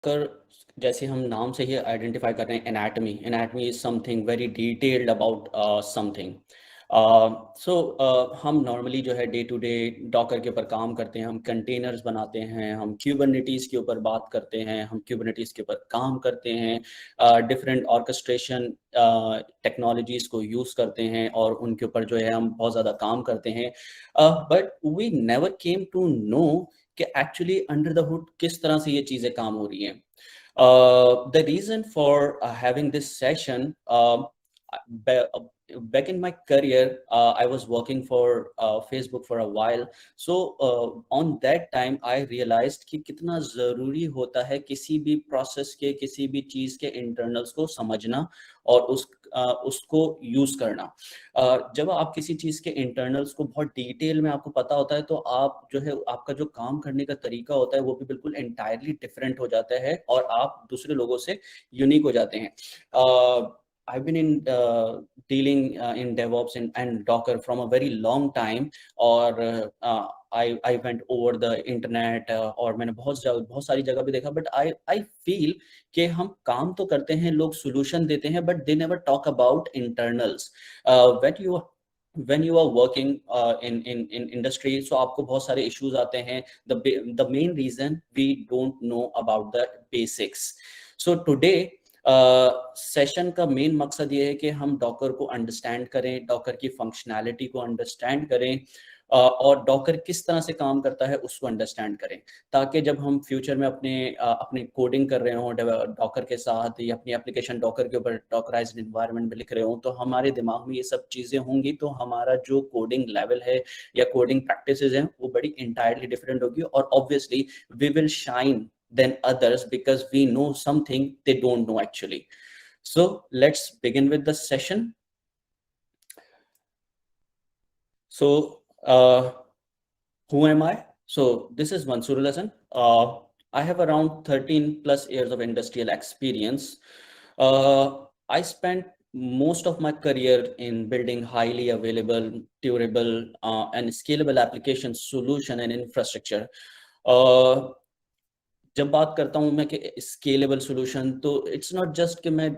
Docker जैसे हम नाम से ही आइडेंटिफाई कर रहे हैं anatomy anatomy is something very detailed about something so हम नॉर्मली जो है डे टू डे डॉकर के ऊपर काम करते हैं, हम कंटेनर्स बनाते हैं, हम क्यूबरनेटीज के ऊपर बात करते हैं, हम क्यूबरनेटीज के ऊपर काम करते हैं, डिफरेंट ऑर्केस्ट्रेशन टेक्नोलॉजीज को यूज करते हैं और उनके ऊपर जो है हम बहुत ज़्यादा काम करते हैं, but we never came to know कि एक्चुअली अंडर द हुड किस तरह से ये चीज़ें काम हो रही हैं. The reason for having this session, back in my career, I was working for Facebook for a while. So on that time, I realized कि कितना ज़रूरी होता है किसी भी प्रोसेस के, किसी भी चीज़ के इंटरनल्स को समझना और उसको यूज़ करना. जब आप किसी चीज़ के इंटरनल्स को बहुत डिटेल में आपको पता होता है, तो आप जो है आपका जो काम करने का तरीका होता है वो भी बिल्कुल एंटायरली डिफरेंट हो जाता है और आप दूसरे लोगों से यूनिक हो जाते हैं. I've been in dealing in DevOps and Docker from a very long time, और I went over the internet, और मैंने बहुत सारी जगह भी देखा, but I feel कि हम काम तो करते हैं, लोग solution देते हैं, but they never talk about internals. When you are working in industry, so आपको बहुत सारे issues आते हैं. The main reason we don't know about the basics. So today session का मेन मकसद ये है कि हम डॉकर को अंडरस्टैंड करें, डॉकर की फंक्शनैलिटी को अंडरस्टैंड करें, और डॉकर किस तरह से काम करता है उसको अंडरस्टैंड करें, ताकि जब हम फ्यूचर में अपने कोडिंग कर रहे हों डॉकर के साथ, या अपनी एप्लीकेशन डॉकर के ऊपर डॉकराइज्ड एनवायरनमेंट में लिख रहे हों, तो हमारे दिमाग में ये सब चीज़ें होंगी, तो हमारा जो कोडिंग लेवल है या कोडिंग प्रैक्टिसेस हैं वो बड़ी इंटायरली डिफरेंट होगी, और obviously we will shine than others because we know something they don't know actually. So let's begin with the session. So who am I? So this is Mansoor Hasan. I have around 13 plus years of industrial experience. I spent most of my career in building highly available, durable, and scalable application solution and infrastructure. जब बात करता हूँ मैं कि scalable solution, तो it's not just कि मैं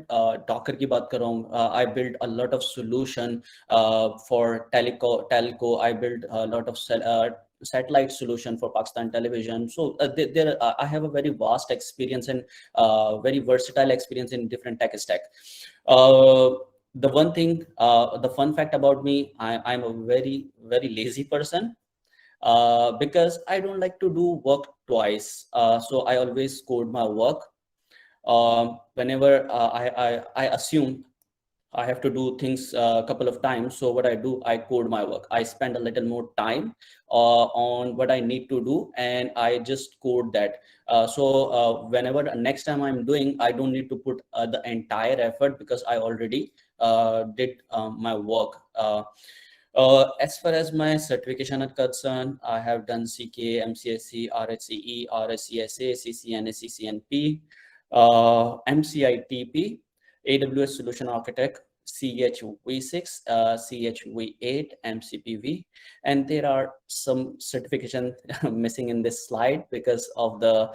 Docker की बात कर रहा हूँ. I build a lot of solution for Telco. I build a lot of satellite solution for Pakistan television. So I have a very vast experience and very versatile experience in different tech stack. The one thing, the fun fact about me, I'm a very, very lazy person. Because I don't like to do work twice. So I always code my work. Whenever I assume I have to do things a couple of times, so what I do, I code my work. I spend a little more time on what I need to do, and I just code that. So whenever next time I'm doing, I don't need to put the entire effort because I already did my work. As far as my certification is concerned, I have done CK, MCSC, RSCE, RSCSA, CCNA, CCNP, MCITP, AWS Solution Architect, CHV6, CHV8, MCPV, and there are some certification missing in this slide because of the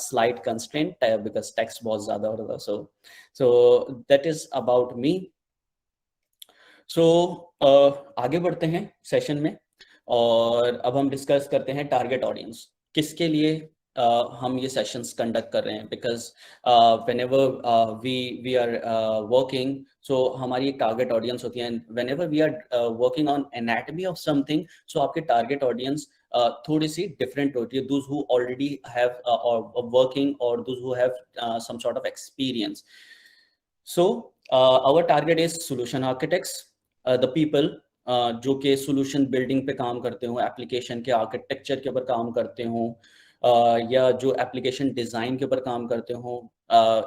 slide constraint, because text was other. So that is about me. सो आगे बढ़ते हैं session में, और अब हम discuss करते हैं target audience, किसके लिए हम ये सेशंस कंडक्ट कर रहे हैं. Because whenever we are working, so हमारी एक टारगेट ऑडियंस होती है. Whenever we are working on anatomy of something, so आपके टारगेट ऑडियंस थोड़ी सी डिफरेंट होती है. Those who already have working और those who have some sort of experience. So our target is solution architects, the people जो के solution building पे काम करते हो, एप्लीकेशन के आर्किटेक्चर के ऊपर काम करते हो, या जो एप्लीकेशन डिज़ाइन के ऊपर काम करते हो.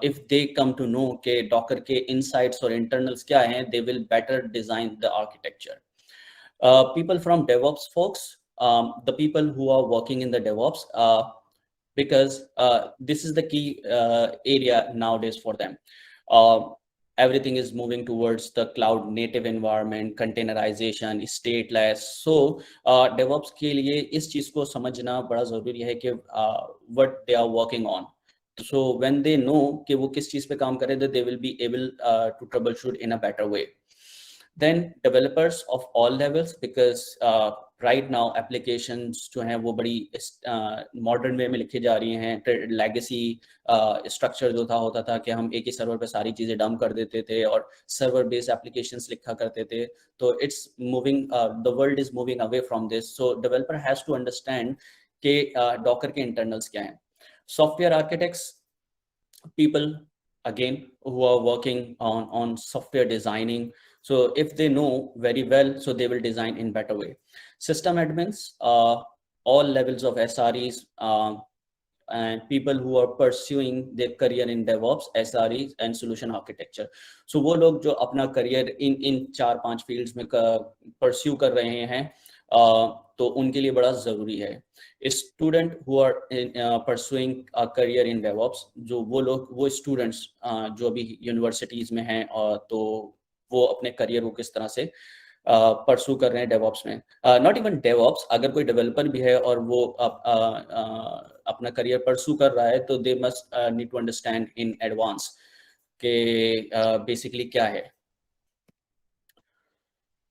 If they come to know के डॉकर के इनसाइट्स और इंटरनल्स क्या हैं, they will better design the architecture. People from DevOps folks, the people who are working in the DevOps, because this is the key area nowadays for them. Everything is moving towards the cloud native environment, containerization, stateless. So DevOps के लिए इस चीज़ को समझना बड़ा ज़रूरी है कि what they are working on. So when they know कि वो किस चीज़ पे काम कर रहे हैं, they will be able to troubleshoot in a better way. Then developers of all levels, because right now applications जो हैं वो बड़ी मॉडर्न वे में लिखी जा रही हैं. लेगेसी स्ट्रक्चर जो था होता था कि हम एक ही सर्वर पे सारी चीज़ें डंप कर देते थे और सर्वर बेस्ड एप्लीकेशंस लिखा करते थे. तो it's moving, the world is moving away from this. So developer has to understand कि डॉकर के इंटरनल्स क्या हैं. Software architects, people again who are working on software designing, so if they know very well, so they will design in better way. System admins, all levels of SREs, and people who are pursuing their career in DevOps, SREs and solution architecture. So वो लोग जो अपना career इन 4-5 fields में pursue कर रहे हैं, तो उनके लिए बड़ा ज़रूरी है. Student who are pursuing a career in DevOps, जो वो लोग, वो स्टूडेंट्स जो अभी यूनिवर्सिटीज़ में हैं, तो वो अपने करियर को किस तरह से परसू कर रहे हैं डेवऑप्स में. नॉट इवन डेवऑप्स, अगर कोई डेवलपर भी है और वो अपना करियर परसू कर रहा है, तो they must need to understand in advance के बेसिकली क्या है.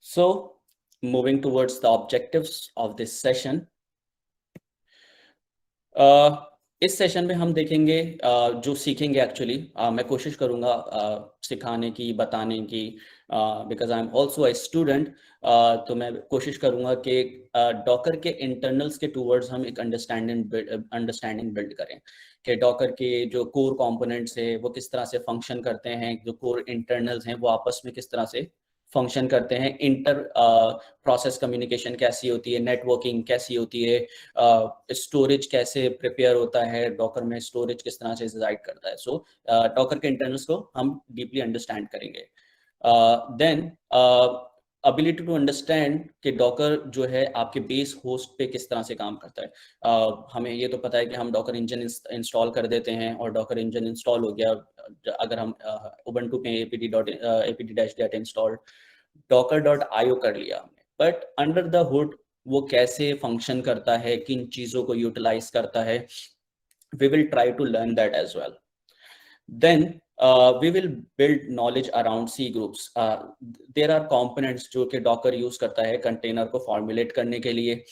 So moving towards the objectives of this session. इस सेशन में हम देखेंगे जो सीखेंगे एक्चुअली, मैं कोशिश करूंगा सिखाने की, बताने की, because I am also a student. तो मैं कोशिश करूंगा कि डॉकर के इंटरनल्स के टूवर्ड्स हम एक अंडरस्टैंडिंग बिल्ड करें कि डॉकर के जो कोर कंपोनेंट्स है वो किस तरह से फंक्शन करते हैं, जो कोर इंटरनल्स हैं वो आपस में किस तरह से फंक्शन करते हैं, इंटर प्रोसेस कम्युनिकेशन कैसी होती है, नेटवर्किंग कैसी होती है, स्टोरेज कैसे प्रिपेयर होता है, डॉकर में स्टोरेज किस तरह से रिजाइड करता है. सो डॉकर के इंटरनल्स को हम डीपली अंडरस्टैंड करेंगे. देन अबिलिटी टू अंडरस्टैंड कि डॉकर जो है आपके बेस होस्ट पे किस तरह से काम करता है. हमें ये तो पता है कि हम डॉकर इंजन इंस्टॉल कर देते हैं और डॉकर इंजन इंस्टॉल हो गया. अगर हम उबंटू पे apt-get इंस्टॉल docker.io कर लिया हमने, बट अंडर द हुड वो कैसे फंक्शन करता है, किन चीजों को यूटिलाइज करता है, we will try to learn that as well. Then we will build knowledge around C groups. There are components जो कि Docker यूज करता है कंटेनर को फॉर्मुलेट करने के लिए.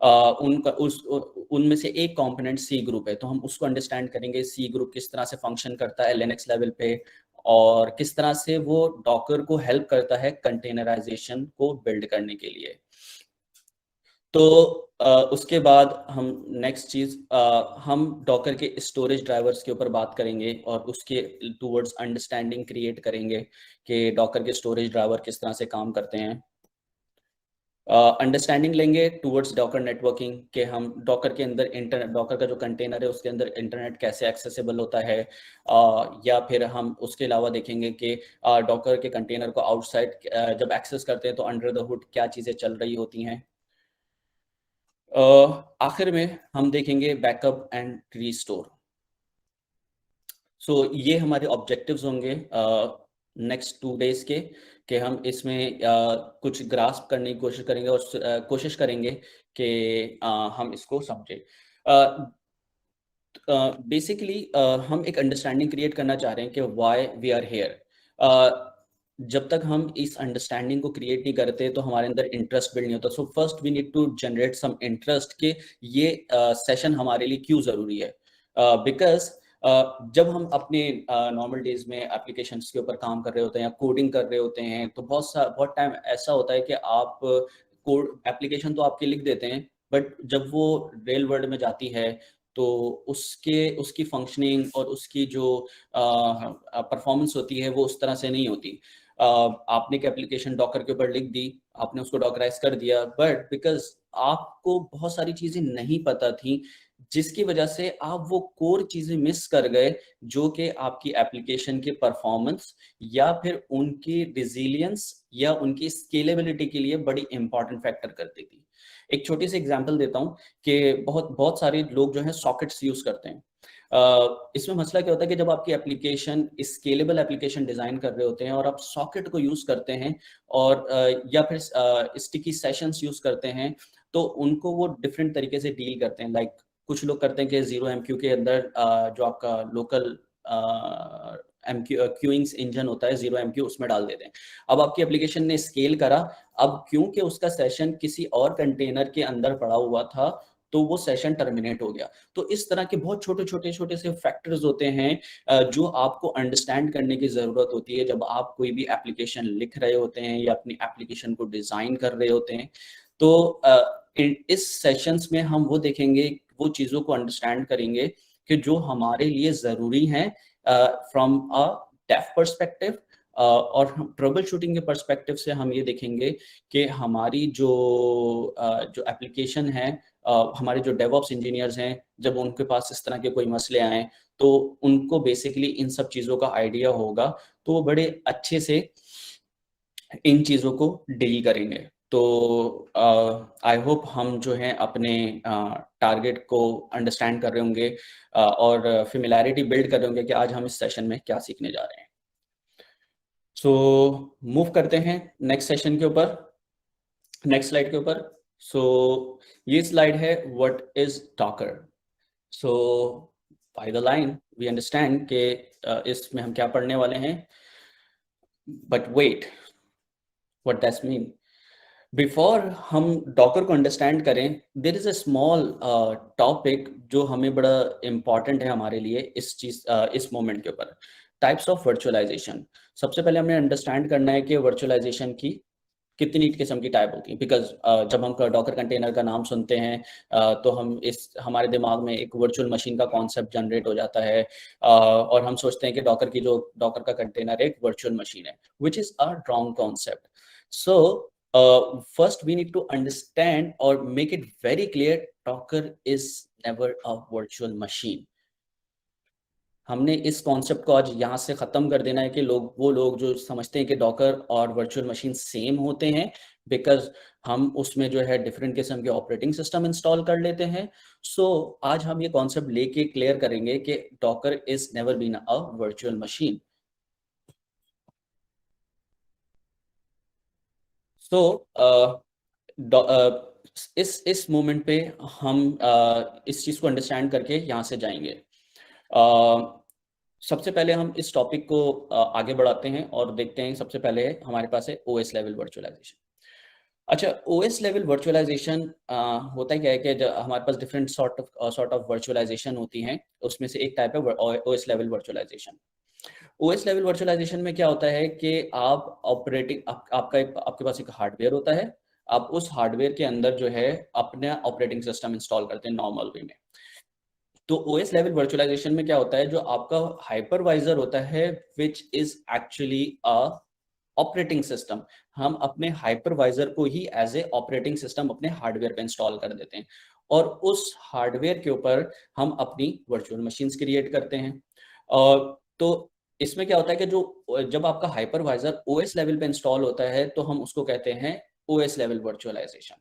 उनमें से एक कंपोनेंट C ग्रुप है, तो हम उसको अंडरस्टैंड करेंगे C ग्रुप किस तरह से फंक्शन करता है लिनक्स लेवल पे, और किस तरह से वो डॉकर को हेल्प करता है कंटेनराइजेशन को बिल्ड करने के लिए. तो उसके बाद हम नेक्स्ट चीज़, हम डॉकर के स्टोरेज ड्राइवर्स के ऊपर बात करेंगे और उसके टूवर्ड्स अंडरस्टैंडिंग क्रिएट करेंगे कि डॉकर के स्टोरेज ड्राइवर किस तरह से काम करते हैं. अंडरस्टैंडिंग लेंगे टूवर्ड्स डॉकर नेटवर्किंग के हम डॉकर के अंदर इंटरनेट, डॉकर का जो कंटेनर है उसके अंदर इंटरनेट कैसे एक्सेसिबल होता है, या फिर हम उसके अलावा देखेंगे कि डॉकर के कंटेनर को आउटसाइड जब एक्सेस करते हैं तो अंडर द हुड क्या चीज़ें चल रही होती हैं. आखिर में हम देखेंगे बैकअप एंड रीस्टोर. सो ये हमारे ऑब्जेक्टिव्स होंगे नेक्स्ट 2 डेज के, कि हम इसमें कुछ ग्रास्प करने की कोशिश करेंगे और कोशिश करेंगे कि हम इसको समझें. बेसिकली हम एक अंडरस्टैंडिंग क्रिएट करना चाह रहे हैं कि व्हाई वी आर हेयर. जब तक हम इस अंडरस्टैंडिंग को क्रिएट नहीं करते तो हमारे अंदर इंटरेस्ट बिल्ड नहीं होता. So first we need to generate some interest कि ये सेशन हमारे लिए क्यों ज़रूरी है. बिकॉज जब हम अपने नॉर्मल डेज में एप्लीकेशंस के ऊपर काम कर रहे होते हैं या कोडिंग कर रहे होते हैं, तो बहुत टाइम ऐसा होता है कि आप कोड एप्लीकेशन तो आपके लिख देते हैं, बट जब वो रियल वर्ल्ड में जाती है तो उसकी फंक्शनिंग और उसकी जो परफॉर्मेंस होती है वो उस तरह से नहीं होती. आपने एक एप्लीकेशन डॉकर के ऊपर लिख दी, आपने उसको डॉकराइज कर दिया, बट बिकॉज आपको बहुत सारी चीज़ें नहीं पता थी, जिसकी वजह से आप वो कोर चीज़ें मिस कर गए जो कि आपकी एप्लीकेशन के परफॉर्मेंस या फिर उनकी रिजिलियंस या उनकी स्केलेबिलिटी के लिए बड़ी इंपॉर्टेंट फैक्टर करती थी. एक छोटी सी एग्जांपल देता हूँ कि बहुत सारे लोग जो हैं सॉकेट्स यूज़ करते हैं. इसमें मसला क्या होता है कि जब आपकी एप्लीकेशन स्केलेबल एप्लीकेशन डिज़ाइन कर रहे होते हैं और आप सॉकेट को यूज़ करते हैं और या फिर स्टिकी सेशंस यूज़ करते हैं, तो उनको वो डिफरेंट तरीके से डील करते हैं. लाइक कुछ लोग करते हैं कि 0MQ के अंदर जो आपका लोकल क्यूइंग्स इंजन होता है 0MQ, उसमें डाल देते हैं। अब आपकी एप्लीकेशन ने स्केल करा, अब क्योंकि उसका सेशन किसी और कंटेनर के अंदर पड़ा हुआ था, तो वो सेशन टर्मिनेट हो गया। तो इस तरह के बहुत छोटे-छोटे से फैक्टर्स होते हैं जो आपको अंडरस्टैंड करने की ज़रूरत होती है जब आप कोई भी एप्लीकेशन लिख रहे होते हैं या अपनी एप्लीकेशन को डिज़ाइन कर रहे होते हैं। तो इस सेशंस में हम वो देखेंगे, वो चीज़ों को अंडरस्टैंड करेंगे कि जो हमारे लिए ज़रूरी हैं फ्रॉम अ डेव पर्सपेक्टिव, और ट्रबल शूटिंग के पर्सपेक्टिव से हम ये देखेंगे कि हमारी जो एप्लीकेशन है, हमारे जो डेवऑप्स इंजीनियर्स हैं, जब उनके पास इस तरह के कोई मसले आएँ, तो उनको बेसिकली इन सब चीज़ों का आइडिया होगा, तो वो बड़े अच्छे से इन चीज़ों को डील करेंगे। तो आई होप हम जो हैं अपने टारगेट को अंडरस्टैंड कर रहे होंगे और फ़ैमिलियरिटी बिल्ड कर रहे होंगे कि आज हम इस सेशन में क्या सीखने जा रहे हैं। सो मूव करते हैं नेक्स्ट सेशन के ऊपर, नेक्स्ट स्लाइड के ऊपर। सो ये स्लाइड है what is Docker. So by the line we understand कि इसमें हम क्या पढ़ने वाले हैं, but wait, what that's mean? Before हम डॉकर को अंडरस्टैंड करें, there is a small topic जो हमें बड़ा इम्पॉर्टेंट है हमारे लिए इस मोमेंट के ऊपर। Types of virtualisation. सबसे पहले हमें अंडरस्टैंड करना है कि वर्चुअलाइजेशन की कितनी किस्म की टाइप होती है, बिकॉज जब हम डॉकर कंटेनर का नाम सुनते हैं तो हमारे दिमाग में एक वर्चुअल मशीन का कॉन्सेप्ट जनरेट हो जाता है और हम सोचते हैं कि डॉकर का कंटेनर एक वर्चुअल मशीन है, which is a wrong concept. So first we need to understand or make it very clear, Docker is never a virtual machine. हमने इस कॉन्सेप्ट को आज यहाँ से ख़त्म कर देना है कि वो लोग जो समझते हैं कि डॉकर और वर्चुअल मशीन सेम होते हैं, बिकॉज़ हम उसमें जो है डिफरेंट किस्म के ऑपरेटिंग सिस्टम इंस्टॉल कर लेते हैं। आज हम ये कॉन्सेप्ट लेके क्लियर करेंगे कि Docker is never been a virtual machine. इस मोमेंट पे हम इस चीज़ को अंडरस्टैंड करके यहाँ से जाएंगे। सबसे पहले हम इस टॉपिक को आगे बढ़ाते हैं और देखते हैं। सबसे पहले हमारे पास है ओएस लेवल वर्चुअलाइजेशन। अच्छा, ओएस लेवल वर्चुअलाइजेशन होता क्या है कि हमारे पास डिफरेंट सॉर्ट ऑफ वर्चुअलाइजेशन होती हैं, उसमें से एक टाइप है OS level virtualisation. OS level virtualisation में क्या होता है कि आपके पास एक हार्डवेयर होता है, आप उस हार्डवेयर के अंदर जो है अपना ऑपरेटिंग सिस्टम इंस्टॉल करते हैं नॉर्मल वे में। तो ओएस लेवल वर्चुअलाइजेशन में क्या होता है, जो आपका हाइपरवाइजर होता है which is actually a operating system, हम अपने हाइपरवाइजर को ही एज ए ऑपरेटिंग सिस्टम अपने हार्डवेयर पे इंस्टॉल कर देते हैं और उस हार्डवेयर के ऊपर हम अपनी वर्चुअल मशीन्स क्रिएट करते हैं। तो इसमें क्या होता है कि जब आपका हाइपरवाइजर ओएस लेवल पे इंस्टॉल होता है तो हम उसको कहते हैं ओएस लेवल वर्चुअलाइजेशन।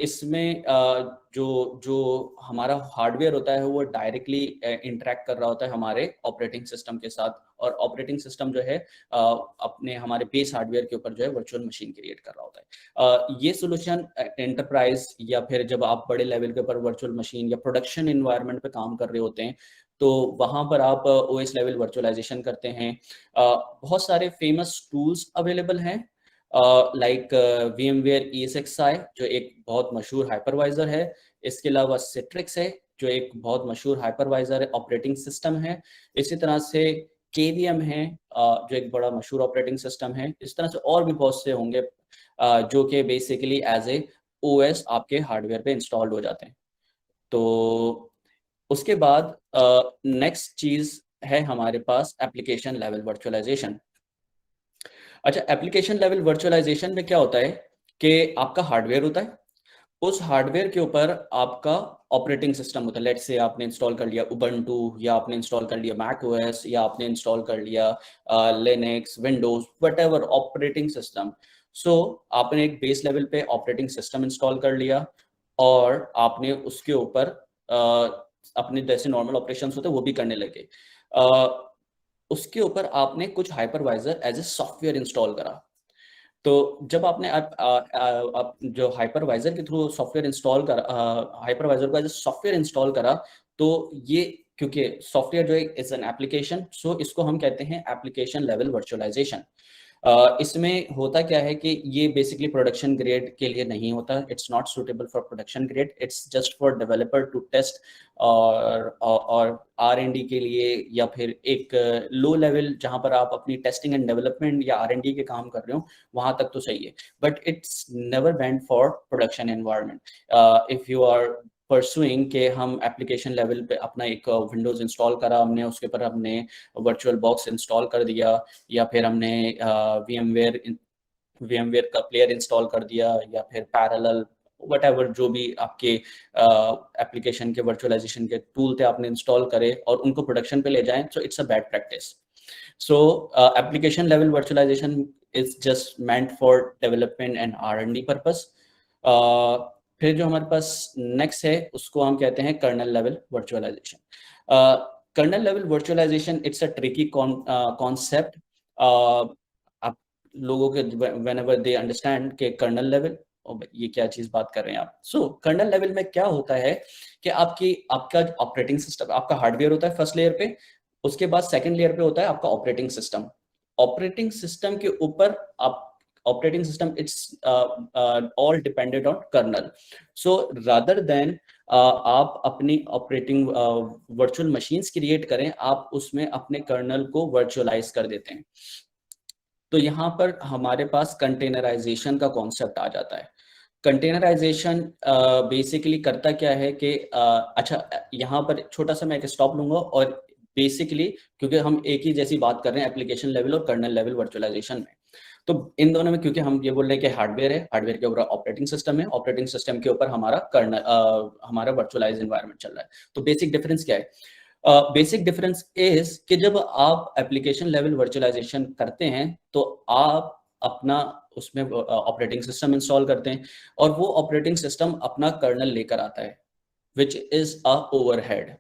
इसमें जो जो हमारा हार्डवेयर होता है वो डायरेक्टली इंटरेक्ट कर रहा होता है हमारे ऑपरेटिंग सिस्टम के साथ, और ऑपरेटिंग सिस्टम जो है अपने हमारे बेस हार्डवेयर के ऊपर जो है वर्चुअल मशीन क्रिएट कर रहा होता है। ये सोल्यूशन एंटरप्राइज या फिर जब आप बड़े लेवल के ऊपर वर्चुअल मशीन या प्रोडक्शन इन्वायरमेंट पे काम कर रहे होते हैं तो वहाँ पर आप ओएस लेवल वर्चुअलाइजेशन करते हैं। बहुत सारे फेमस टूल्स अवेलेबल हैं लाइक VMware ESXi जो एक बहुत मशहूर हाइपरवाइजर है। इसके अलावा Citrix है जो एक बहुत मशहूर हाइपरवाइजर है, ऑपरेटिंग सिस्टम है। इसी तरह से KVM है जो एक बड़ा मशहूर ऑपरेटिंग सिस्टम है। इस तरह से और भी बहुत से होंगे जो कि बेसिकली एज ए OS आपके हार्डवेयर पे इंस्टॉल्ड हो जाते हैं। तो उसके बाद नेक्स्ट चीज़ है हमारे पास एप्लीकेशन लेवल वर्चुअलाइजेशन। अच्छा, एप्लीकेशन लेवल वर्चुअलाइजेशन में क्या होता है कि आपका हार्डवेयर होता है, उस हार्डवेयर के ऊपर आपका ऑपरेटिंग सिस्टम होता है। लेट्स से आपने इंस्टॉल कर लिया उबंटू, या आपने इंस्टॉल कर लिया मैक ओएस, या आपने इंस्टॉल कर लिया Linux, Windows, whatever operating system. So आपने एक बेस लेवल पे ऑपरेटिंग सिस्टम इंस्टॉल कर लिया और आपने उसके ऊपर अपने जैसे नॉर्मल ऑपरेशंस होते हैं वो भी करने लगे। उसके ऊपर आपने कुछ hypervisor as a software install करा। तो जब आपने आप जो हाइपरवाइजर के थ्रू सॉफ्टवेयर इंस्टॉल कर हाइपरवाइजर को एज सॉफ्टवेयर इंस्टॉल करा, तो ये क्योंकि सॉफ्टवेयर जो है इज एन एप्लीकेशन, सो इसको हम कहते हैं एप्लीकेशन लेवल वर्चुअलाइजेशन। इसमें होता क्या है कि ये बेसिकली प्रोडक्शन ग्रेड के लिए नहीं होता, it's not suitable for production grade, it's just for developer to test और R&D के लिए, या फिर एक लो लेवल जहां पर आप अपनी टेस्टिंग एंड डेवलपमेंट या R&D के काम कर रहे हो, वहां तक तो सही है, but it's never meant for production environment. If you are pursuing के हम एप्लीकेशन लेवल पे अपना एक विंडोज इंस्टॉल करा हमने, उसके ऊपर हमने वर्चुअल बॉक्स इंस्टॉल कर दिया, या फिर हमने VMware का प्लेयर इंस्टॉल कर दिया, या फिर पैरेलल व्हाटएवर जो भी आपके एप्लीकेशन के वर्चुअलाइजेशन के टूल थे आपने इंस्टॉल करे और उनको प्रोडक्शन पे ले जाएं, so it's a bad practice. So application level virtualisation is just meant for development and R&D purpose. फिर जो हमारे पास नेक्स्ट है उसको हम कहते हैं kernel level virtualisation. Kernel level virtualisation it's a tricky concept. आप लोगों के व्हेनेवर दे अंडरस्टैंड के कर्नल लेवल, ये क्या चीज बात कर रहे हैं आप। सो कर्नल लेवल में क्या होता है कि आपका ऑपरेटिंग सिस्टम, आपका हार्डवेयर होता है फर्स्ट लेयर पे, उसके बाद सेकंड लेयर पे होता है आपका ऑपरेटिंग सिस्टम। ऑपरेटिंग सिस्टम के ऊपर आप operating system it's all dependent on kernel. So rather than आप अपनी ऑपरेटिंग वर्चुअल मशीन्स क्रिएट करें, आप उसमें अपने कर्नल को वर्चुअलाइज कर देते हैं। तो यहाँ पर हमारे पास कंटेनराइजेशन का कॉन्सेप्ट आ जाता है। कंटेनराइजेशन बेसिकली करता क्या है कि अच्छा, यहाँ पर छोटा सा मैं एक स्टॉप लूंगा, और बेसिकली क्योंकि हम एक ही जैसी बात कर रहे हैं एप्लीकेशन लेवल और कर्नल लेवल वर्चुअलाइजेशन में, तो इन दोनों में क्योंकि हम ये बोल रहे हैं कि हार्डवेयर है, हार्डवेयर के ऊपर ऑपरेटिंग सिस्टम है, ऑपरेटिंग सिस्टम के ऊपर हमारा कर्नल हमारा वर्चुअलाइज एनवायरनमेंट चल रहा है। तो बेसिक डिफरेंस क्या है? बेसिक डिफरेंस इज कि जब आप एप्लीकेशन लेवल वर्चुअलाइजेशन करते हैं तो आप अपना उसमें ऑपरेटिंग सिस्टम इंस्टॉल करते हैं, और वो ऑपरेटिंग सिस्टम अपना कर्नल लेकर आता है, विच इज अ ओवरहेड।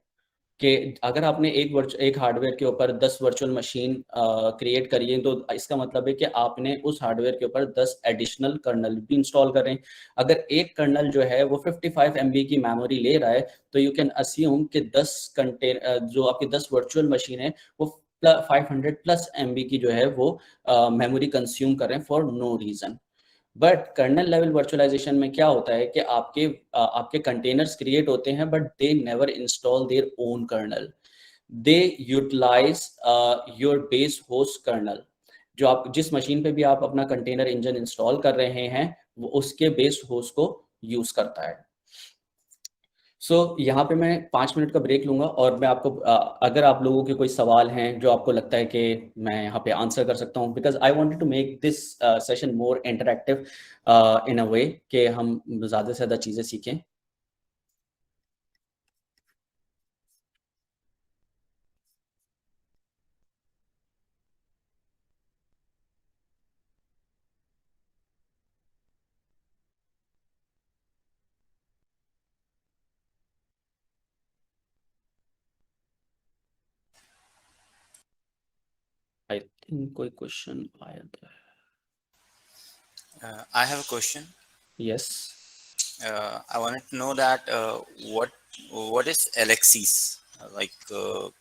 कि अगर आपने एक हार्डवेयर के ऊपर 10 वर्चुअल मशीन क्रिएट करी है, तो इसका मतलब है कि आपने उस हार्डवेयर के ऊपर 10 एडिशनल कर्नल भी इंस्टॉल कर रहे हैं। अगर एक कर्नल जो है वो 55 MB की मेमोरी ले रहा है, तो यू कैन अस्यूम कि 10 जो आपकी 10 वर्चुअल मशीन है वो 500+ MB की जो है वो मेमोरी कंज्यूम कर रहे हैं for no reason. But kernel level virtualisation में क्या होता है कि आपके कंटेनर्स क्रिएट होते हैं, but they never install their own kernel, they utilise your base host kernel. जो आप जिस मशीन पे भी आप अपना कंटेनर इंजन इंस्टॉल कर रहे हैं, वो उसके बेस होस्ट को यूज करता है। यहाँ पे मैं 5 मिनट का ब्रेक लूंगा, और मैं आपको अगर आप लोगों के कोई सवाल हैं जो आपको लगता है कि मैं यहाँ पे आंसर कर सकता हूँ, because I wanted to make this session more interactive in a way कि हम ज़्यादा से ज़्यादा चीज़ें सीखें। आई थिंक कोई क्वेश्चन आया था। I have a question. Yes. I wanted to know that what is Alexis?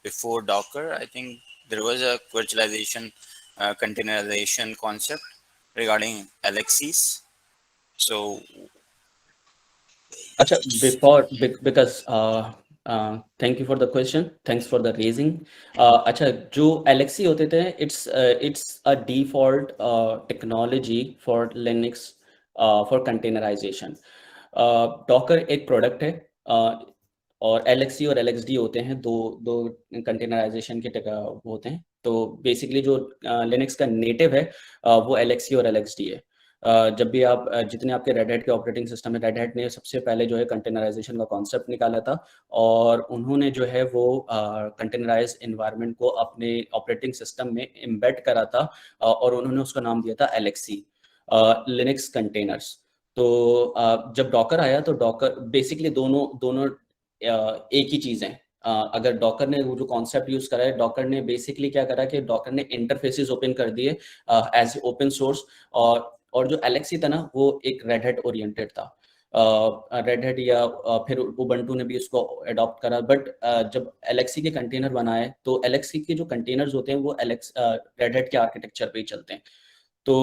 Before Docker, I think there was a virtualization, containerization concept regarding Alexis. So अच्छा, before because thank you for the question, thanks for the raising. अच्छा, जो LXC होते थे, it's a default technology for Linux for containerisation. Docker एक product है, और Alexei और एलएक्सडी होते हैं, दो दो कंटेनराइजेशन के वो होते हैं। तो बेसिकली जो लिनक्स का नेटिव है वो एलेक्सी और एलएक्सडी है। जब भी आप जितने आपके रेड हैट के ऑपरेटिंग सिस्टम है, रेड हैट ने सबसे पहले जो है कंटेनराइजेशन का कॉन्सेप्ट निकाला था, और उन्होंने जो है वो कंटेनराइज एनवायरनमेंट को अपने ऑपरेटिंग सिस्टम में एम्बेड करा था, और उन्होंने उसका नाम दिया था एलेक्सी, लिनक्स कंटेनर्स। तो जब डॉकर आया तो डॉकर बेसिकली दोनों दोनों एक ही चीज़ है। अगर डॉकर ने वो जो कॉन्सेप्ट यूज करा है, डॉकर ने बेसिकली क्या करा कि डॉकर ने इंटरफेसेस ओपन कर दिए एज ओपन सोर्स, और और जो एलेक्सी था ना वो एक रेड हैट ओरिएंटेड था। रेड हैट या फिर उबंटू ने भी उसको अडॉप्ट करा, बट जब एलेक्सी के कंटेनर बनाए तो एलेक्सी के जो कंटेनर्स होते हैं वो रेड हैट के आर्किटेक्चर पे ही चलते हैं। तो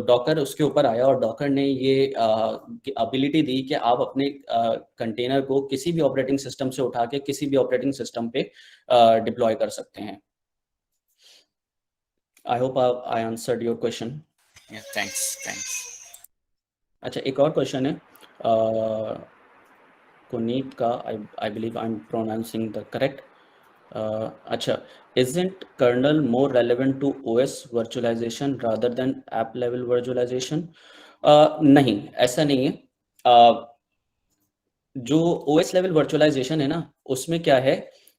डॉकर उसके ऊपर आया और डॉकर ने ये एबिलिटी दी कि आप अपने कंटेनर को किसी भी ऑपरेटिंग सिस्टम से उठा के किसी भी ऑपरेटिंग सिस्टम पे डिप्लॉय कर सकते हैं। आई hope I answered your question. Yeah, thanks. अच्छा, एक और क्वेश्चन है पुनीत का, I believe I am pronouncing the correct. अच्छा, isn't kernel more relevant to OS virtualization rather than app level virtualization? नहीं, ऐसा नहीं है। जो OS level virtualization है ना, उसमें क्या है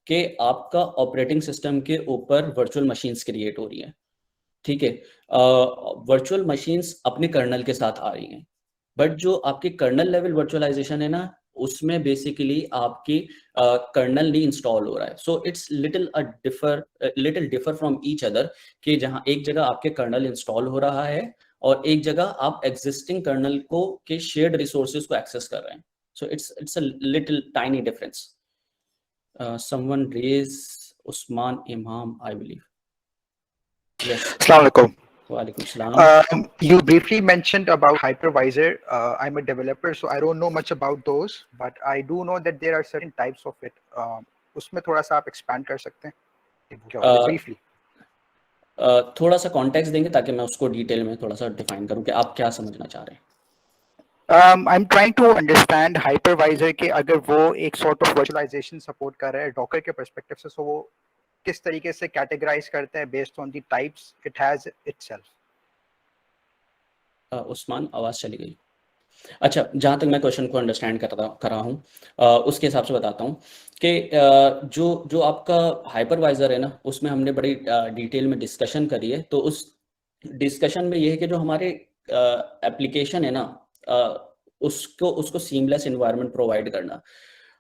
कि आपका ऑपरेटिंग सिस्टम के ऊपर वर्चुअल मशीन्स क्रिएट हो रही हैं, ठीक है। वर्चुअल मशीन्स अपने कर्नल के साथ आ रही हैं, बट जो आपकी कर्नल लेवल वर्चुअलाइजेशन है ना, उसमें बेसिकली आपकी कर्नल नहीं इंस्टॉल हो रहा है। So it's little differ from each other, कि जहां एक जगह आपके कर्नल इंस्टॉल हो रहा है और एक जगह आप एग्जिस्टिंग कर्नल को के शेयर्ड रिसोर्सेज को एक्सेस कर रहे हैं। So it's a little tiny difference. Someone raise Usman Imam, I believe. Yes. Assalamu alaikum. वालेकुम सलाम। You briefly mentioned about hypervisor. I'm a developer, so I don't know much about those, but I do know that there are certain types of it. उसमें थोड़ा सा आप expand कर सकते हैं briefly? थोड़ा सा कॉन्टेक्स्ट देंगे ताकि मैं उसको डिटेल में थोड़ा सा डिफाइन करूं कि आप क्या समझना चाह रहे हैं। I'm trying to understand hypervisor के अगर वो एक sort of virtualization support कर रहा है Docker के perspective से, so वो किस तरीके से categorize करते हैं based on the types it has itself? Usman, आवाज चली गई। अच्छा, जहाँ तक मैं क्वेश्चन को अंडरस्टैंड कर रहा हूँ, उसके हिसाब से बताता हूँ कि जो आपका हाइपरवाइजर है ना, उसमें हमने बड़ी डिटेल में डिस्कशन करी है। तो उस डिस्कशन में ये है कि जो हमारे एप्लीकेशन है ना, उसको सीमलेस एनवायरनमेंट प्रोवाइड करना।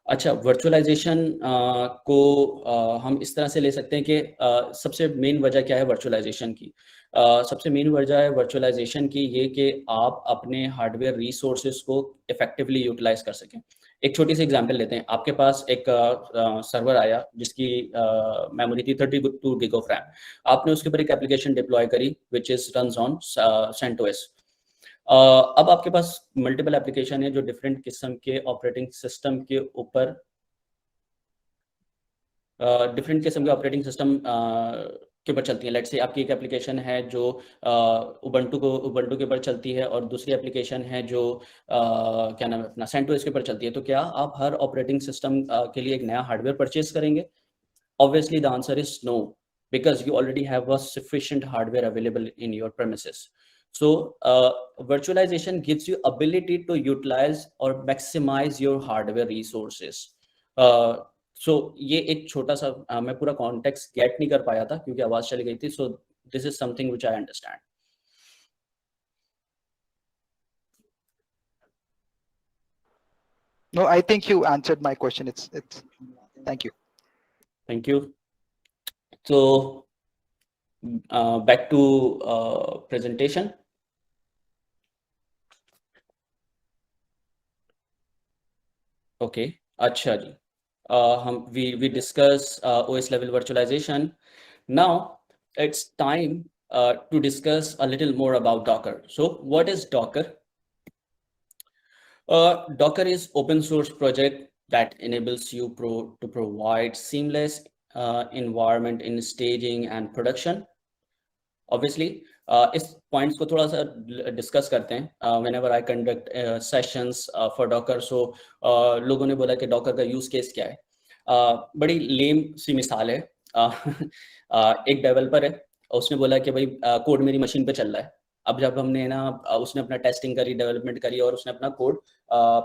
अच्छा, वर्चुअलाइजेशन को हम इस तरह से ले सकते हैं कि सबसे मेन वजह क्या है वर्चुअलाइजेशन की? सबसे मेन वजह है वर्चुअलाइजेशन की ये कि आप अपने हार्डवेयर रिसोर्सेज को इफेक्टिवली यूटिलाइज कर सकें। एक छोटी सी एग्जांपल लेते हैं। आपके पास एक सर्वर आया जिसकी मेमोरी थी 32 GB ऑफ रैम। आपने उसके ऊपर एक एप्लीकेशन डिप्लॉय करी which is runs on CentOS। अब आपके पास मल्टीपल एप्लीकेशन है जो डिफरेंट किस्म के ऑपरेटिंग सिस्टम के ऊपर डिफरेंट किस्म के ऑपरेटिंग सिस्टम के ऊपर चलती है। लेट्स से आपकी एक एप्लीकेशन है जो उबंटू के ऊपर चलती है और दूसरी एप्लीकेशन है जो क्या नाम है अपना CentOS के ऊपर चलती है। तो क्या आप हर ऑपरेटिंग सिस्टम के लिए एक नया हार्डवेयर परचेज करेंगे? Obviously the answer is no, because you already have a sufficient hardware available in your premises. So virtualization gives you ability to utilize or maximize your hardware resources. So ये एक छोटा सा मैं पूरा context gate नहीं कर पाया था क्योंकि आवाज चली गई थी। So this is something which I understand. No, I think you answered my question. It's thank you. Thank you. So back to presentation. Okay, अच्छा जी। we discuss OS level virtualization. Now it's time to discuss a little more about Docker. So what is Docker? Docker is open source project that enables you to provide seamless environment in staging and production. Obviously इस points को थोड़ा सा discuss करते हैं whenever I conduct sessions for Docker. So लोगों ने बोला कि डॉकर का यूज केस क्या है। बड़ी लेम सी मिसाल है। एक डेवलपर है, उसने बोला कि भाई कोड मेरी मशीन पे चल रहा है। अब जब हमने ना उसने अपना टेस्टिंग करी, डेवलपमेंट करी और उसने अपना कोड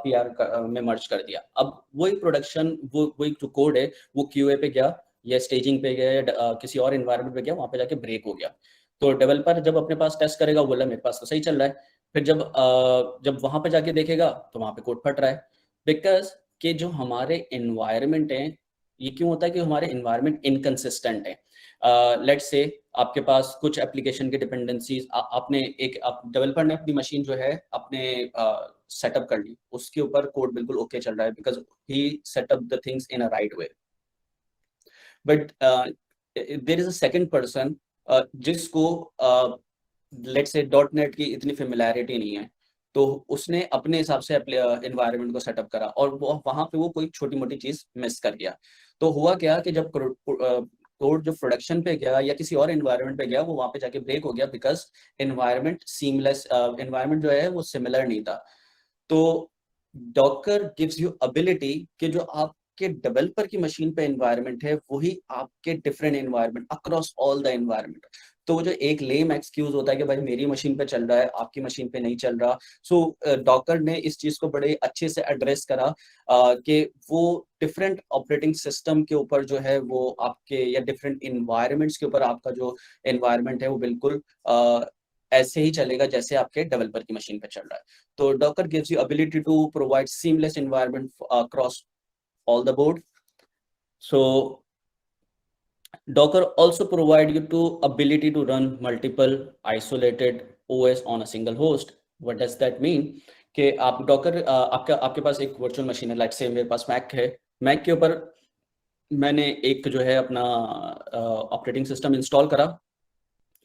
PR में मर्ज कर दिया। अब वही प्रोडक्शन वही जो कोड है वो QA पे गया या स्टेजिंग पे गया या किसी और एनवायरनमेंट पे गया, वहाँ पे जाके ब्रेक हो गया। तो डेवलपर जब अपने पास टेस्ट करेगा, बोला मेरे पास तो सही चल रहा है। फिर जब वहां पे जाके देखेगा तो वहां पे कोड फट रहा है। बिकॉज कि जो हमारे एनवायरनमेंट है, ये क्यों होता है कि हमारे एनवायरनमेंट इनकंसिस्टेंट है। लेट्स से आपके पास कुछ एप्लीकेशन के डिपेंडेंसीज आपने एक डेवलपर ने अपनी मशीन जो है अपने सेटअप कर ली, उसके ऊपर कोड बिल्कुल ओके चल रहा है because he setup the things in a right way, but there is a second person जिसको लेट्स से डॉट नेट की इतनी फेमिलैरिटी नहीं है, तो उसने अपने हिसाब से एनवायरनमेंट को सेटअप करा और वो वहां पे वो कोई छोटी मोटी चीज मिस कर गया। तो हुआ क्या कि जब कोड जो प्रोडक्शन पे गया या किसी और एनवायरनमेंट पे गया, वो वहां पे जाके ब्रेक हो गया बिकॉज एनवायरनमेंट सीमलेस, एनवायरनमेंट जो है वो सिमिलर नहीं था। तो डॉकर गिव्स यू एबिलिटी कि जो आपके डेवलपर की मशीन पे एनवायरनमेंट है वही आपके different environment across all the environment. तो वो जो एक लेम एक्सक्यूज होता है कि भाई मेरी मशीन पे चल रहा है, आपकी मशीन पे नहीं चल रहा, सो डॉकर ने इस चीज को बड़े अच्छे से एड्रेस करा कि वो डिफरेंट ऑपरेटिंग सिस्टम के ऊपर जो है वो आपके या डिफरेंट इन्वायरमेंट्स के ऊपर आपका जो एनवायरनमेंट है वो बिल्कुल ऐसे ही चलेगा जैसे आपके डेवलपर की मशीन पे चल रहा है। तो Docker gives you ability to provide seamless environment across all the board. So Docker also provide you to ability to run multiple isolated OS on a single host. What does that mean? कि आप Docker आपके पास एक virtual machine है, like से मेरे पास Mac है, Mac के ऊपर मैंने एक जो है अपना ऑपरेटिंग सिस्टम इंस्टॉल करा,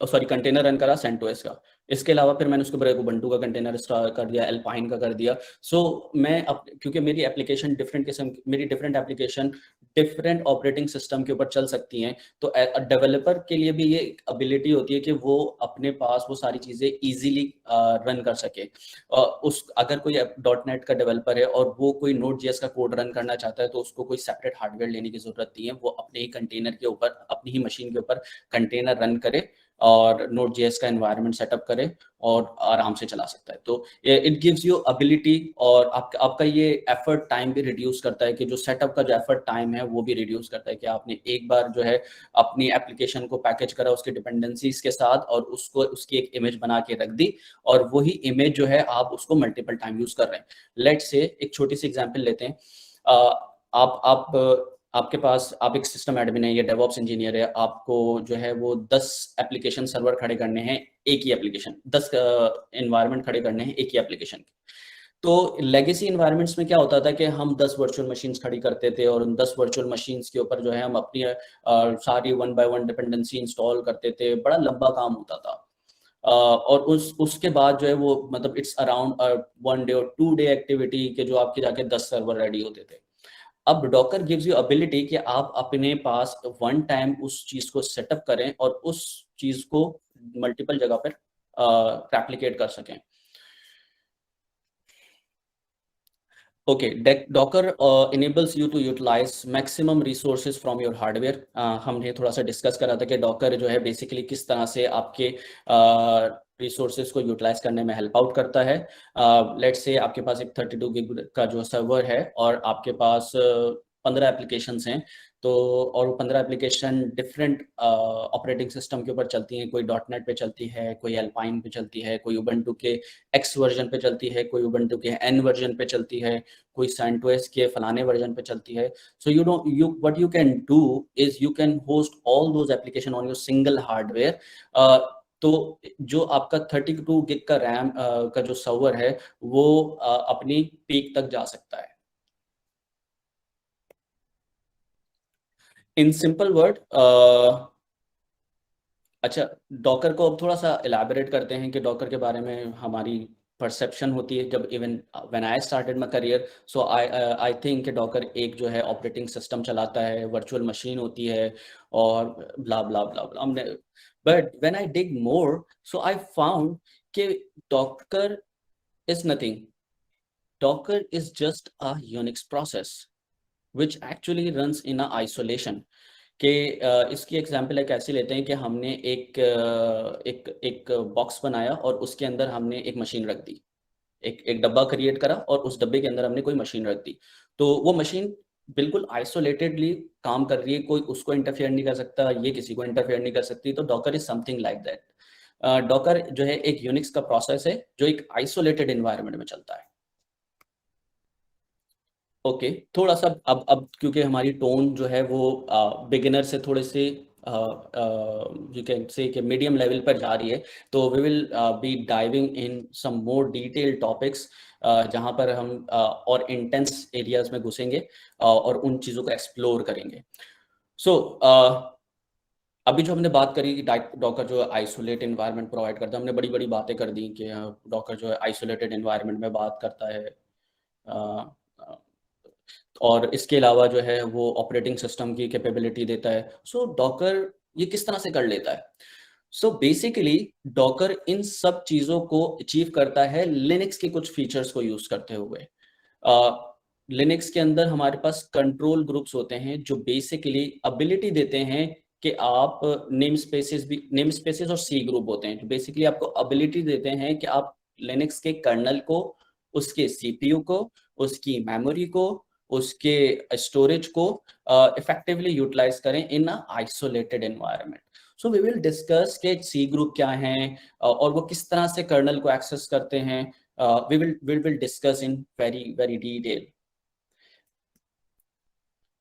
सॉरी कंटेनर रन करा CentOS का। इसके अलावा फिर मैंने उसके ऊपर एक उबंटू का कंटेनर इंस्टॉल कर दिया, एल्पाइन का कर दिया। सो मैं क्योंकि मेरी एप्लीकेशन डिफरेंट किस्म मेरी different application different operating system के ऊपर चल सकती हैं, तो डेवलपर के लिए भी ये एबिलिटी होती है कि वो अपने पास वो सारी चीज़ें ईजिली रन कर सके। उस अगर कोई .NET का डेवलपर है और वो कोई Node.js का कोड रन करना चाहता है, तो उसको कोई सेपरेट हार्डवेयर लेने की जरूरत नहीं है, वो अपने ही कंटेनर के ऊपर अपनी ही मशीन के ऊपर कंटेनर रन करे और Node.js का एनवायरनमेंट सेटअप करे और आराम से चला सकता है। तो इट गिव्स यू एबिलिटी, और आपका ये एफर्ट टाइम भी रिड्यूस करता है कि जो सेटअप का जो एफर्ट टाइम है वो भी रिड्यूस करता है कि आपने एक बार जो है अपनी एप्लीकेशन को पैकेज करा उसके डिपेंडेंसीज के साथ और उसको उसकी एक इमेज बना के रख दी, और वही इमेज जो है आप उसको मल्टीपल टाइम यूज कर रहे हैं। लेट्स से एक छोटी सी एग्जांपल लेते हैं, आप आपके पास आप एक सिस्टम एडमिन है या डेवऑप्स इंजीनियर है, आपको जो है वो 10 एप्लीकेशन सर्वर खड़े करने हैं, एक ही एप्लीकेशन 10 एनवायरनमेंट खड़े करने हैं एक ही एप्लीकेशन के। तो लेगेसी एनवायरनमेंट्स में क्या होता था कि हम 10 वर्चुअल मशीन्स खड़ी करते थे और उन 10 वर्चुअल मशीन्स के ऊपर जो है हम अपनी सारी 1 बाय 1 डिपेंडेंसी इंस्टॉल करते थे, बड़ा लंबा काम होता था। और उसके बाद जो है वो मतलब इट्स अराउंड 1 डे और 2 डे एक्टिविटी के जो आपके जाके 10 सर्वर रेडी होते थे। अब डॉकर गिव्स यू एबिलिटी कि आप अपने पास वन टाइम उस चीज को सेटअप करें और उस चीज को मल्टीपल जगह पर रेप्लिकेट कर सकें। Okay, Docker enables you to utilise maximum resources from your hardware. हमने थोड़ा सा डिस्कस करा था कि डॉकर जो है बेसिकली किस तरह से आपके रिसोर्सेज को यूटिलाइज करने में हेल्प आउट करता है। लेट्स से आपके पास एक 32 GB का जो सर्वर है और आपके पास 15 एप्लीकेशंस हैं, तो और वो 15 एप्लीकेशन डिफरेंट ऑपरेटिंग सिस्टम के ऊपर चलती हैं। कोई .NET पे चलती है, कोई एल्पाइन पे चलती है, कोई उबंटू के X वर्जन पे चलती है, कोई उबंटू के N वर्जन पे चलती है, कोई CentOS के फलाने वर्जन पे चलती है। So what you can do is you can host all those application on your single hardware. तो जो आपका 32 GB का रैम का जो सर्वर है वो अपनी पीक तक जा सकता है। इन सिंपल वर्ड, अच्छा, डॉकर को अब थोड़ा सा इलाबोरेट करते हैं कि डॉकर के बारे में हमारी परसेप्शन होती है। जब even when I started my career, so I think कि डॉकर एक जो है ऑपरेटिंग सिस्टम चलाता है, वर्चुअल मशीन होती है और ब्ला ब्ला ब्ला ब्ला। हमने but when I dig more, so I found कि Docker is nothing. Docker is just a Unix process which actually runs in a isolation। कि इसकी एग्जांपल एक ऐसी लेते हैं कि हमने एक बॉक्स बनाया और उसके अंदर हमने एक मशीन रख दी, एक डब्बा क्रिएट करा और उस डब्बे के अंदर हमने कोई मशीन रख दी। तो वो मशीन बिल्कुल आइसोलेटेडली काम कर रही है, कोई उसको इंटरफेयर नहीं कर सकता, ये किसी को इंटरफेयर नहीं कर सकती। तो Docker is something like that. Docker जो है एक यूनिक्स का प्रोसेस है जो एक आइसोलेटेड एनवायरनमेंट में चलता है। ओके, थोड़ा सा अब क्योंकि हमारी टोन जो है वो बिगिनर से थोड़े से यू कैन से कि मीडियम लेवल पर जा रही है, तो we will be diving in some more detailed topics, जहाँ पर हम और इंटेंस एरियाज में घुसेंगे और उन चीज़ों को एक्सप्लोर करेंगे। सो अभी जो हमने बात करी कि डॉकर जो है आइसोलेट एनवायरनमेंट प्रोवाइड करता है, हमने बड़ी बड़ी बातें कर दी कि डॉकर जो है आइसोलेटेड एनवायरनमेंट में बात करता है, और इसके अलावा जो है वो ऑपरेटिंग सिस्टम की कैपेबिलिटी देता है। सो डॉकर ये किस तरह से कर लेता है? सो बेसिकली डॉकर इन सब चीज़ों को अचीव करता है लिनक्स के कुछ फीचर्स को यूज़ करते हुए। लिनक्स के अंदर हमारे पास कंट्रोल ग्रुप्स होते हैं जो बेसिकली एबिलिटी देते हैं कि आप नेम स्पेसेस और सी ग्रुप होते हैं जो बेसिकली आपको एबिलिटी देते हैं कि आप लिनक्स के कर्नल को, उसके सीपीयू को, उसकी मेमोरी को, उसके स्टोरेज को इफेक्टिवली यूटिलाइज करें in a isolated environment. So we will discuss के सी ग्रुप क्या हैं और वो किस तरह से कर्नल को एक्सेस करते हैं। we will discuss in very detail.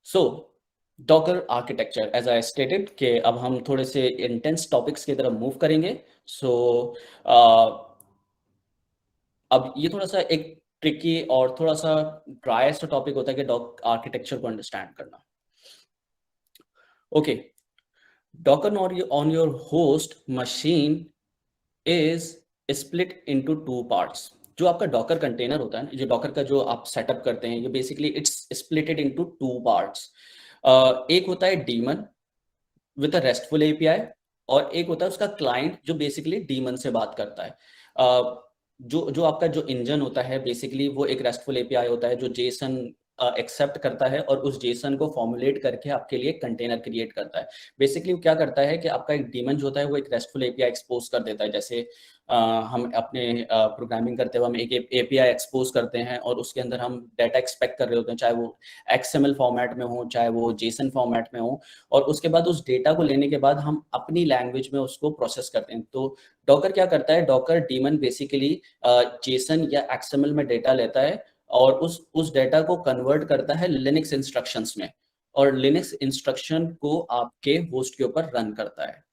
So Docker architecture, as I stated कि अब हम थोड़े से intense topics की तरफ move करेंगे। So अब ये थोड़ा सा एक ट्रिकी और थोड़ा सा ड्राई सा टॉपिक होता है कि डॉकर आर्किटेक्चर को अंडरस्टैंड करना। Okay, Docker on your host machine is split into two parts. जो आपका डॉकर कंटेनर होता है, जो डॉकर का जो आप सेटअप करते हैं, ये basically it's splitted into two parts. एक होता है demon with a restful API और एक होता है उसका क्लाइंट जो बेसिकली डीमन से बात करता है। जो आपका जो इंजन होता है बेसिकली वो एक रेस्टफुल एपीआई होता है जो जेसन एक्सेप्ट करता है और उस जेसन को फॉर्मुलेट करके आपके लिए कंटेनर क्रिएट करता है। बेसिकली वो क्या करता है कि आपका एक डीमन जो होता है वो एक रेस्टफुल एपीआई एक्सपोज कर देता है। जैसे हम अपने प्रोग्रामिंग करते हुए हम एक एपीआई एक्सपोज करते हैं और उसके अंदर हम डाटा एक्सपेक्ट कर रहे होते हैं, चाहे वो एक्सएमएल फॉर्मेट में हो, चाहे वो जेसन फॉर्मेट में हो, और उसके बाद उस डेटा को लेने के बाद हम अपनी लैंग्वेज में उसको प्रोसेस करते हैं। तो डॉकर क्या करता है, डॉकर डीमन बेसिकली जेसन या एक्सएमएल में डेटा लेता है और उस डेटा को कन्वर्ट करता है लिनक्स इंस्ट्रक्शंस में, और लिनक्स इंस्ट्रक्शन को आपके होस्ट के ऊपर रन करता है।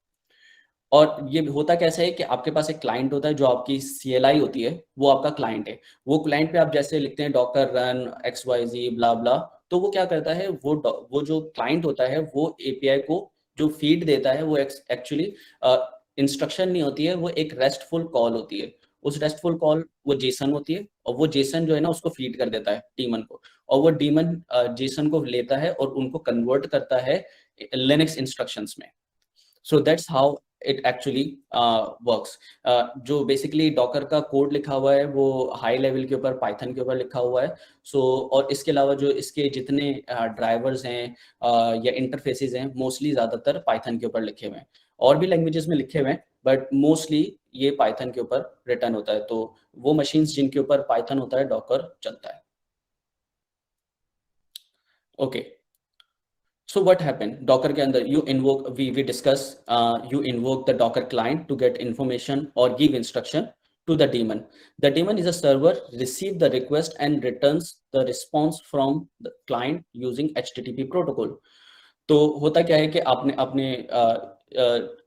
और ये होता कैसा है कि आपके पास एक क्लाइंट होता है, जो आपकी CLI होती है वो आपका क्लाइंट है। वो क्लाइंट पे आप जैसे लिखते हैं डॉकर रन XYZ ब्ला ब्ला, तो वो क्या करता है, वो जो क्लाइंट होता है वो API को जो फीड देता है वो एक्चुअली इंस्ट्रक्शन नहीं होती है, वो एक रेस्टफुल कॉल होती है। उस रेस्टफुल कॉल वो जेसन होती है और वो जेसन जो है ना उसको फीड कर देता है डीमन को, और वो डीमन जेसन को लेता है और उनको कन्वर्ट करता है लिनक्स इंस्ट्रक्शंस में। So that's how it actually works. जो बेसिकली डॉकर का कोड लिखा हुआ है वो हाई लेवल के ऊपर पाइथन के ऊपर लिखा हुआ है। और इसके अलावा जो इसके जितने ड्राइवर्स हैं या इंटरफेसेस हैं मोस्टली ज़्यादातर पाइथन के ऊपर लिखे हुए हैं, और भी लैंग्वेजेस में लिखे हुए हैं बट मोस्टली ये पाइथन के ऊपर रिटर्न होता है। तो वो मशीन्स जिनके ऊपर पाइथन होता है डॉकर चलता है। Okay, so what happened docker के अंदर you invoke, we discuss, you invoke the docker client to get information or give instruction to the daemon. The daemon is a server, receive the request and returns the response from the client using HTTP protocol. तो होता क्या है कि आपने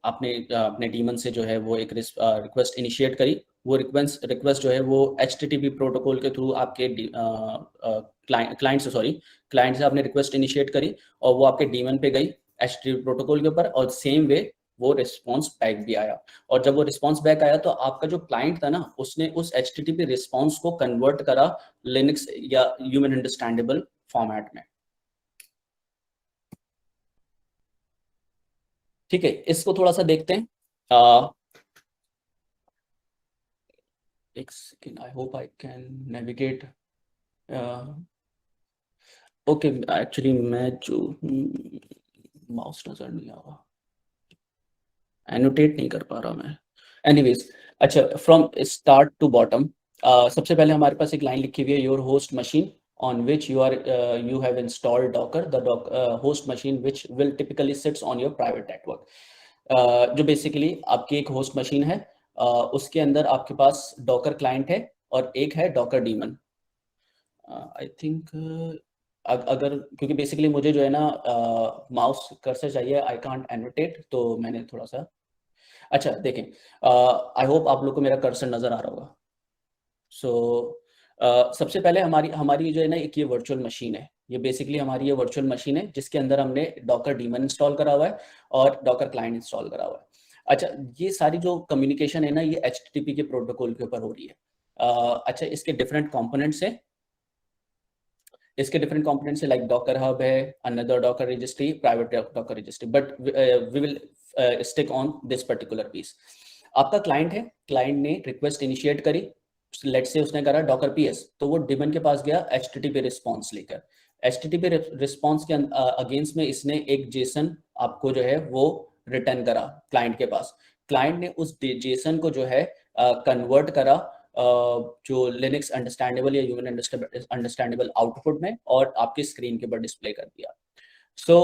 अपने demon से जो है वो एक रिक्वेस्ट इनिशिएट करी। वो रिक्वेस्ट जो है वो HTTP प्रोटोकॉल के थ्रू आपके क्लाइंट से आपने रिक्वेस्ट इनिशिएट करी और वो आपके डीमन पे गई HTTP प्रोटोकॉल के ऊपर, और सेम वे वो रिस्पॉन्स बैक भी आया। और जब वो रिस्पॉन्स बैक आया तो आपका जो क्लाइंट था ना उसने उस HTTP रिस्पॉन्स को कन्वर्ट करा लिनक्स या ह्यूमन अंडरस्टैंडेबल फॉर्मेट में। ठीक है, इसको थोड़ा सा देखते हैं। एक second, I hope I can navigate. Okay, actually मैं जो माउस नजर नहीं आ रहा, एनोटेट नहीं कर पा रहा मैं। एनीवेज, अच्छा, फ्रॉम स्टार्ट टू बॉटम, सबसे पहले हमारे पास एक लाइन लिखी हुई है, your host machine on which you have installed Docker, the host machine which will typically sits on your private network. जो बेसिकली आपकी एक होस्ट मशीन है, उसके अंदर आपके पास डॉकर क्लाइंट है और एक है डॉकर डीमन। आई थिंक अगर क्योंकि बेसिकली मुझे जो है ना माउस कर्सर चाहिए, आई कांट एनोटेट, तो मैंने थोड़ा सा अच्छा देखें, आई होप आप लोग को मेरा कर्सर नजर आ रहा होगा। सो सबसे पहले हमारी हमारी जो है ना एक ये वर्चुअल मशीन है, ये बेसिकली हमारी ये वर्चुअल मशीन है जिसके अंदर हमने डॉकर डीमन इंस्टॉल करा हुआ है और डॉकर क्लाइंट इंस्टॉल करा हुआ है। अच्छा, ये सारी जो कम्युनिकेशन है ना ये HTTP के प्रोटोकॉल के ऊपर हो रही है। अच्छा, इसके डिफरेंट कंपोनेंट्स हैं, इसके डिफरेंट कंपोनेंट्स है, लाइक डॉकर हब है, another Docker registry, private Docker registry, but we will stick on this particular piece. आपका क्लाइंट है, क्लाइंट ने रिक्वेस्ट इनिशिएट करी, लेट्स से उसने करा डॉकर PS, तो वो डेमन के पास गया HTTP रिस्पॉन्स लेकर। HTTP रिस्पॉन्स के अगेंस्ट में इसने एक जेसन आपको जो है वो रिटर्न करा क्लाइंट के पास। क्लाइंट ने उस जेसन को जो है कन्वर्ट करा जो लिनक्स अंडरस्टैंडेबल या ह्यूमन अंडरस्टैंडेबल आउटपुट में और आपकी स्क्रीन के ऊपर डिस्प्ले कर दिया। सो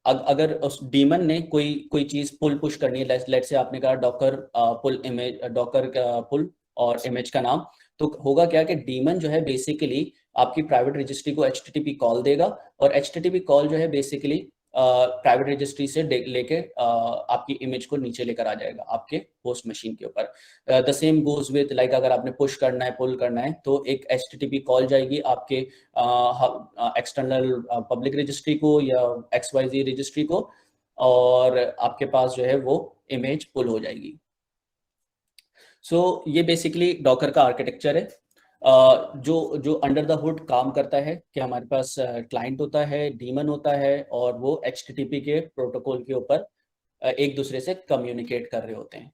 अगर उस डीमन ने कोई चीज पुल पुश करनी है, लेट्स से आपने कहा डॉकर पुल इमेज, डॉकर पुल और इमेज का नाम, तो होगा क्या कि डीमन जो है बेसिकली आपकी प्राइवेट रजिस्ट्री को HTTP कॉल देगा और HTTP कॉल जो है बेसिकली प्राइवेट रजिस्ट्री से लेके आपकी इमेज को नीचे लेकर आ जाएगा आपके होस्ट मशीन के ऊपर। The same goes with like अगर आपने पुश करना है, पुल करना है, तो एक HTTP कॉल जाएगी आपके एक्सटर्नल पब्लिक रजिस्ट्री को या XYZ रजिस्ट्री को और आपके पास जो है वो इमेज पुल हो जाएगी। सो ये बेसिकली डॉकर का आर्किटेक्चर है। जो अंडर द हुड काम करता है कि हमारे पास क्लाइंट होता है, डीमन होता है और वो HTTP के प्रोटोकॉल के ऊपर एक दूसरे से कम्युनिकेट कर रहे होते हैं।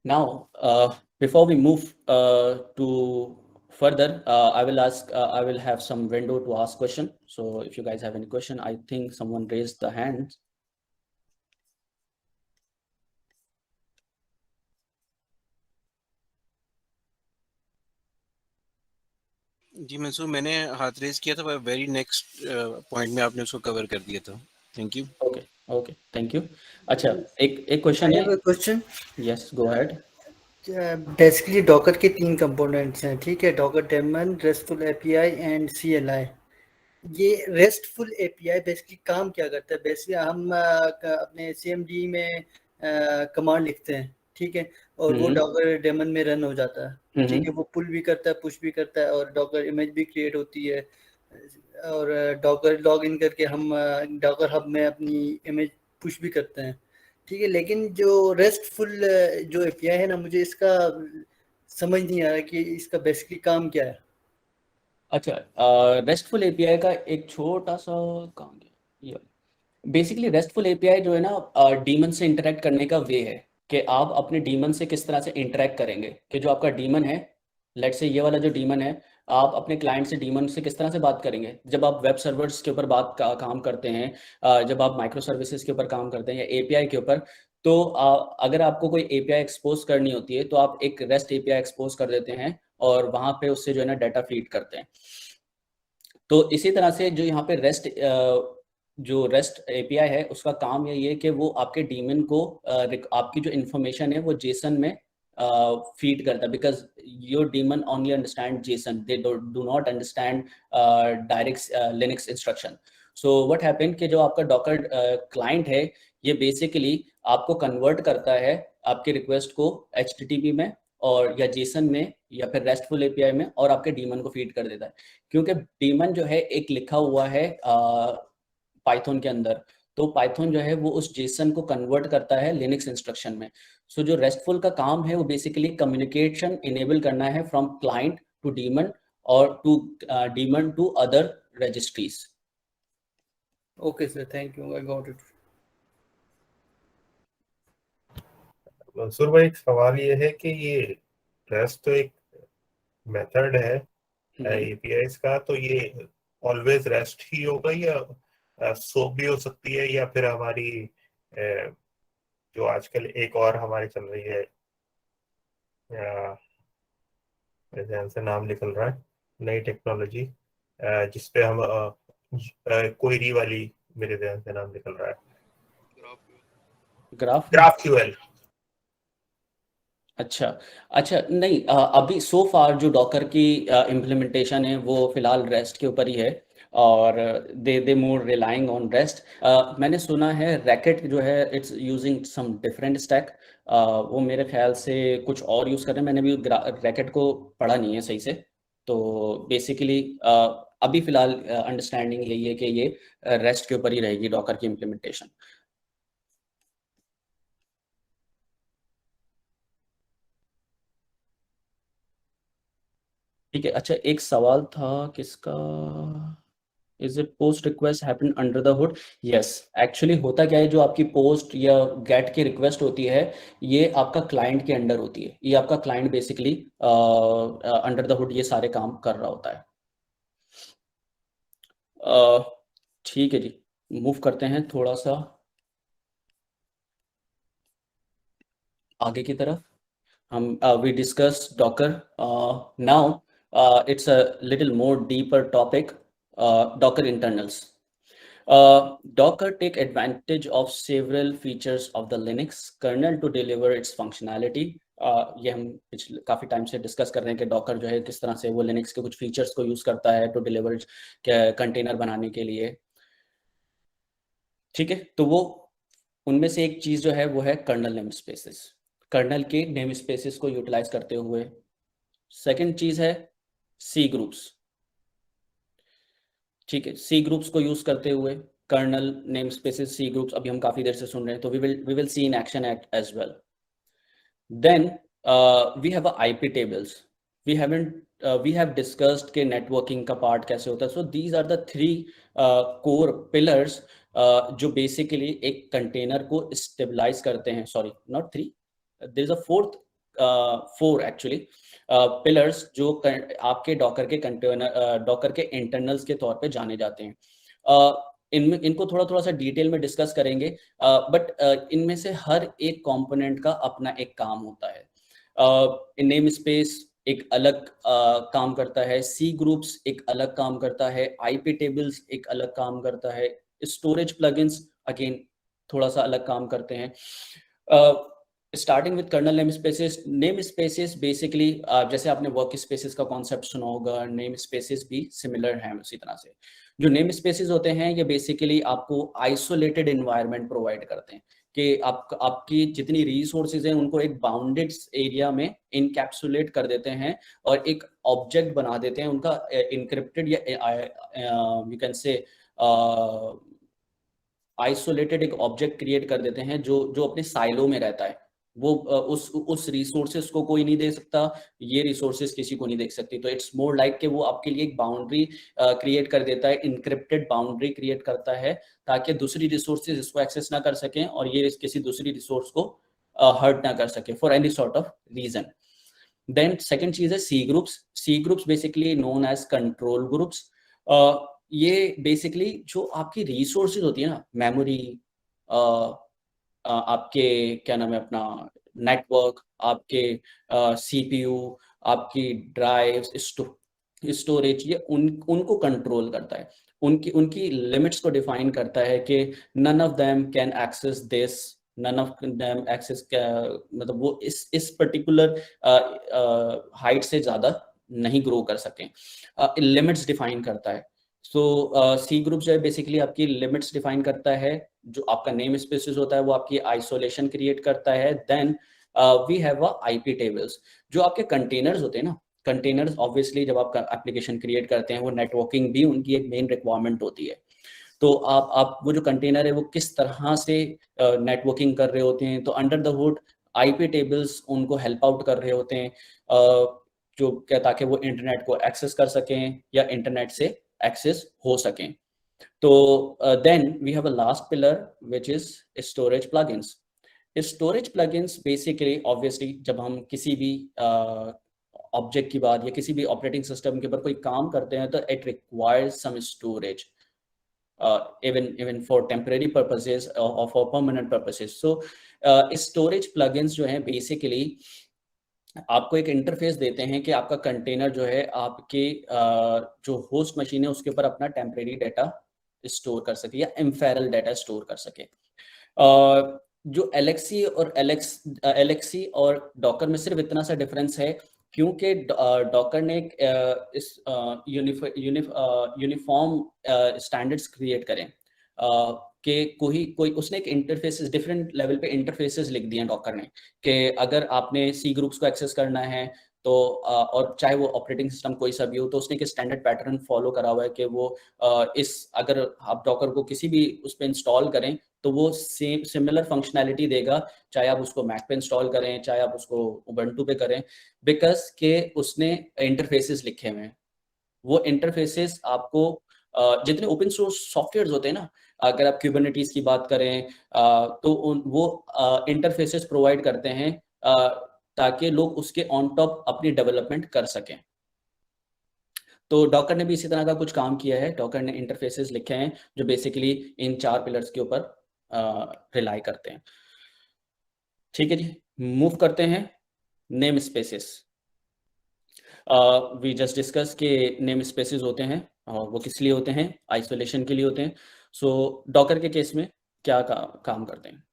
Now, before we move to further, I will have some window to ask question. So if you guys have any question, I think someone raised the hand. जी मंसूर, मैंने हाथ रेज किया था, वेरी नेक्स्ट पॉइंट में आपने उसको cover कर दिया था। Thank you. Okay, thank you. अच्छा, एक क्वेश्चन है। Question, yes, go ahead. Basically Docker के 3 कंपोनेंट्स हैं, ठीक है, Docker daemon, restful API and CLI। ये रेस्टफुल एपीआई बेसिकली काम क्या करता है? बेसिकली हम अपने CMD में कमांड लिखते हैं, ठीक है, और वो डॉकर डेमन में रन हो जाता है, ठीक है, वो पुल भी करता है, पुश भी करता है और डॉकर इमेज भी क्रिएट होती है और डॉकर लॉग इन करके हम डॉकर हब में अपनी इमेज पुश भी करते हैं, ठीक है। लेकिन जो रेस्टफुल जो एपीआई है ना, मुझे इसका समझ नहीं आ रहा कि इसका बेसिकली काम क्या है। अच्छा, रेस्टफुल एपीआई का एक छोटा सा काम है। बेसिकली रेस्टफुल एपीआई जो है ना डीमन से इंटरेक्ट करने का वे है कि आप अपने डीमन से किस तरह से इंटरेक्ट करेंगे, कि जो आपका डीमन है, लेट्स से ये वाला जो डीमन है, आप अपने क्लाइंट से डीमन से किस तरह से बात करेंगे। जब आप वेब सर्वर्स के ऊपर काम करते हैं, जब आप माइक्रो सर्विसेज के ऊपर काम करते हैं या एपीआई के ऊपर, तो अगर आपको कोई एपीआई एक्सपोज करनी होती है तो आप एक रेस्ट एपीआई एक्सपोज कर देते हैं और वहां पे उससे जो है ना डाटा फीड करते हैं। तो इसी तरह से जो यहाँ पे रेस्ट एपीआई है उसका काम यही है कि वो आपके डीमन को आपकी जो इन्फॉर्मेशन है वो जेसन में फीड करता है, because your demon only understand Jason, they do not understand direct Linux instruction. So what happen कि जो आपका डॉकर क्लाइंट है ये बेसिकली आपको कन्वर्ट करता है आपके रिक्वेस्ट को HTTP में और या जेसन में या फिर रेस्टफुल एपीआई में और आपके डीमन को फीड कर देता है, क्योंकि डीमन जो है एक लिखा हुआ है पाइथन के अंदर, तो पाइथन जो है वो उस जेसन को कन्वर्ट करता है लिनक्स इंस्ट्रक्शन में। सो जो रेस्टफुल का काम है वो बेसिकली कम्युनिकेशन इनेबल करना है फ्रॉम क्लाइंट टू डीमन और to daemon to other registries. Okay sir, thank you, I got it. Mansoor भाई, एक सवाल ये है कि ये रेस्ट तो एक मेथड है एपीआईज का, तो ये ऑलवेज रेस्ट ही होगा या सोप भी हो सकती है, या फिर हमारी जो आजकल एक और हमारी चल रही है, मेरे ध्यान से नाम निकल रहा है, नई टेक्नोलॉजी जिसपे हम क्वेरी वाली, मेरे ध्यान से नाम निकल रहा है, ग्राफ GraphQL। अच्छा, अच्छा नहीं अभी सो फार जो डॉकर की इम्प्लीमेंटेशन है वो फिलहाल रेस्ट के ऊपर ही है और they more relying on rest. मैंने सुना है रैकेट जो है it's using some different stack, वो मेरे ख्याल से कुछ और यूज़ कर रहे हैं। मैंने भी रैकेट को पढ़ा नहीं है सही से, तो बेसिकली अभी फिलहाल अंडरस्टैंडिंग यही है कि ये रेस्ट के ऊपर ही रहेगी डॉकर की इम्प्लीमेंटेशन। ठीक है, अच्छा एक सवाल था किसका, is it post request happen under the hood? Yes, actually होता क्या है, जो आपकी पोस्ट या गेट की रिक्वेस्ट होती है ये आपका क्लाइंट के अंडर होती है, ये आपका client basically under the hood ये सारे काम कर रहा होता है। ठीक है जी, मूव करते हैं थोड़ा सा आगे की तरफ। हम we discuss Docker. Now it's a little more deeper topic. Docker internals. Docker take advantage of several features of the Linux kernel to deliver its functionality. ये हम पिछले काफ़ी टाइम से डिस्कस कर रहे हैं कि डॉकर जो है किस तरह से वो लिनक्स के कुछ फीचर्स को यूज़ करता है टू डिलीवर कंटेनर बनाने के लिए। ठीक है, तो वो उनमें से एक चीज़ जो है वो है कर्नल नेम स्पेसेस, कर्नल के नेम स्पेसेस को यूटिलाइज करते हुए। सेकंड चीज़ है सी ग्रुप्स। ठीक है, सी ग्रुप्स को यूज़ करते हुए kernel namespaces C groups अभी हम काफ़ी देर से सुन रहे हैं, तो we will see in action as well. Then we have IP tables. We have discussed के नेटवर्किंग का पार्ट कैसे होता है। So these are the three core pillars जो बेसिकली एक कंटेनर को स्टेबलाइज करते हैं। Sorry, not three, there is a four actually pillars जो आपके डॉकर के कंटेनर डॉकर के इंटरनल्स के तौर पे जाने जाते हैं। इनमें इनको थोड़ा थोड़ा सा डिटेल में डिस्कस करेंगे, बट इनमें से हर एक कंपोनेंट का अपना एक काम होता है। नेम स्पेस एक अलग काम करता है, सी ग्रुप्स एक अलग काम करता है, आईपी टेबल्स एक अलग काम करता है, स्टोरेज प्लगइन्स अगेन थोड़ा सा अलग काम करते हैं। Starting with kernel namespaces basically जैसे आपने वर्क स्पेसेस का कॉन्सेप्ट सुना होगा, नेम स्पेसेस भी सिमिलर हैं उसी तरह से। जो नेम स्पेसेस होते हैं ये बेसिकली आपको आइसोलेटेड एनवायरनमेंट प्रोवाइड करते हैं कि आपकी जितनी रिसोर्सेज हैं उनको एक बाउंडेड एरिया में इनकैप्सुलेट कर देते हैं और एक ऑब्जेक्ट बना देते हैं उनका इनक्रिप्टेड या यू कैन से आइसोलेटेड एक ऑब्जेक्ट क्रिएट कर देते हैं जो जो अपने साइलो में रहता है। वो उस रिसोर्सेज को कोई नहीं दे सकता, ये रिसोर्सेज किसी को नहीं देख सकती। तो इट्स मोर लाइक कि वो आपके लिए एक बाउंड्री क्रिएट कर देता है, इनक्रिप्टेड बाउंड्री क्रिएट करता है ताकि दूसरी रिसोर्सेज इसको एक्सेस ना कर सकें और ये किसी दूसरी रिसोर्स को हर्ट ना कर सके for any sort of reason. Then second चीज है C groups. C groups basically known as control groups. ये बेसिकली जो आपकी रिसोर्सेज होती है ना, मेमोरी, आपके क्या नाम है अपना नेटवर्क, आपके सीपीयू, आपकी ड्राइव्स, स्टोरेज, ये उनको कंट्रोल करता है, उनकी उनकी लिमिट्स को डिफाइन करता है कि none of them can access this, none of them access, मतलब वो इस पर्टिकुलर हाइट से ज़्यादा नहीं ग्रो कर सकें, लिमिट्स डिफाइन करता है। सो सी ग्रुप जो है बेसिकली आपकी लिमिट्स डिफाइन करता है, जो आपका नेम स्पेसेस होता है वो आपकी आइसोलेशन क्रिएट करता है। Then we have IP tables, जो आपके कंटेनर्स होते हैं ना, कंटेनर्स ऑब्वियसली जब आप एप्लीकेशन क्रिएट करते हैं वो नेटवर्किंग भी उनकी एक मेन रिक्वायरमेंट होती है। तो आप वो जो कंटेनर है वो किस तरह से नेटवर्किंग कर रहे होते हैं, तो under the hood IP tables उनको हेल्प आउट कर रहे होते हैं, जो क्या, ताकि वो इंटरनेट को एक्सेस कर सकें या इंटरनेट से एक्सेस हो सकें। तो then we have a last pillar which is storage plugins. Storage plugins basically obviously जब हम किसी भी ऑब्जेक्ट की बात या किसी भी ऑपरेटिंग सिस्टम के ऊपर कोई काम करते हैं तो it requires some storage, even for temporary purposes or for permanent purposes. So storage plugins जो हैं basically आपको एक इंटरफेस देते हैं कि आपका कंटेनर जो है आपके जो होस्ट मशीन है उसके ऊपर अपना टेम्परेरी डाटा स्टोर कर सके या इंफेरल डाटा स्टोर कर सके। जो LXC और LXC और डॉकर में सिर्फ इतना सा डिफरेंस है क्योंकि डॉकर ने इस यूनिफॉर्म स्टैंडर्ड्स क्रिएट करें कि कोई उसने एक इंटरफेसेस डिफरेंट लेवल पे इंटरफेसेस लिख दिए डॉकर ने कि अगर आपने सी ग्रुप्स को एक्सेस करना है तो और चाहे वो ऑपरेटिंग सिस्टम कोई सा भी हो तो उसने एक स्टैंडर्ड पैटर्न फॉलो करा हुआ है कि वो अगर आप डॉकर को किसी भी उस पर इंस्टॉल करें तो वो सेम सिमिलर फंक्शनैलिटी देगा, चाहे आप उसको मैक पे इंस्टॉल करें, चाहे आप उसको उबंटू पे करें, बिकॉज के उसने इंटरफेसेस लिखे हुए हैं। वो इंटरफेसेस आपको जितने ओपन सोर्स सॉफ्टवेयर्स होते हैं ना, अगर आप क्यूबरनेटीज की बात करें तो वो इंटरफेसेस प्रोवाइड करते हैं ताकि लोग उसके ऑन टॉप अपनी डेवलपमेंट कर सकें। तो डॉकर ने भी इसी तरह का कुछ काम किया है। डॉकर ने इंटरफेसेस लिखे हैं जो बेसिकली इन 4 पिलर्स के ऊपर रिलाई करते हैं। ठीक है जी, मूव करते हैं namespaces. We just discuss के नेम स्पेसेस होते हैं और वो किस लिए होते हैं, आइसोलेशन के लिए होते हैं। सो डॉकर के केस में क्या काम करते हैं?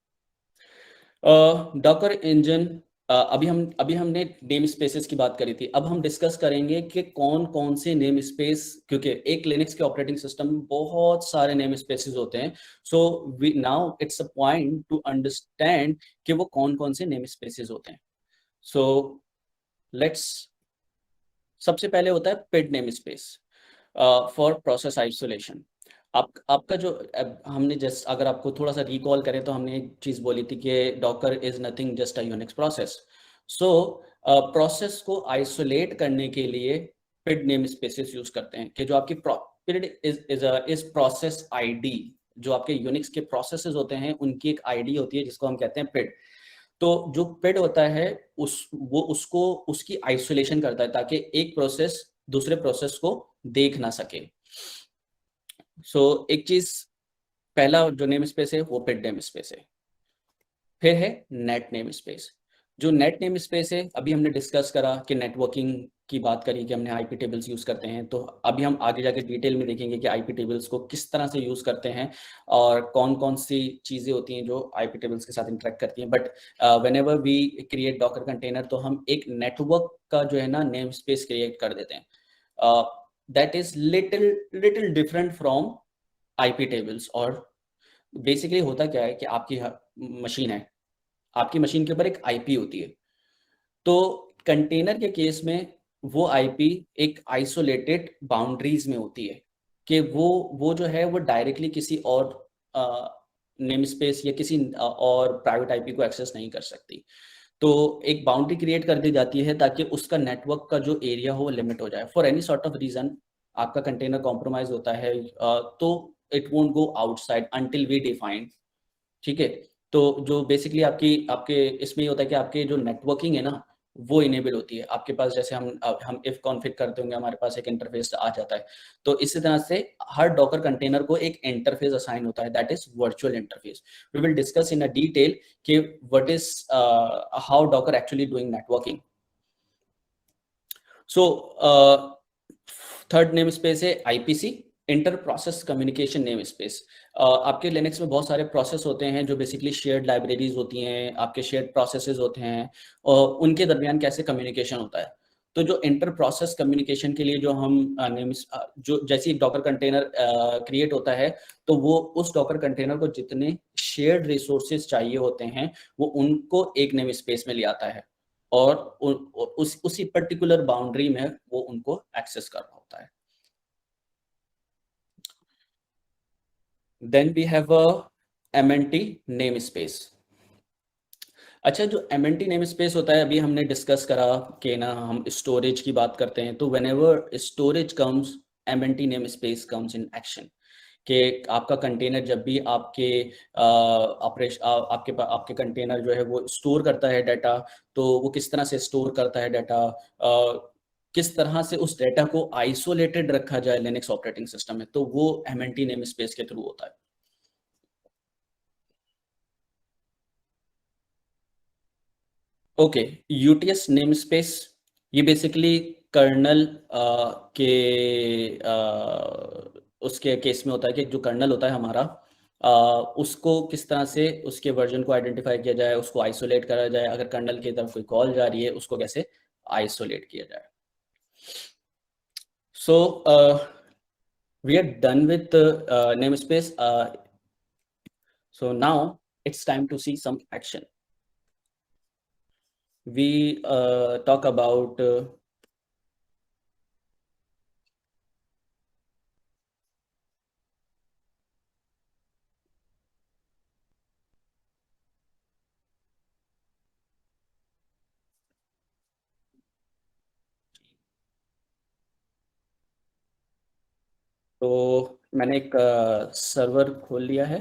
डॉकर इंजन अभी हमने नेम स्पेसेस की बात करी थी। अब हम डिस्कस करेंगे कि कौन कौन से नेम स्पेस, क्योंकि एक लिनक्स के ऑपरेटिंग सिस्टम में बहुत सारे नेम स्पेसेस होते हैं। So we now it's a point to understand कि वो कौन कौन से नेम स्पेसेस होते हैं। सो लेट्स, सबसे पहले होता है पिड name space for process isolation. आपका जो हमने जस्ट अगर आपको थोड़ा सा रिकॉल करें तो हमने एक चीज बोली थी कि Docker is nothing just a Unix process. So process को आइसोलेट करने के लिए पिड नेम स्पेसेस यूज करते हैं कि जो आपकी पिड इज प्रोसेस आईडी। जो आपके यूनिक्स के प्रोसेसेस होते हैं उनकी एक आईडी होती है जिसको हम कहते हैं पिड। तो जो पिड होता है उसको उसकी आइसोलेशन करता है ताकि एक प्रोसेस दूसरे प्रोसेस को देख ना सके। सो एक चीज, पहला जो नेम स्पेस है वो पिड नेम स्पेस है। फिर है नेट नेम स्पेस। जो नेट नेम स्पेस है, अभी हमने डिस्कस करा कि नेटवर्किंग की बात करी कि हमने आईपी टेबल्स यूज करते हैं। तो अभी हम आगे जाके डिटेल में देखेंगे कि आईपी टेबल्स को किस तरह से यूज करते हैं और कौन कौन सी चीजें होती हैं जो आईपी टेबल्स के साथ इंटरेक्ट करती हैं। But whenever we create Docker container तो हम एक नेटवर्क का जो है ना नेम स्पेस क्रिएट कर देते हैं। That is little different from IP tables. और बेसिकली होता क्या है कि आपकी मशीन है, आपकी मशीन के ऊपर एक आईपी होती है। तो कंटेनर के केस में वो आईपी एक आइसोलेटेड बाउंड्रीज में होती है कि वो जो है वो डायरेक्टली किसी और नेम स्पेस या किसी और प्राइवेट आईपी को एक्सेस नहीं कर सकती। तो एक बाउंड्री क्रिएट कर दी जाती है ताकि उसका नेटवर्क का जो एरिया हो वो लिमिट हो जाए। For any sort of reason आपका कंटेनर कॉम्प्रोमाइज होता है तो it won't go outside until we define. ठीक है, तो जो बेसिकली आपके इसमें ये होता है कि आपके जो नेटवर्किंग है ना वो इनेबल होती है। आपके पास जैसे हम इफ कॉन्फ़िग करते होंगे हमारे पास एक इंटरफेस आ जाता है। तो इसी तरह से हर डॉकर कंटेनर को एक इंटरफेस असाइन होता है, that is virtual interface. We will discuss in a detail कि what is how Docker actually doing networking. So third name space है IPC, inter process communication name space. आपके Linux में बहुत सारे प्रोसेस होते हैं जो बेसिकली शेयर्ड लाइब्रेरीज होती हैं, आपके शेयर्ड प्रोसेसेस होते हैं और उनके दरमियान कैसे कम्युनिकेशन होता है। तो जो इंटर प्रोसेस कम्युनिकेशन के लिए जो हम जो जैसे एक डॉकर कंटेनर क्रिएट होता है तो वो उस डॉकर कंटेनर को जितने शेयर्ड रिसोर्सेज चाहिए होते हैं वो उनको एक नेम स्पेस में ले आता है और उसी पर्टिकुलर बाउंड्री में वो उनको एक्सेस कर रहा होता है। Then we have a MNT namespace। अच्छा, जो MNT namespace होता है अभी हमने डिस्कस करा कि ना हम स्टोरेज की बात करते हैं तो whenever storage comes MNT namespace comes in action। कि आपका कंटेनर जब भी आपके कंटेनर जो है वो स्टोर करता है डाटा, तो वो किस तरह से स्टोर करता है डाटा, किस तरह से उस डेटा को आइसोलेटेड रखा जाए लिनक्स ऑपरेटिंग सिस्टम में, तो वो MNT नेम स्पेस के थ्रू होता है। ओके, यूटीएस नेम स्पेस ये बेसिकली कर्नल के उसके केस में होता है कि जो कर्नल होता है हमारा उसको किस तरह से उसके वर्जन को आइडेंटिफाई किया जाए, उसको आइसोलेट करा जाए, अगर कर्नल की तरफ कोई कॉल जा रही है उसको कैसे आइसोलेट किया जाए. So we are done with the namespace. So now it's time to see some action. We talk about तो मैंने एक सर्वर खोल लिया है.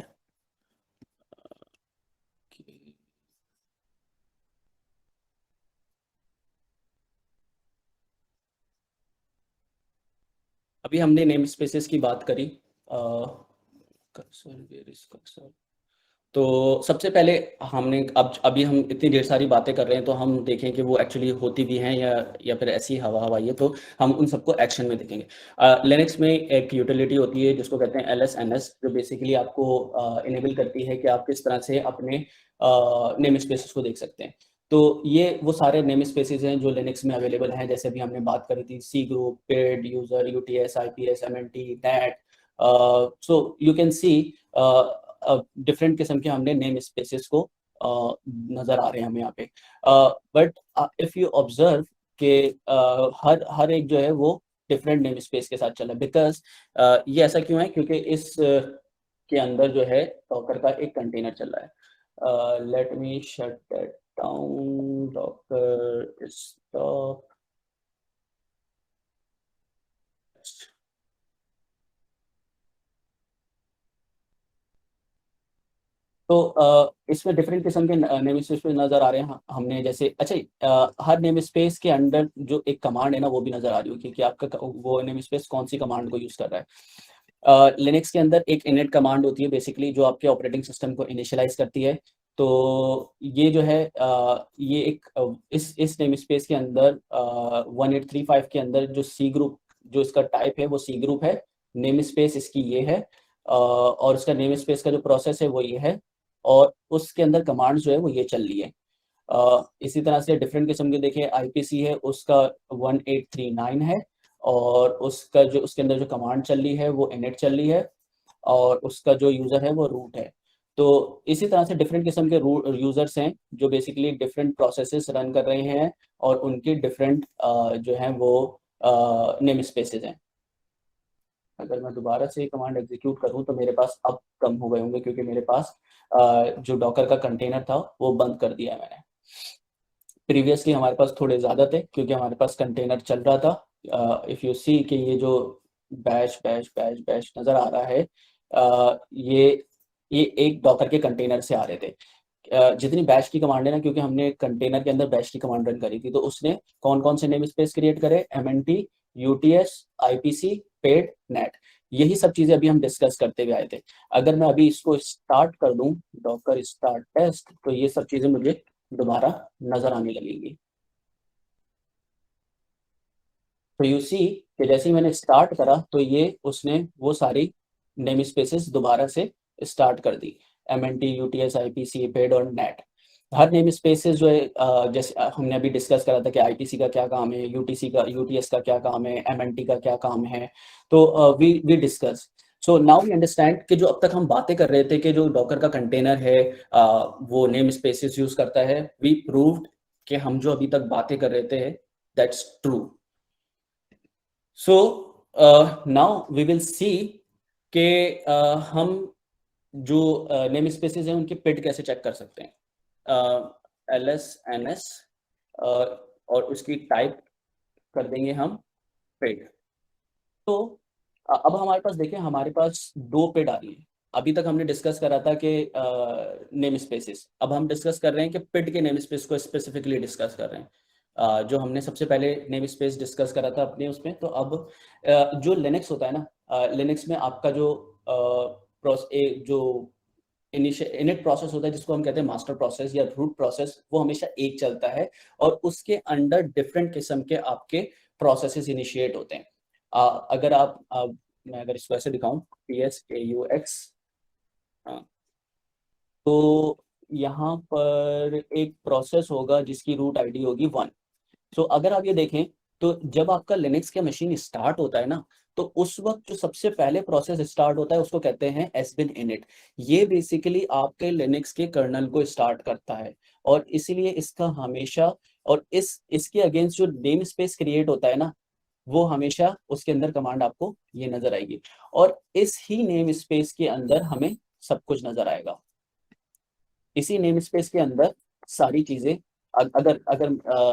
अभी हमने नेम स्पेसेस की बात करी. तो सबसे पहले हमने अभी हम इतनी ढेर सारी बातें कर रहे हैं तो हम देखें कि वो एक्चुअली होती भी हैं या फिर ऐसी हवा हवाई है, तो हम उन सबको एक्शन में देखेंगे. लिनक्स में एक यूटिलिटी होती है जिसको कहते हैं LSNS, जो बेसिकली आपको इनेबल करती है कि आप किस तरह से अपने नेम स्पेसेस को देख सकते हैं. तो ये वो सारे नेम स्पेसेस हैं जो लिनक्स में अवेलेबल हैं. जैसे अभी हमने बात करी थी C group, PID, user, UTS, IPS, MNT, NAT. So you can see different किस्म के हमने नेम स्पेसेस को नजर आ रहे हैं हमें यहाँ पे. बट इफ यू ऑब्जर्व के हर एक जो है वो डिफरेंट नेम स्पेस के साथ चला है. बिकॉज ये ऐसा क्यों है, क्योंकि इस के अंदर जो है डॉकर का एक कंटेनर चल रहा है. Let me shut that down. Docker stop. तो इसमें डिफरेंट किस्म के नेम स्पेस नजर आ रहे हैं हमने. जैसे अच्छा, हर नेम स्पेस के अंदर जो एक कमांड है ना वो भी नजर आ रही होगी कि आपका वो नेम स्पेस कौन सी कमांड को यूज कर रहा है. लिनक्स के अंदर एक इनिट कमांड होती है बेसिकली जो आपके ऑपरेटिंग सिस्टम को इनिशियलाइज करती है. तो ये जो है ये एक इस नेम स्पेस के अंदर 1835 के अंदर जो सी ग्रुप, जो इसका टाइप है वो सी ग्रुप है. नेम स्पेस इसकी ये है, और उसका नेम स्पेस का जो प्रोसेस है वो ये है, और उसके अंदर कमांड्स जो है वो ये चल रही है. इसी तरह से डिफरेंट किस्म के देखिए IPC है उसका 1839 है, और उसका जो उसके अंदर जो कमांड चल रही है वो इनिट चल रही है, और उसका जो यूजर है वो रूट है. तो इसी तरह से डिफरेंट किस्म के यूजर्स हैं जो बेसिकली डिफरेंट प्रोसेसेस रन कर रहे हैं, और उनकी डिफरेंट जो है वो नेम स्पेसेस हैं. अगर मैं दोबारा से कमांड एग्जीक्यूट करूं तो मेरे पास अब कम हो गए होंगे, क्योंकि मेरे पास जो डॉकर का कंटेनर था वो बंद कर दिया है मैंने. प्रीवियसली हमारे पास थोड़े ज़्यादा थे क्योंकि हमारे पास कंटेनर चल रहा था. इफ़ यू सी कि ये जो बैश बैश बैश बैश नज़र आ रहा है, ये एक डॉकर के कंटेनर से आ रहे थे. जितनी बैश की कमांड है ना, क्योंकि हमने कंटेनर के अंदर बैश की कमांड रन करी थी, तो उसने कौन कौन से नेम स्पेस क्रिएट करे? MNT, UTS, IPC, paid, net. यही सब चीजें अभी हम डिस्कस करते हुए आए थे. अगर मैं अभी इसको स्टार्ट कर दूं डॉकर स्टार्ट टेस्ट, तो ये सब चीजें मुझे दोबारा नजर आने लगेंगी. तो यू सी कि जैसे ही मैंने स्टार्ट करा तो ये उसने वो सारी नेम स्पेसेस दोबारा से स्टार्ट कर दी. MNT, UTS, IPC, पेड और नेट. हर नेम स्पेसेस जो है जैसे हमने अभी डिस्कस करा था कि IPC का क्या काम है, UTS का क्या काम है, MNT का क्या काम है. तो we discuss. So now we understand कि जो अब तक हम बातें कर रहे थे कि जो डॉकर का कंटेनर है वो नेम स्पेसेस यूज करता है, वी प्रूव्ड कि हम जो अभी तक बातें कर रहे थे that's true. So now we will see कि हम जो नेम स्पेसेस हैं उनके पिड कैसे चेक कर सकते हैं. LSNS और उसकी टाइप कर देंगे हम पिड. तो अब हमारे पास देखें, हमारे पास दो पिड आ रही है. अभी तक हमने डिस्कस करा था कि नेम स्पेसेस, अब हम डिस्कस कर रहे हैं कि पिड के नेम स्पेस को स्पेसिफिकली डिस्कस कर रहे हैं. जो हमने सबसे पहले नेम स्पेस डिस्कस करा था अपने उसमें. तो अब जो लिनक्स होता है ना, लिनक्स में आपका जो जो इनिट प्रोसेस होता है जिसको हम कहते हैं मास्टर प्रोसेस या रूट प्रोसेस, वो हमेशा एक चलता है, और उसके अंदर डिफरेंट किस्म के आपके प्रोसेसेस इनिशिएट होते हैं. अगर आप मैं अगर इसको ऐसे दिखाऊं PSAUX हाँ, तो यहाँ पर एक प्रोसेस होगा जिसकी रूट आईडी होगी 1। तो अगर आप ये देखें तो जब आपका लिनक्स का मशीन स्टार्ट होता है ना, तो उस वक्त जो सबसे पहले प्रोसेस स्टार्ट होता है उसको कहते हैं एसबिन इनिट। ये बेसिकली आपके लिनक्स के कर्नल को स्टार्ट करता है, और इसीलिए इसका हमेशा, और इसके अगेंस्ट जो नेम स्पेस क्रिएट होता है ना, वो हमेशा उसके अंदर कमांड आपको ये नजर आएगी, और इस ही नेम स्पेस के अंदर हमें सब कुछ नजर आएगा। इसी नेम स्पेस के अंदर सारी चीजें, अगर अगर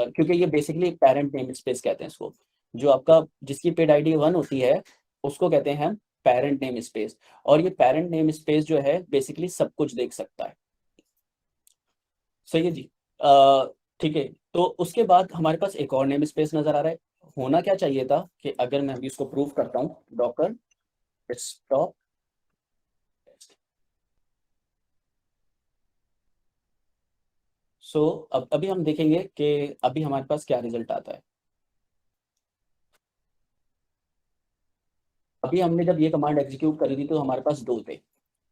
क्योंकि ये बेसिकली पेरेंट नेम स्पेस कहते हैं इसको, जो आपका जिसकी पेड आईडी 1 होती है उसको कहते हैं हम पेरेंट नेम स्पेस, और ये पेरेंट नेम स्पेस जो है बेसिकली सब कुछ देख सकता है। सही है जी। ठीक है, तो उसके बाद हमारे पास एक और नेम स्पेस नजर आ रहा है। होना क्या चाहिए था कि अगर मैं अभी इसको प्रूव करता हूँ, डॉकर स्टॉप, सो अब अभी हम देखेंगे कि अभी हमारे पास क्या रिजल्ट आता है। अभी हमने जब ये कमांड एग्जीक्यूट करी थी तो हमारे पास 2 थे,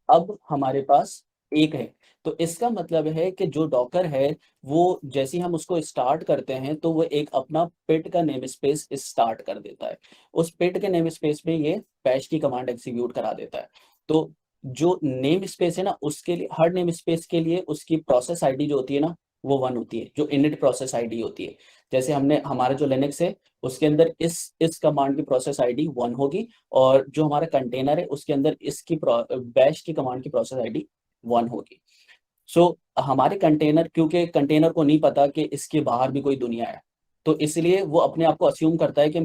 अब हमारे पास 1 है। तो इसका मतलब है कि जो डॉकर है वो जैसे ही हम उसको स्टार्ट करते हैं तो वो एक अपना पिट का नेम स्पेस स्टार्ट कर देता है। उस पिट के नेम स्पेस में ये बैश की कमांड एग्जीक्यूट करा देता है। तो जो नेम स्पेस है ना, उसके लिए, हर नेम स्पेस के लिए उसकी प्रोसेस आईडी जो होती है ना वो 1 होती है, जो इनिट प्रोसेस आईडी होती है। जैसे हमने हमारा जो लिनक्स है उसके अंदर इस कमांड की प्रोसेस आईडी 1 होगी, और जो हमारा कंटेनर है उसके अंदर इसकी बैश की कमांड की प्रोसेस आईडी 1 होगी। सो हमारे कंटेनर, क्योंकि कंटेनर को नहीं पता कि इसके बाहर भी कोई दुनिया है, तो इसलिए वो अपने आप को अज्यूम करता है कि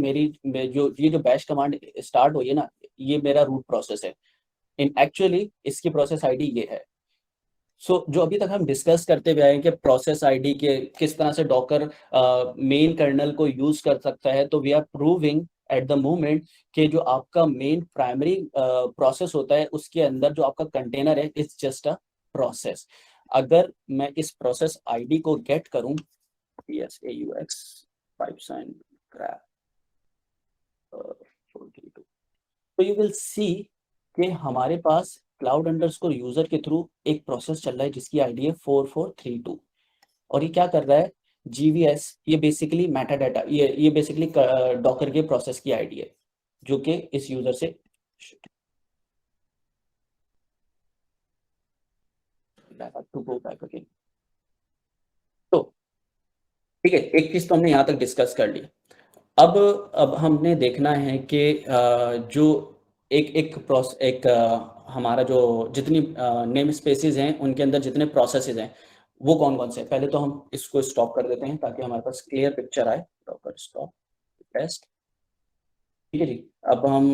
जो बैश कमांड स्टार्ट हुई है ना, ये मेरा रूट प्रोसेस है। इन एक्चुअली इसकी प्रोसेस आईडी ये है। जो अभी तक हम डिस्कस करते हुए आए हैं कि प्रोसेस आईडी के किस तरह से डॉकर मेन कर्नल को यूज कर सकता है, तो we are proving at the moment कि जो आपका मेन प्राइमरी प्रोसेस होता है उसके अंदर जो आपका कंटेनर है इट्स जस्ट अ प्रोसेस। अगर मैं इस प्रोसेस आईडी को गेट करूं, PSAUX 5 sign grab 42, तो यू विल सी कि हमारे पास क्लाउड अंडरस्कोर यूजर के थ्रू एक प्रोसेस चल रहा है जिसकी आईडी है 4432, और ये क्या कर रहा है, GVS, ये बेसिकली मेटा डाटा, ये बेसिकली डॉकर के प्रोसेस की आईडी है जो कि इस यूजर से टू गो बैक अगेन। तो ठीक है, एक चीज तो हमने यहाँ तक डिस्कस कर ली। अब हमने देखना है कि जो हमारा जो जितनी नेम स्पेसेस हैं उनके अंदर जितने प्रोसेसेस हैं वो कौन कौन से हैं। पहले तो हम इसको स्टॉप कर देते हैं ताकि हमारे पास क्लियर पिक्चर आए। डॉकर स्टॉप टेस्ट, ठीक है जी। अब हम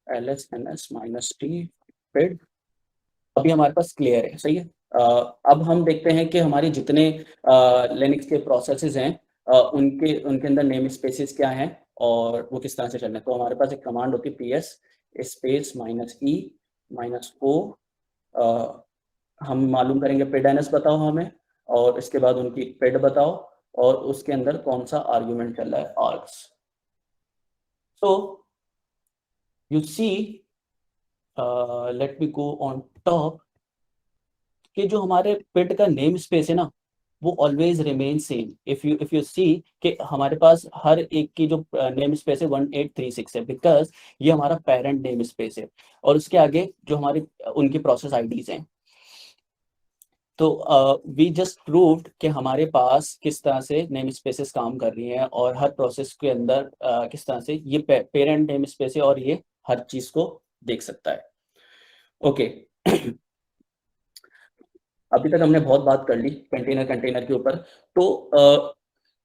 LSNS-t पिड, अभी हमारे पास क्लियर है, सही है। अब हम देखते हैं कि हमारी जितने लिनक्स के प्रोसेसेस हैं उनके अंदर नेम स्पेसेस क्या हैं और वो किस तरह से चलना है। तो हमारे पास एक कमांड होती है PS स्पेस -e-o, हम मालूम करेंगे पिड-ns बताओ हमें, और इसके बाद उनकी पिड बताओ, और उसके अंदर कौन सा आर्ग्यूमेंट चल रहा है, args। So you see, let me go on top, कि जो हमारे पिड का नेम स्पेस है ना वो always remain same. If you see कि हमारे पास हर एक की जो नेम स्पेस है 1836 है, बिकॉज ये हमारा पेरेंट नेम स्पेस है, और उसके आगे जो हमारी उनकी प्रोसेस आईडीज हैं। तो वी जस्ट प्रूव्ड कि हमारे पास किस तरह से नेम स्पेसेस काम कर रही हैं, और हर प्रोसेस के अंदर किस तरह से ये पेरेंट नेम स्पेस है और ये हर चीज को देख सकता है। ओके अभी तक हमने बहुत बात कर ली कंटेनर के ऊपर। तो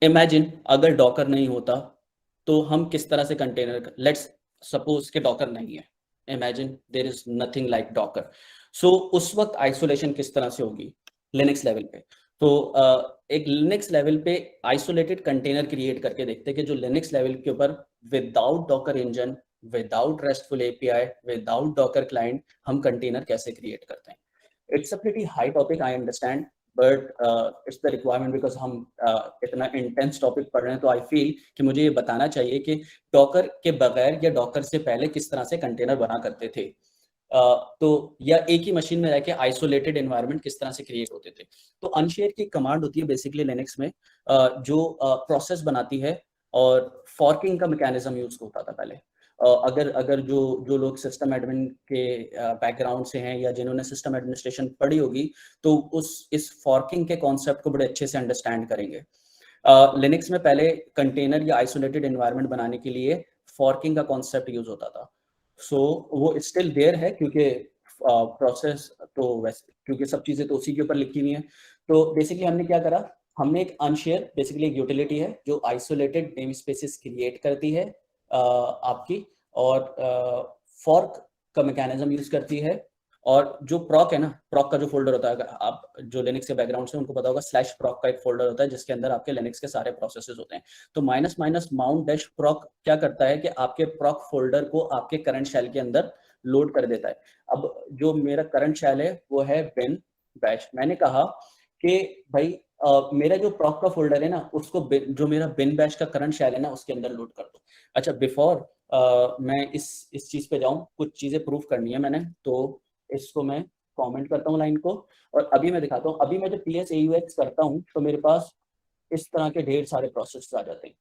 इमेजिन अगर डॉकर नहीं होता तो हम किस तरह से कंटेनर, लेट्स सपोज कि डॉकर नहीं है, imagine there is nothing like Docker. So उस वक्त आइसोलेशन किस तरह से होगी लिनक्स लेवल पे। तो एक लिनक्स लेवल पे आइसोलेटेड कंटेनर क्रिएट करके देखते हैं कि जो लिनक्स लेवल के ऊपर without Docker engine, without restful API, without Docker client हम कंटेनर कैसे क्रिएट करते हैं। It's a pretty high topic, I understand, but it's the requirement because हम इतना इंटेंस टॉपिक पढ़ रहे हैं, तो आई फील कि मुझे ये बताना चाहिए कि डॉकर के बगैर या डॉकर से पहले किस तरह से कंटेनर बना करते थे। तो या एक ही मशीन में रह के आइसोलेटेड एनवायरनमेंट किस तरह से क्रिएट होते थे। तो अनशेयर की कमांड होती है बेसिकली लिनक्स में, जो प्रोसेस बनाती है, और फॉर्किंग का मैकेनिज्म यूज होता था पहले। अगर जो लोग सिस्टम एडमिन के बैकग्राउंड से हैं या जिन्होंने सिस्टम एडमिनिस्ट्रेशन पढ़ी होगी, तो इस फॉर्किंग के कॉन्सेप्ट को बड़े अच्छे से अंडरस्टैंड करेंगे। लिनक्स में पहले कंटेनर या आइसोलेटेड एनवायरनमेंट बनाने के लिए फॉर्किंग का कॉन्सेप्ट यूज होता था। सो वो स्टिल देयर है, क्योंकि प्रोसेस तो वैसे, क्योंकि सब चीजें तो उसी के ऊपर लिखी हुई हैं। तो बेसिकली हमने क्या करा, हमने एक अनशेयर, बेसिकली एक यूटिलिटी है जो आइसोलेटेड नेम स्पेसेस क्रिएट करती है आपकी, और फॉर्क का मैकेनिज्म यूज करती है। और जो प्रॉक है ना, प्रॉक का जो फोल्डर होता है, आप जो लिनक्स के बैकग्राउंड से उनको पता होगा, /proc का एक फोल्डर होता है जिसके अंदर आपके लिनक्स के सारे प्रोसेसेस होते हैं। तो ---mount-proc क्या करता है कि आपके प्रॉक फोल्डर को आपके करंट शेल के अंदर लोड कर देता है। अब जो मेरा करंट शेल है वो है bin bash। मैंने कहा कि भाई मेरा जो प्रॉक का फोल्डर है ना, उसको जो मेरा bin bash का करंट शेल है ना, उसके अंदर लोड कर दो। अच्छा, बिफोर मैं इस चीज पे जाऊं, कुछ चीजें प्रूफ करनी है मैंने, तो इसको मैं कमेंट करता हूँ लाइन को, और अभी मैं दिखाता हूँ। अभी मैं जब ps-aux करता हूँ तो मेरे पास इस तरह के ढेर सारे प्रोसेस आ जाते हैं।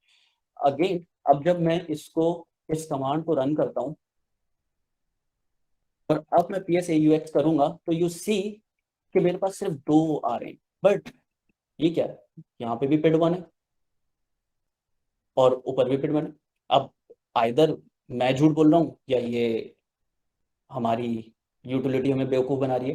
अगेन, अब जब मैं इस कमांड को रन करता हूँ और अब मैं ps-aux करूंगा, तो यू सी कि मेरे पास सिर्फ 2 आ रहे हैं। बट ये क्या है, यहाँ पे भी PID-1 है और ऊपर भी PID-1 है। अब आइदर मैं झूठ बोल रहा हूँ या ये हमारी यूटिलिटी हमें बेवकूफ बना रही है।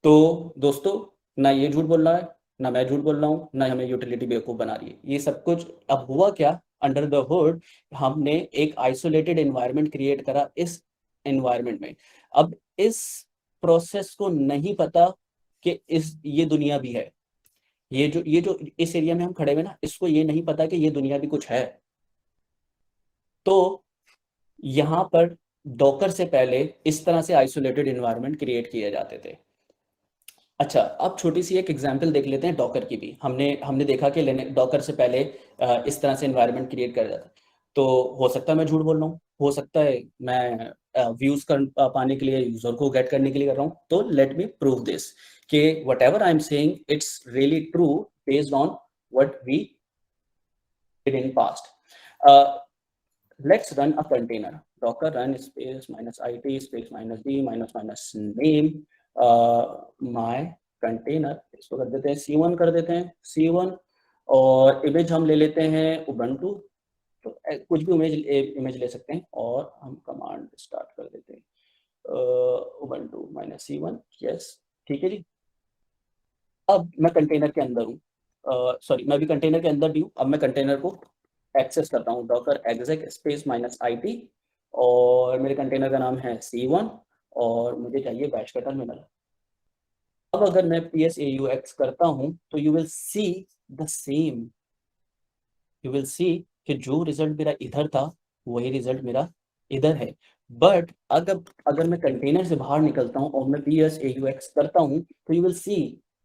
तो दोस्तों, ना ये झूठ बोल रहा है, ना मैं झूठ बोल रहा हूँ, ना हमें यूटिलिटी बेवकूफ बना रही है। ये सब कुछ अब हुआ क्या, अंडर द हुड हमने एक आइसोलेटेड एनवायरनमेंट क्रिएट करा इस एनवायरनमेंट में। अब इस प्रोसेस को नहीं पता कि ये दुनिया भी है। ये जो इस एरिया में हम खड़े हुए ना, इसको ये नहीं पता कि ये दुनिया भी कुछ है। तो यहाँ पर डॉकर से पहले इस तरह से आइसोलेटेड एनवायरनमेंट क्रिएट किए जाते थे। अच्छा, अब छोटी सी एक एग्जांपल देख लेते हैं डॉकर की भी। हमने देखा कि डॉकर से पहले इस तरह से एनवायरनमेंट क्रिएट कर जाता है। तो हो सकता है मैं झूठ बोल रहा हूँ, हो सकता है मैं व्यूज पाने के लिए, यूजर को गेट करने के लिए कर रहा हूँ। तो लेट मी प्रूव दिस कि whatever I am saying it's really true based on what we did in past. Let's run a container. Docker run space -it space -d -name my container। इसको कर देते हैं C1, कर देते हैं C1, और image हम ले लेते हैं Ubuntu। तो कुछ भी इमेज ले सकते हैं, और हम कमांड स्टार्ट कर देते हैं Ubuntu -c1। यस, ठीक है जी। अब मैं कंटेनर के अंदर हूँ, सॉरी, मैं भी कंटेनर के अंदर भी हूँ। अब मैं कंटेनर को एक्सेस करता हूँ, docker exec space -it, और मेरे कंटेनर का नाम है C1, और मुझे चाहिए बैश का टर्मिनल। अब अगर मैं ps-aux करता हूँ तो you will see the same, you will see कि जो रिजल्ट मेरा इधर था वही रिजल्ट मेरा इधर है। बट अगर मैं कंटेनर से बाहर निकलता हूँ और मैं ps-aux करता हूँ, तो यू विल सी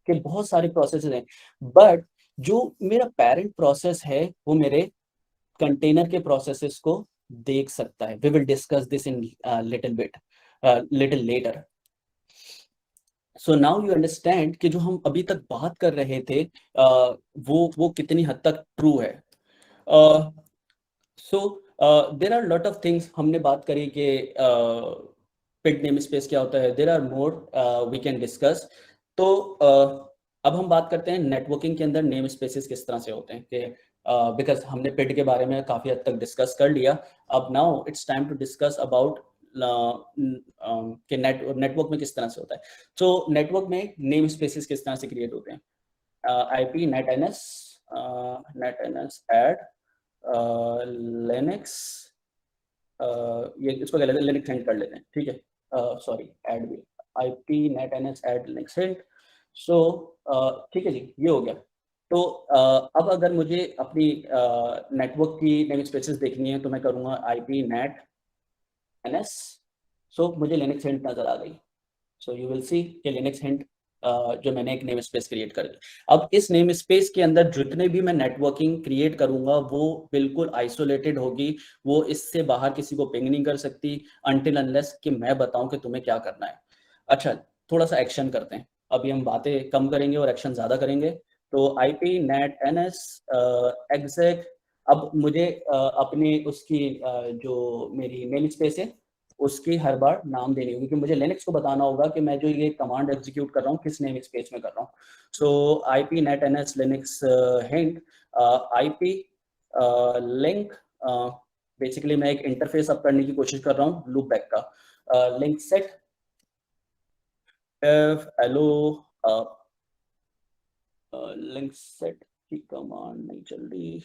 कि बहुत सारे प्रोसेसेस हैं, बट जो मेरा पेरेंट प्रोसेस है वो मेरे कंटेनर के प्रोसेसेस को देख सकता है। We will discuss this in little later. So now you understand कि जो हम अभी तक बात कर रहे थे वो कितनी हद तक ट्रू है। So there are lot of things. हमने बात करी कि पिड नेम स्पेस क्या होता है। There are more we can discuss. तो अब हम बात करते हैं नेटवर्किंग के अंदर नेम स्पेसेस किस तरह से होते हैं, कि बिकॉज हमने पिड के बारे में काफी हद तक डिस्कस कर लिया। अब now it's time to discuss about कि नेटवर्क में किस तरह से होता है। तो नेटवर्क में नेम स्पेसेस किस तरह से क्रिएट होते हैं। IP NetNS add लिनक्स, ये इसको क्या लेते हैं, लिनक्स हिंट कर लेते हैं, ठीक है। सॉरी, ऐड भी IP NetNS add Linux hint. So ठीक है जी, ये हो गया। तो अब अगर मुझे अपनी नेटवर्क की नेम स्पेसेस देखनी है तो मैं करूँगा IP NetNS। सो मुझे लिनक्स हिंट नजर आ गई। सो यू विल सी कि लिनक्स हिंट जो मैंने एक नेम स्पेस क्रिएट कर दी। अब इस नेम स्पेस के अंदर जितने भी मैं नेटवर्किंग क्रिएट करूंगा वो बिल्कुल आइसोलेटेड होगी, वो इससे बाहर किसी को पिंग नहीं कर सकती अनटिल अनलेस कि मैं बताऊं कि तुम्हें क्या करना है। अच्छा, थोड़ा सा एक्शन करते हैं, अभी हम बातें कम करेंगे और एक्शन ज्यादा करेंगे। तो आईपी नेट एनएस एग्जैक, अब मुझे अपनी उसकी जो मेरी नेम स्पेस है उसकी हर बार नाम देनी होगी, क्योंकि मुझे लिनक्स को बताना होगा कि मैं जो ये कमांड एग्जीक्यूट कर रहा हूँ किस नेम स्पेस में कर रहा हूँ। सो IP net NS Linux hint IP link, basically मैं एक इंटरफेस अप करने की कोशिश कर रहा हूँ लूप बैक का। Link set hello, link set की कमांड नहीं चल रही,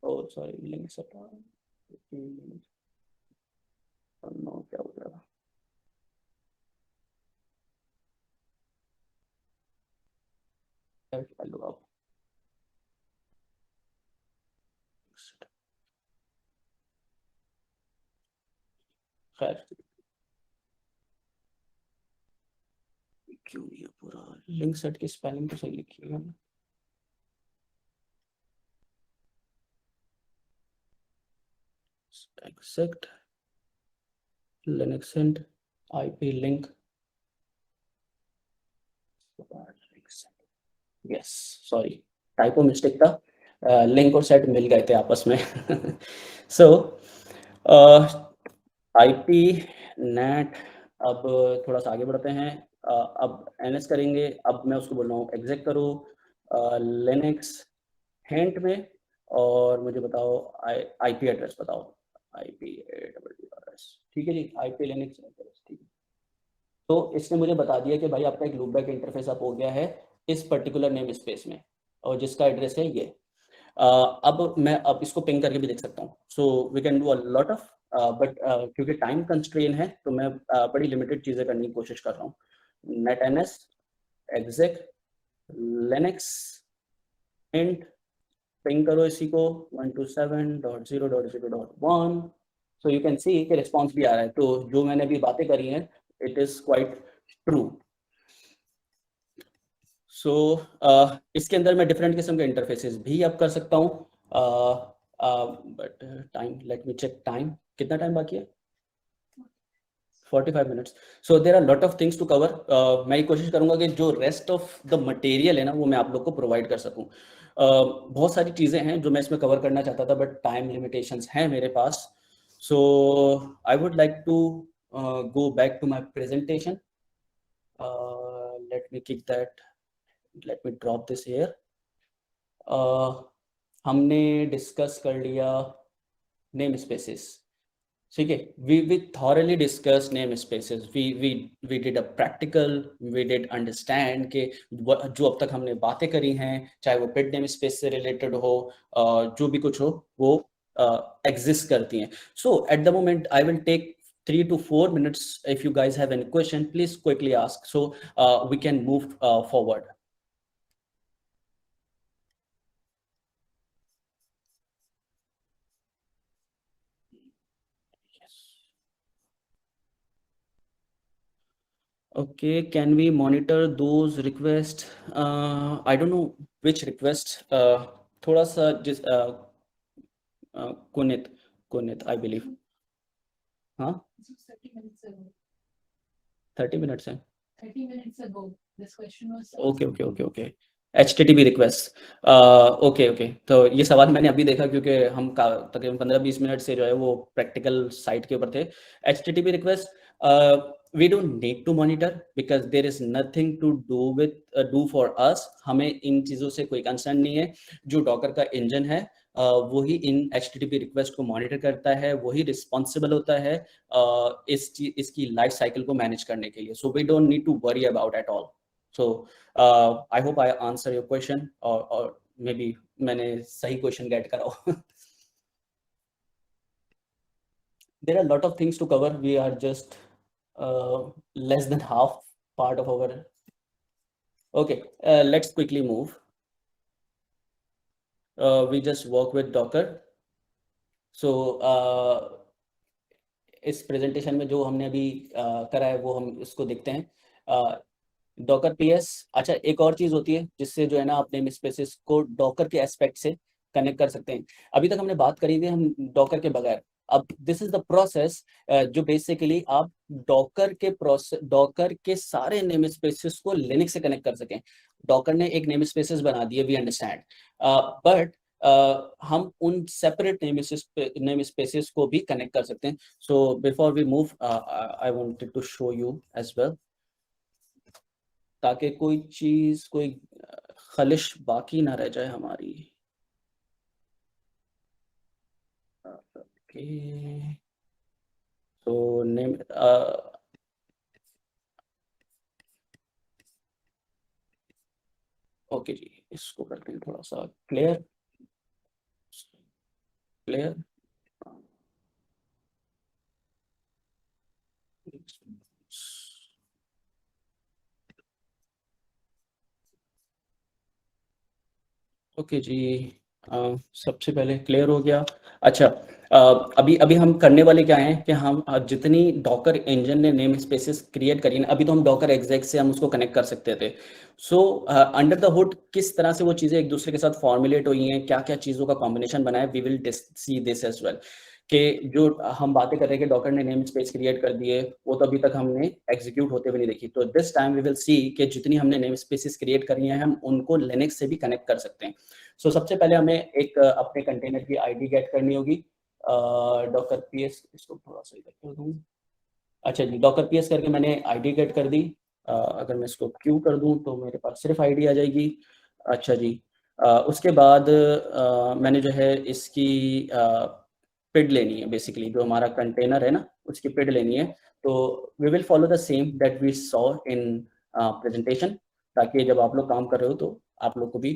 oh sorry, link set no क्या हो रहा है। हेलो आप खैर, क्यों ये पूरा लिंक सेट की स्पेलिंग तो सही लिखी है। Exact Linux hint IP link, yes sorry typo mistake था, लिंक और सेट मिल गए थे आपस में। सो आईपी नेट, अब थोड़ा सा आगे बढ़ते हैं, अब एनएस करेंगे। अब मैं उसको बोल रहा हूँ एग्जेक्ट करो लिनक्स हिंट में, और मुझे बताओ आईपी एड्रेस बताओ, आईपी एड्रेस, ठीक है जी, आईपी लिनक्स एड्रेस, ठीक है। तो इसने मुझे बता दिया कि भाई आपका एक लूपबैक इंटरफेस अप हो गया है इस पर्टिकुलर नेम स्पेस में, और जिसका एड्रेस है ये। अब मैं अब इसको पिंग करके भी देख सकता हूँ। So we can do a lot of, but क्योंकि टाइम कंस्ट्रेन है तो मैं बड़ी लिमिटेड चीज़ें करने की कोशिश कर रहा हूँ। Net NS exec Linux int, ping करो इसी को 127.0.0.1। सो यू कैन सी कि रिस्पॉन्स भी आ रहा है, तो जो मैंने अभी बातें करी हैं इट इज क्वाइट ट्रू। सो इसके अंदर मैं डिफरेंट किस्म के इंटरफेसेस भी अब कर सकता हूँ, but time, let me check time, कितना टाइम बाकी है? 45 minutes. So there are lot of things to cover. मैं ये कोशिश करूंगा कि जो रेस्ट ऑफ द मटेरियल है ना वो मैं आप लोग को प्रोवाइड कर सकूं। बहुत सारी चीज़ें हैं जो मैं इसमें कवर करना चाहता था, बट टाइम लिमिटेशंस हैं मेरे पास। So I would like to go back to my presentation. Let me kick that, let me drop this here. हमने डिस्कस कर लिया नेम स्पेसेस, ठीक है, we thoroughly discussed name spaces, we did a practical, we did understand कि जो अब तक हमने बातें करी हैं चाहे वो पेड नेम स्पेस से रिलेटेड हो, जो भी कुछ हो वो एग्जिस्ट करती हैं। So at the moment I will take 3 to 4 minutes. If you guys have any question, please quickly ask, so we can move forward. Okay, can we monitor those requests? I don't know which request. थोड़ा सा जिस कुनित I believe. हाँ 30 minutes है। 30 minutes ago, this question was. Okay. HTTP request, okay, तो ये सवाल मैंने अभी देखा क्योंकि हम तकरीबन 15-20 मिनट से जो है वो प्रैक्टिकल साइट के ऊपर थे। HTTP request we don't need to monitor because there is nothing to do for us. हमें इन चीज़ों से कोई कंसर्न नहीं है। जो डॉकर का इंजन है वही इन HTTP रिक्वेस्ट को मॉनिटर करता है, वही रिस्पॉन्सिबल होता है इसकी लाइफ साइकिल को मैनेज करने के लिए। So we don't need to worry about at all. So I hope I answer your question, और मे बी मैंने सही क्वेश्चन गेट करा हो। There are a lot of things to cover. We are just less than half part of our. Okay, let's quickly move. We just work with Docker. So इस presentation में जो हमने अभी करा है वो हम इसको देखते हैं। डॉकर पीएस, अच्छा एक और चीज होती है जिससे जो है ना आप नेम स्पेसेस को डॉकर के एस्पेक्ट से कनेक्ट कर सकते हैं। अभी तक हमने बात करी थी हम डॉकर के बगैर। अब दिस इज द प्रोसेस जो बेसिकली आप डॉकर के सारे नेम स्पेसेस को लिनक्स से कनेक्ट कर सकें। डॉकर ने एक नेम स्पेसेस बना दिए, वी अंडरस्टैंड, बट हम उन सेपरेट नेम स्पेसेस को भी कनेक्ट कर सकते हैं। So before we move I wanted to show you as well, ताकि कोई चीज, कोई खलिश बाकी ना रह जाए हमारी। ओके, तो नेम ओके जी, इसको करते हैं थोड़ा सा क्लियर। ओके जी, सबसे पहले क्लियर हो गया। अच्छा, अभी हम करने वाले क्या हैं कि हम जितनी डॉकर इंजन ने नेम स्पेसेस क्रिएट करी ना, अभी तो हम डॉकर एग्जैक्ट से हम उसको कनेक्ट कर सकते थे। सो अंडर द हुड किस तरह से वो चीज़ें एक दूसरे के साथ फॉर्मुलेट हुई हैं, क्या क्या चीज़ों का कॉम्बिनेशन बना है, we will see this as well. कि जो हम बातें कर रहे हैं कि डॉकर ने नेम स्पेस क्रिएट कर दिए, वो तो अभी तक हमने एग्जीक्यूट होते हुए नहीं देखी। तो this time we will see कि जितनी हमने नेम स्पेसेस क्रिएट करी हैं हम उनको लिनक्स से भी कनेक्ट कर सकते हैं। सो सबसे पहले हमें एक अपने कंटेनर की आईडी गेट करनी होगी। डॉकर पीएस, इसको थोड़ा सा इधर कर दूं। अच्छा जी, डॉकर पीएस करके मैंने आईडी गेट कर दी। अगर मैं इसको क्यू कर दूं तो मेरे पास सिर्फ आईडी आ जाएगी। अच्छा जी, उसके बाद मैंने जो है इसकी पिड लेनी है, बेसिकली जो हमारा कंटेनर है ना उसकी पिड लेनी है। तो we will follow the same that we saw in presentation, ताकि जब आप लोग काम कर रहे हो तो आप लोग को भी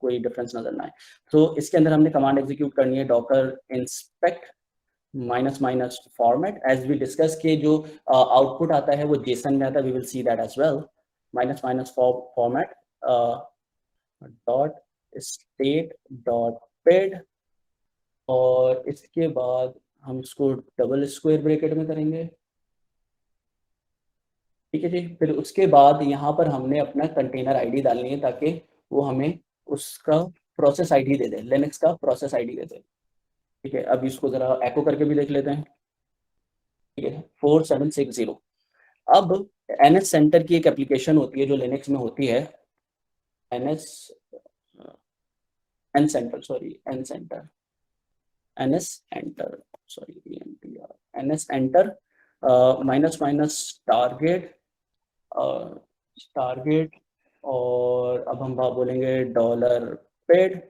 कोई डिफरेंस नजर ना आए। तो इसके अंदर हमने कमांड एग्जीक्यूट करनी है, Docker inspect minus format, as we discuss के जो आउटपुट आता है वो जेसन में आता है, we will see that as well. Minus format dot state dot PID, और इसके बाद हम इसको डबल स्क्वायर ब्रैकेट में करेंगे, ठीक है जी। फिर उसके बाद यहाँ पर हमने अपना कंटेनर आईडी डालनी है ताकि वो हमें उसका प्रोसेस आईडी दे दे, लिनक्स का प्रोसेस आईडी दे दे, ठीक है। अब इसको जरा एको करके भी देख लेते हैं, ठीक है, 4760। अब एनएस सेंटर की एक एप्लीकेशन होती है जो लिनक्स में होती है, एन सेंटर माइनस टारगेट और अब हम बोलेंगे डॉलर पेड,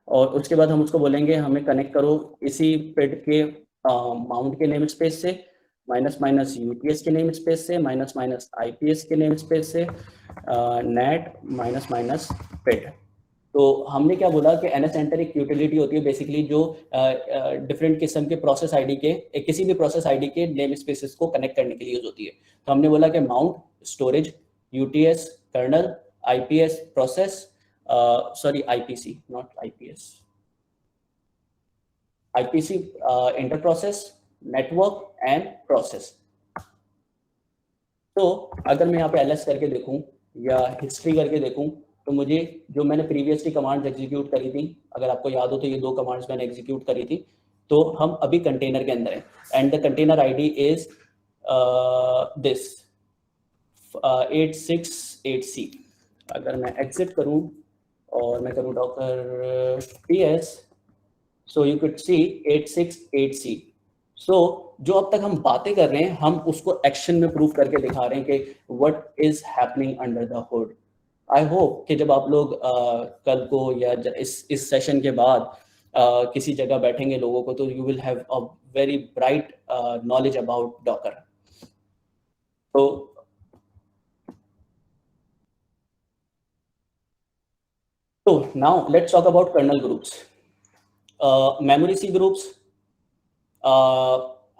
और उसके बाद हम उसको बोलेंगे हमें कनेक्ट करो इसी पेड के माउंट के नेम स्पेस से, माइनस यूटीएस के नेम स्पेस से, माइनस आईपीएस के नेम स्पेस से, नेट माइनस पेड। तो हमने क्या बोला कि एनएस एंटर एक यूटिलिटी होती है बेसिकली जो डिफरेंट किस्म के प्रोसेस आईडी के, किसी भी प्रोसेस आईडी के नेम स्पेसेस को कनेक्ट करने के लिए यूज होती है। तो हमने बोला कि mount storage UTS kernel IPS process, sorry IPC not IPS, IPC inter process network and process. तो अगर मैं यहाँ पे एलएस करके देखूं या हिस्ट्री करके देखूं तो मुझे जो मैंने प्रीवियसली कमांड्स एग्जीक्यूट करी थी, अगर आपको याद हो तो ये 2 कमांड्स मैंने एग्जीक्यूट करी थी। तो हम अभी कंटेनर के अंदर है and the container ID is this 868C। अगर मैं एग्जिट करूं और मैं करूं Docker ps, so you could C 868C। सो जो अब तक हम बातें कर रहे हैं हम उसको एक्शन में प्रूव करके दिखा रहे हैं कि what is happening under the hood. I hope कि जब आप लोग कल को या इस सेशन के बाद किसी जगह बैठेंगे लोगों को, तो you will have a very bright knowledge about Docker. तो now let's talk about kernel groups, memory C groups.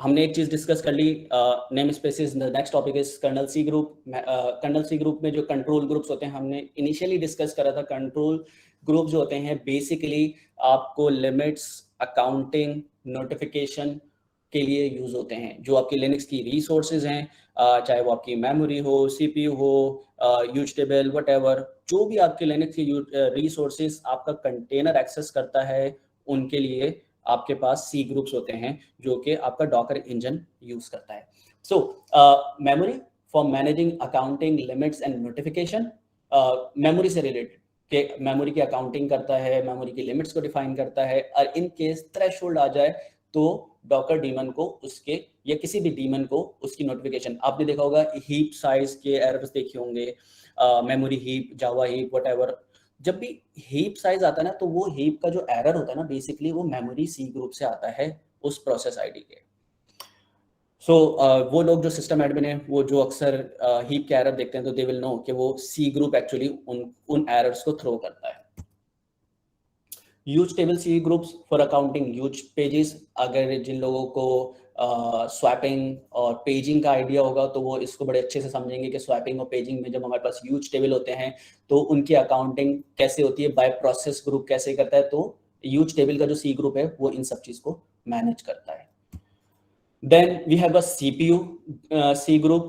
हमने एक चीज डिस्कस कर ली, name spaces. The next topic is kernel C group. Kernel C group में जो control groups होते हैं हमने इनिशियली डिस्कस करा था। कंट्रोल ग्रुप जो होते हैं बेसिकली आपको लिमिट्स, अकाउंटिंग, नोटिफिकेशन के लिए यूज होते हैं। जो आपके लिनक्स की रिसोर्सेज हैं, चाहे वो आपकी मेमोरी हो, सीपीयू हो, यूज टेबल, व्हाटएवर, जो भी आपके लिनक्स की रिसोर्सेज आपका कंटेनर एक्सेस करता है, उनके लिए आपके पास सी ग्रुप्स होते हैं जो कि आपका डॉकर इंजन यूज करता है। So memory for managing accounting limits and notification, memory से रिलेटेड कि मेमोरी की अकाउंटिंग करता है, मेमोरी की लिमिट्स को डिफाइन करता है, और इन केस थ्रेशोल्ड आ जाए तो डॉकर डीमन को उसके या किसी भी डीमन को उसकी नोटिफिकेशन, आपने देखा होगा हीप साइज के एरर्स देखे होंगे, मेमोरी हीप, जावा हीप, व्हाटएवर, जब भी हीप साइज आता है ना, तो वो हीप का जो एरर होता है ना, बेसिकली वो मेमोरी सी ग्रुप से आता है उस प्रोसेस आईडी के। सो वो लोग जो सिस्टम एडमिन है, वो जो अक्सर हीप के एरर देखते हैं, तो दे विल नो कि वो सी ग्रुप एक्चुअली उन एरर्स को थ्रो करता है। Use table C groups for accounting use pages, अगर जिन लोगों को स्वैपिंग और पेजिंग का आइडिया होगा तो वो इसको बड़े अच्छे से समझेंगे कि स्वैपिंग और पेजिंग में जब हमारे पास यूज टेबल होते हैं तो उनकी अकाउंटिंग कैसे होती है, बाय प्रोसेस ग्रुप कैसे करता है, तो यूज टेबल का जो सी ग्रुप है वो इन सब चीज को मैनेज करता है। Then we have a CPU C group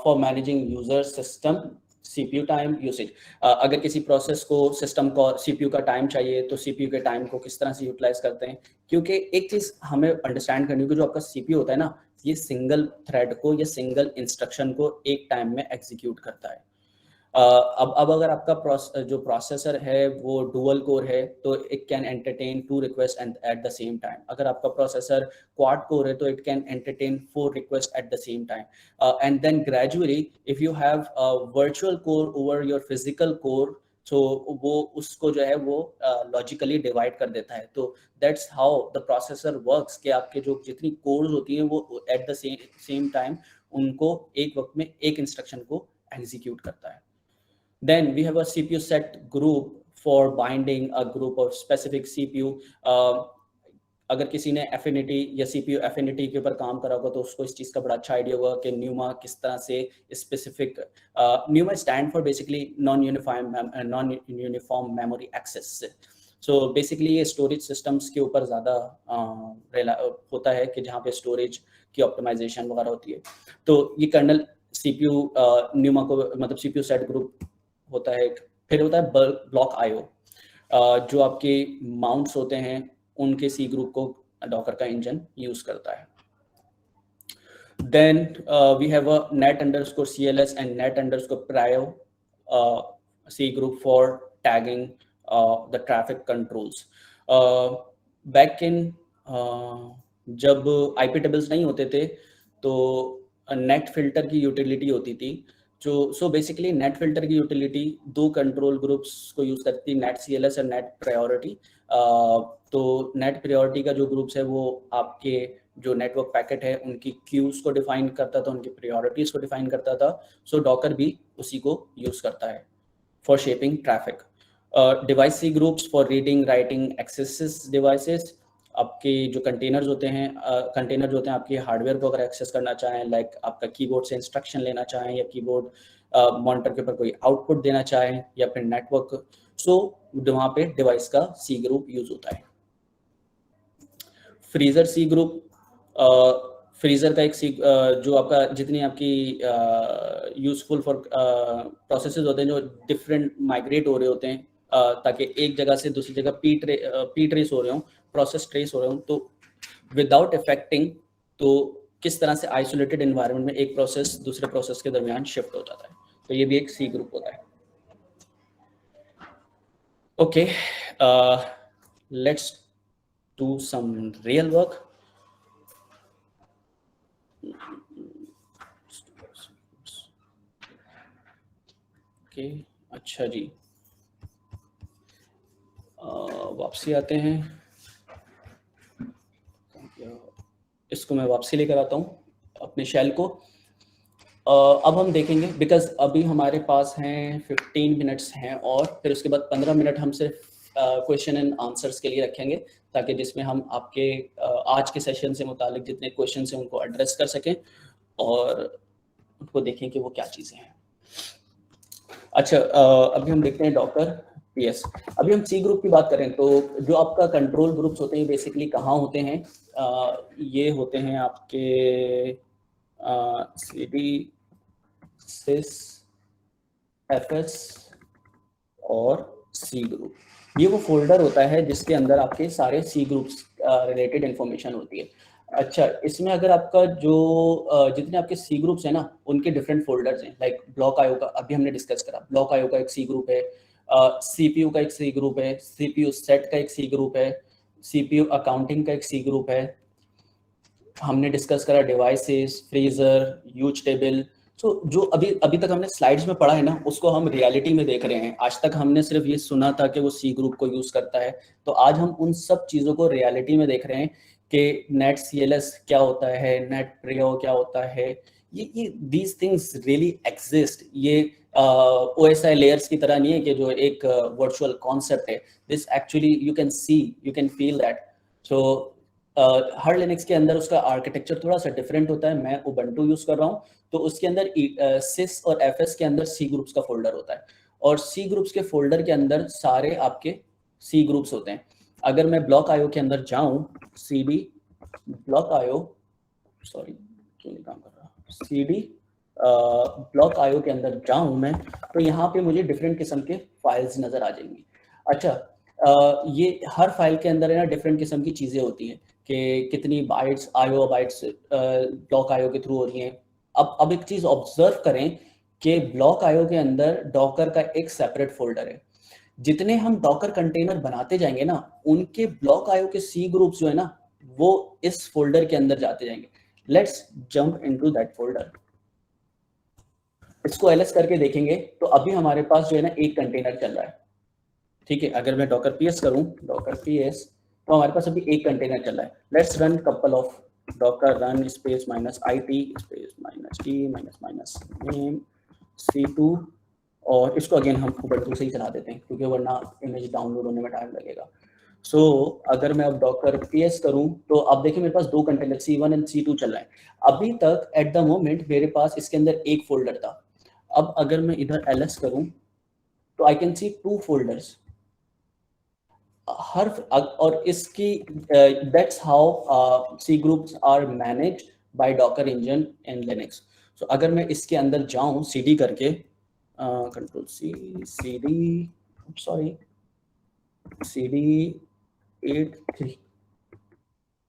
for managing user system CPU time usage. अगर किसी प्रोसेस को सिस्टम को CPU का टाइम चाहिए तो CPU के टाइम को किस तरह से यूटिलाइज करते हैं, क्योंकि एक चीज हमें अंडरस्टैंड करनी होगी, जो आपका CPU होता है ना, ये सिंगल थ्रेड को या सिंगल इंस्ट्रक्शन को एक टाइम में एग्जीक्यूट करता है। अब अगर आपका जो प्रोसेसर है वो डुअल कोर है तो it can entertain 2 request at the same time. अगर आपका प्रोसेसर क्वाड कोर है तो it can entertain 4 request at the same time. And then gradually if you have virtual core over your physical core, तो वो उसको जो है वो लॉजिकली डिवाइड कर देता है। तो that's how the processor works, कि आपके जो जितनी कोर्स होती हैं वो एट द सेम टाइम उनको एक वक्त में एक इंस्ट्रक्शन को एग्जीक्यूट करता है। Then we have a CPU set group for binding a group of specific CPU. अगर किसी ने एफिनिटी या CPU एफिनिटी के ऊपर काम करा होगा तो उसको इस चीज़ का बड़ा अच्छा आइडिया होगा कि न्यूमा किस तरह से specific, NUMA stand for basically non uniform memory access. So basically ये स्टोरेज सिस्टम्स के ऊपर ज़्यादा होता है कि जहाँ पे स्टोरेज की ऑप्टिमाइजेशन वगैरह होती है। तो ये कर्नल CPU न्यूमा को मतलब CPU सेट ग्रुप होता है। फिर होता है ब्लॉक आईओ, जो आपके माउंट्स होते हैं उनके सी ग्रुप को डॉकर का इंजन यूज करता है। Then we have a net underscore CLS and net underscore prio C group for tagging the traffic controls. Back in जब IP टेबल्स नहीं होते थे तो नेट फिल्टर की यूटिलिटी होती थी। सो बेसिकली नेट फिल्टर की यूटिलिटी 2 कंट्रोल ग्रुप्स को यूज करती है, नेट CLS और नेट प्रायोरिटी। तो नेट प्रायोरिटी का जो ग्रुप्स है वो आपके जो नेटवर्क पैकेट है उनकी क्यूज को डिफाइन करता था, उनकी प्रायोरिटीज को डिफाइन करता था। सो डॉकर भी उसी को यूज करता है for shaping traffic. Device C groups for reading writing accesses devices, आपके जो कंटेनर्स होते हैं, कंटेनर जो होते हैं आपके हार्डवेयर को अगर एक्सेस करना चाहें, लाइक आपका कीबोर्ड से इंस्ट्रक्शन लेना चाहें या कीबोर्ड मॉनिटर के ऊपर कोई आउटपुट देना चाहें या फिर नेटवर्क, सो वहाँ पे डिवाइस का सी ग्रुप यूज होता है। फ्रीजर सी ग्रुप, फ्रीजर का एक सी जो आपका जितनी आपकी यूजफुल फॉर प्रोसेसेस होते हैं जो डिफरेंट माइग्रेट हो रहे होते हैं, ताकि एक जगह से दूसरी जगह पी ट्रेस हो रहे हों, प्रोसेस ट्रेस हो रहे हों, तो विदाउट इफेक्टिंग, तो किस तरह से आइसोलेटेड एनवायरनमेंट में एक प्रोसेस दूसरे प्रोसेस के दरमियान शिफ्ट हो जाता है, तो ये भी एक सी ग्रुप होता है। Okay, let's do some real work. Okay, अच्छा जी, वापसी आते हैं, इसको मैं वापसी लेकर आता हूँ अपने शेल को। अब हम देखेंगे, बिकॉज अभी हमारे पास हैं 15 मिनट्स हैं और फिर उसके बाद 15 मिनट हम सिर्फ क्वेश्चन एंड आंसर्स के लिए रखेंगे, ताकि जिसमें हम आपके आज के सेशन से मुतालिक जितने क्वेश्चन हैं उनको एड्रेस कर सकें और उनको देखें कि वो क्या चीज़ें हैं। अच्छा, अभी हम देखते हैं डॉकर यस, अभी हम सी ग्रुप की बात करें तो जो आपका कंट्रोल ग्रुप्स होते हैं बेसिकली कहाँ होते हैं? ये होते हैं आपके CD, सिस, FS और सी ग्रुप। ये वो फोल्डर होता है जिसके अंदर आपके सारे सी ग्रुप्स रिलेटेड इंफॉर्मेशन होती है। अच्छा, इसमें अगर आपका जो जितने आपके सी ग्रुप्स हैं ना उनके डिफरेंट फोल्डर्स हैं, लाइक ब्लॉक आईओ का अभी हमने डिस्कस करा, ब्लॉक आईओ का एक सी ग्रुप है, CPU का एक सी ग्रुप है, CPU सेट का एक सी ग्रुप है, CPU अकाउंटिंग का एक सी ग्रुप है, हमने डिस्कस करा डिवाइसेस, फ्रीजर, यूज टेबल। सो जो अभी तक हमने स्लाइड्स में पढ़ा है ना उसको हम रियलिटी में देख रहे हैं। आज तक हमने सिर्फ ये सुना था कि वो सी ग्रुप को यूज करता है, तो आज हम उन सब चीज़ों को रियलिटी में देख रहे हैं कि नेट CLS क्या होता है, नेट प्रियो क्या होता है। ये दीज थिंग्स रियली एग्जिस्ट। ये OSI लेयर्स की तरह नहीं है कि जो एक वर्चुअल कॉन्सेप्ट है। This actually you can C, you can feel that. So her Linux के अंदर उसका आर्किटेक्चर थोड़ा सा डिफरेंट होता है। मैं उबंटू यूज कर रहा हूँ तो उसके अंदर सिस और FS के अंदर सी ग्रुप्स का फोल्डर होता है, और सी ग्रुप्स के फोल्डर के अंदर सारे आपके सी ग्रुप्स होते हैं। अगर मैं ब्लॉक आईओ के अंदर जाऊं, CD ब्लॉक आईओ, सॉरी क्यों नहीं काम कर रहा, CD ब्लॉक आईओ के अंदर जाऊं मैं तो यहाँ पे मुझे डिफरेंट किस्म के फाइल्स नजर आ जाएंगी। अच्छा, ये हर फाइल के अंदर है ना डिफरेंट किस्म की चीजें होती हैं कि कितनी bytes IO bytes block IO के थ्रू हो रही हैं। अब एक चीज ऑब्जर्व करें कि ब्लॉक आईओ के अंदर डॉकर का एक सेपरेट फोल्डर है। जितने हम डॉकर कंटेनर बनाते जाएंगे ना उनके ब्लॉक आईओ के सी ग्रुप्स जो है ना वो इस फोल्डर के अंदर जाते जाएंगे। Let's jump into that folder. इसको LS करके देखेंगे तो अभी हमारे पास जो है ना एक कंटेनर चल रहा है, ठीक है। अगर मैं docker ps करूं, docker ps, तो हमारे पास अभी एक कंटेनर चल रहा है। Let's run couple of docker run space -it space -t -name c2, और इसको अगेन हम उबंटू से ही चला देते हैं क्योंकि वरना इमेज डाउनलोड होने में टाइम लगेगा। सो अगर मैं अब docker ps करूं तो अब देखिए मेरे पास दो कंटेनर C1 एंड C2 चल रहे हैं। अभी तक एट द मोमेंट मेरे पास इसके अंदर एक फोल्डर था। अब अगर मैं इधर ls करूं तो आई कैन सी 2 फोल्डर्स हर, और इसकी that's how C groups are managed by Docker engine in Linux. So अगर मैं इसके अंदर जाऊं CD करके, control C CD, sorry CD 83,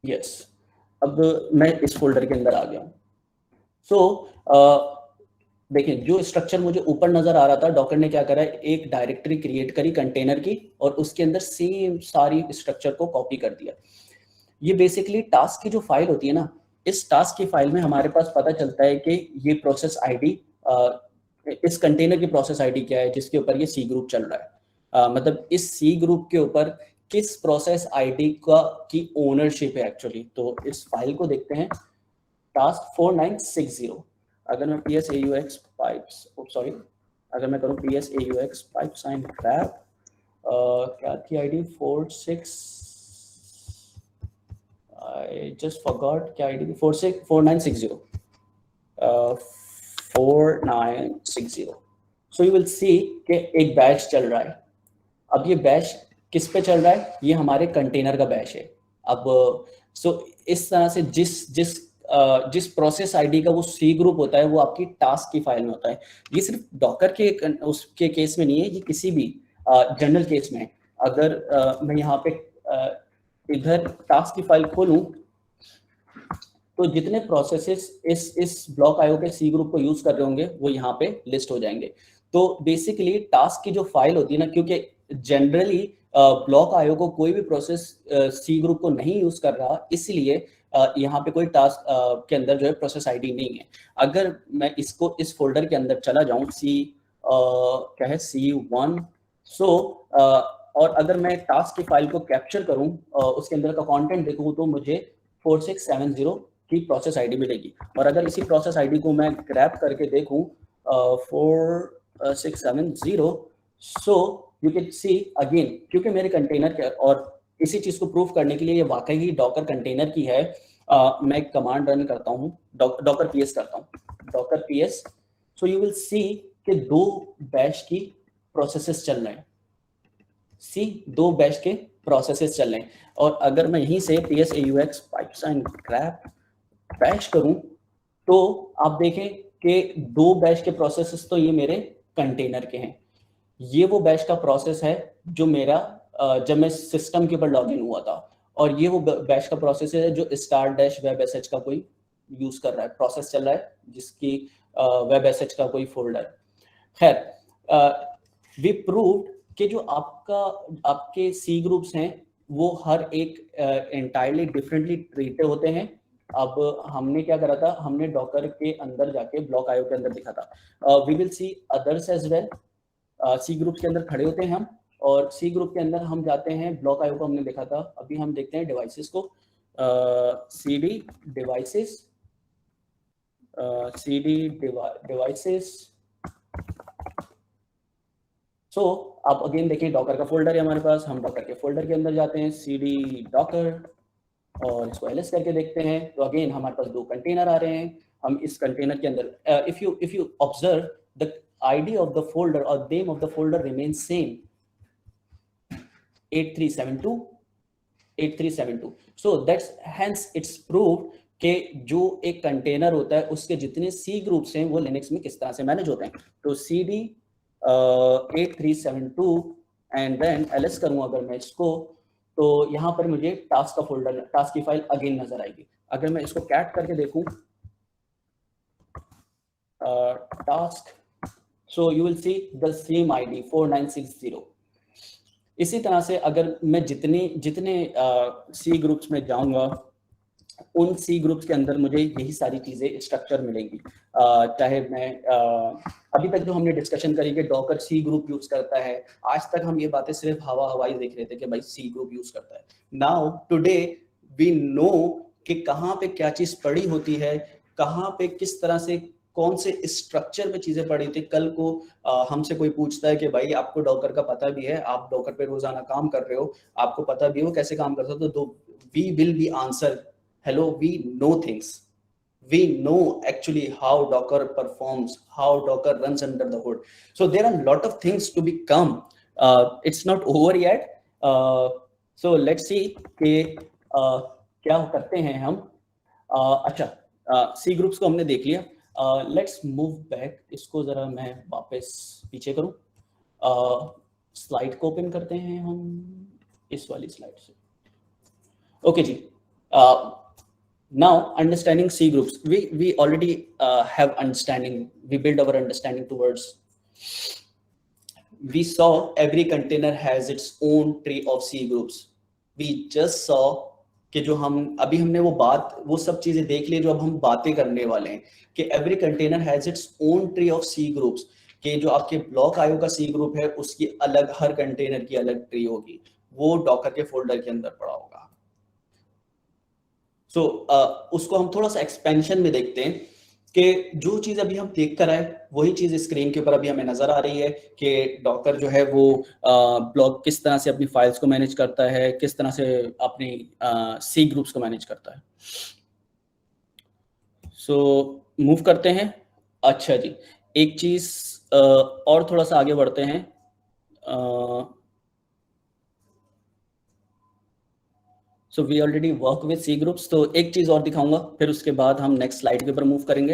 yes, अब मैं इस फोल्डर के अंदर आ गया हूं। सो देखिए जो स्ट्रक्चर मुझे ऊपर नजर आ रहा था, डॉकर ने क्या करा है, एक डायरेक्टरी क्रिएट करी कंटेनर की और उसके अंदर सेम सारी स्ट्रक्चर को कॉपी कर दिया। ये बेसिकली टास्क की जो फाइल होती है ना, इस टास्क की फाइल में हमारे पास पता चलता है कि ये प्रोसेस आईडी, इस कंटेनर की प्रोसेस आईडी क्या है जिसके ऊपर ये सी ग्रुप चल रहा है। मतलब इस सी ग्रुप के ऊपर किस प्रोसेस आईडी का की ओनरशिप है एक्चुअली। तो इस फाइल को देखते हैं, टास्क 4960। अगर मैं PSAUX पाइप्स, सॉरी अगर मैं करूं PSAUX पाइप साइन ग्रैब, क्या थी आईडी 46, आई जस्ट फॉरगॉट क्या आईडी थी, 4960, 4960। सो यू विल सी कि एक बैच चल रहा है। अब ये बैच किस पे चल रहा है, ये हमारे कंटेनर का बैच है। अब सो इस तरह से जिस प्रोसेस आईडी का वो सी ग्रुप होता है वो आपकी टास्क की फाइल में होता है। ये सिर्फ डॉकर के उसके केस में नहीं है, ये किसी भी जनरल केस में है। अगर मैं यहाँ पे इधर टास्क की फाइल खोलूं तो जितने प्रोसेसेस इस ब्लॉक आईओ के सी ग्रुप को यूज कर रहे होंगे वो यहाँ पे लिस्ट हो जाएंगे। तो बेसिकली टास्क की जो फाइल होती है ना, क्योंकि जनरली ब्लॉक आईओ को कोई भी प्रोसेस सी ग्रुप को नहीं यूज कर रहा, इसलिए यहाँ पे कोई टास्क के अंदर जो है प्रोसेस आईडी नहीं है। अगर मैं इसको इस फोल्डर के अंदर चला जाऊं, क्या है C1, सो और अगर मैं टास्क की फाइल को कैप्चर करूं, उसके अंदर का कंटेंट देखूं तो मुझे 4670 की प्रोसेस आईडी मिलेगी। और अगर इसी प्रोसेस आईडी को मैं ग्रैब करके देखूं 4670, सो यू कैन सी अगेन, क्योंकि मेरे कंटेनर के, और इसी चीज को प्रूफ करने के लिए ये वाकई ही डॉकर कंटेनर की है, मैं कमांड रन करता हूँ, डॉकर ps करता हूँ, Docker ps। So you will see कि दो बैच की प्रोसेसेस चल रहे हैं। सी 2 बैच के प्रोसेसेस चल रहे हैं, और अगर मैं यहीं से PSAUX पाइप्स एंड क्रैप बैच करूं तो आप देखें कि 2 बैच के प्रोसेसेस तो ये मेरे कंटेनर के हैं, ये वो बैच का प्रोसेस है जो मेरा जब मैं सिस्टम के ऊपर लॉगिन हुआ था, और ये वो बैच का प्रोसेस है जो स्टार डैश वेब एसएच का कोई यूज कर रहा है, प्रोसेस चल रहा है जिसकी वेब एसएच का कोई फोल्डर। खैर वी प्रूव्ड कि जो आपके सी ग्रुप्स हैं वो हर एक एंटायरली डिफरेंटली ट्रीटेड होते हैं। अब हमने क्या करा था, हमने डॉकर के अंदर जाके ब्लॉक आईओ के अंदर देखा था। We will see others as well. C group के अंदर खड़े होते हैं हम, और सी ग्रुप के अंदर हम जाते हैं, ब्लॉक आईओ को हमने देखा था। अभी हम देखते हैं डिवाइसेस को, CD डिवाइसेस, CD डिवाइसेस। सो आप अगेन देखें डॉकर का फोल्डर है हमारे पास, हम डॉकर के फोल्डर के अंदर जाते हैं, CD डॉकर, और इसको ls करके देखते हैं तो अगेन हमारे पास 2 कंटेनर आ रहे हैं। हम इस कंटेनर के अंदर if you observe the ID of the folder or name of the folder remains same, 8372. So that's hence it's proved कि जो एक कंटेनर होता है उसके जितने सी ग्रुप्स हैं वो लिनक्स में किस तरह से मैनेज होते हैं। तो CD 8372 एंड देन ls करूँ अगर मैं इसको, तो यहाँ पर मुझे टास्क का फोल्डर, टास्क की फाइल अगेन नजर आएगी। अगर मैं इसको कैट करके देखूं task, so you will see the same ID 4960। इसी तरह से अगर मैं जितने सी ग्रुप्स में जाऊंगा उन सी ग्रुप्स के अंदर मुझे यही सारी चीजें स्ट्रक्चर मिलेंगी। चाहे मैं अभी तक जो हमने डिस्कशन करी कि डॉकर सी ग्रुप यूज करता है, आज तक हम ये बातें सिर्फ हवाई देख रहे थे कि भाई सी ग्रुप यूज करता है। नाउ टुडे वी नो कि कहाँ पे क्या चीज पड़ी होती है, कहाँ पे किस तरह से कौन से स्ट्रक्चर में चीजें पड़ी थी। कल को हमसे कोई पूछता है कि भाई आपको डॉकर का पता भी है, आप डॉकर पे रोजाना काम कर रहे हो, आपको पता भी है वो कैसे काम करता है, तो we will be answer hello, we know things, we know actually how Docker performs, how Docker runs under the hood. So there are a lot of things to become. It's not over yet. So let's see कि क्या करते हैं हम। अच्छा, सी groups को हमने देख लिया। लेट्स मूव बैक, इसको जरा मैं वापस पीछे करूं, स्लाइड को ओपन करते हैं हम इस वाली स्लाइड से। Okay ji, now understanding C groups, we already have understanding, we build our understanding towards, we saw every container has its own tree of C groups. We just saw कि जो हमने वो सब चीजें देख ली जो अब हम बातें करने वाले हैं कि every container has its own tree of C groups, कि जो आपके ब्लॉक आईओ का C ग्रुप है उसकी अलग, हर कंटेनर की अलग ट्री होगी, वो डॉकर के फोल्डर के अंदर पड़ा होगा। So, उसको हम थोड़ा सा एक्सपेंशन में देखते हैं कि जो चीज अभी हम देख कर आए वही चीज स्क्रीन के ऊपर अभी हमें नजर आ रही है कि डॉकर जो है वो ब्लॉक किस तरह से अपनी फाइल्स को मैनेज करता है, किस तरह से अपनी सी ग्रुप्स को मैनेज करता है। सो मूव करते हैं। अच्छा जी, एक चीज और थोड़ा सा आगे बढ़ते हैं। So we already work with C groups, तो एक चीज और दिखाऊंगा, फिर उसके बाद हम नेक्स्ट स्लाइड के ऊपर मूव करेंगे।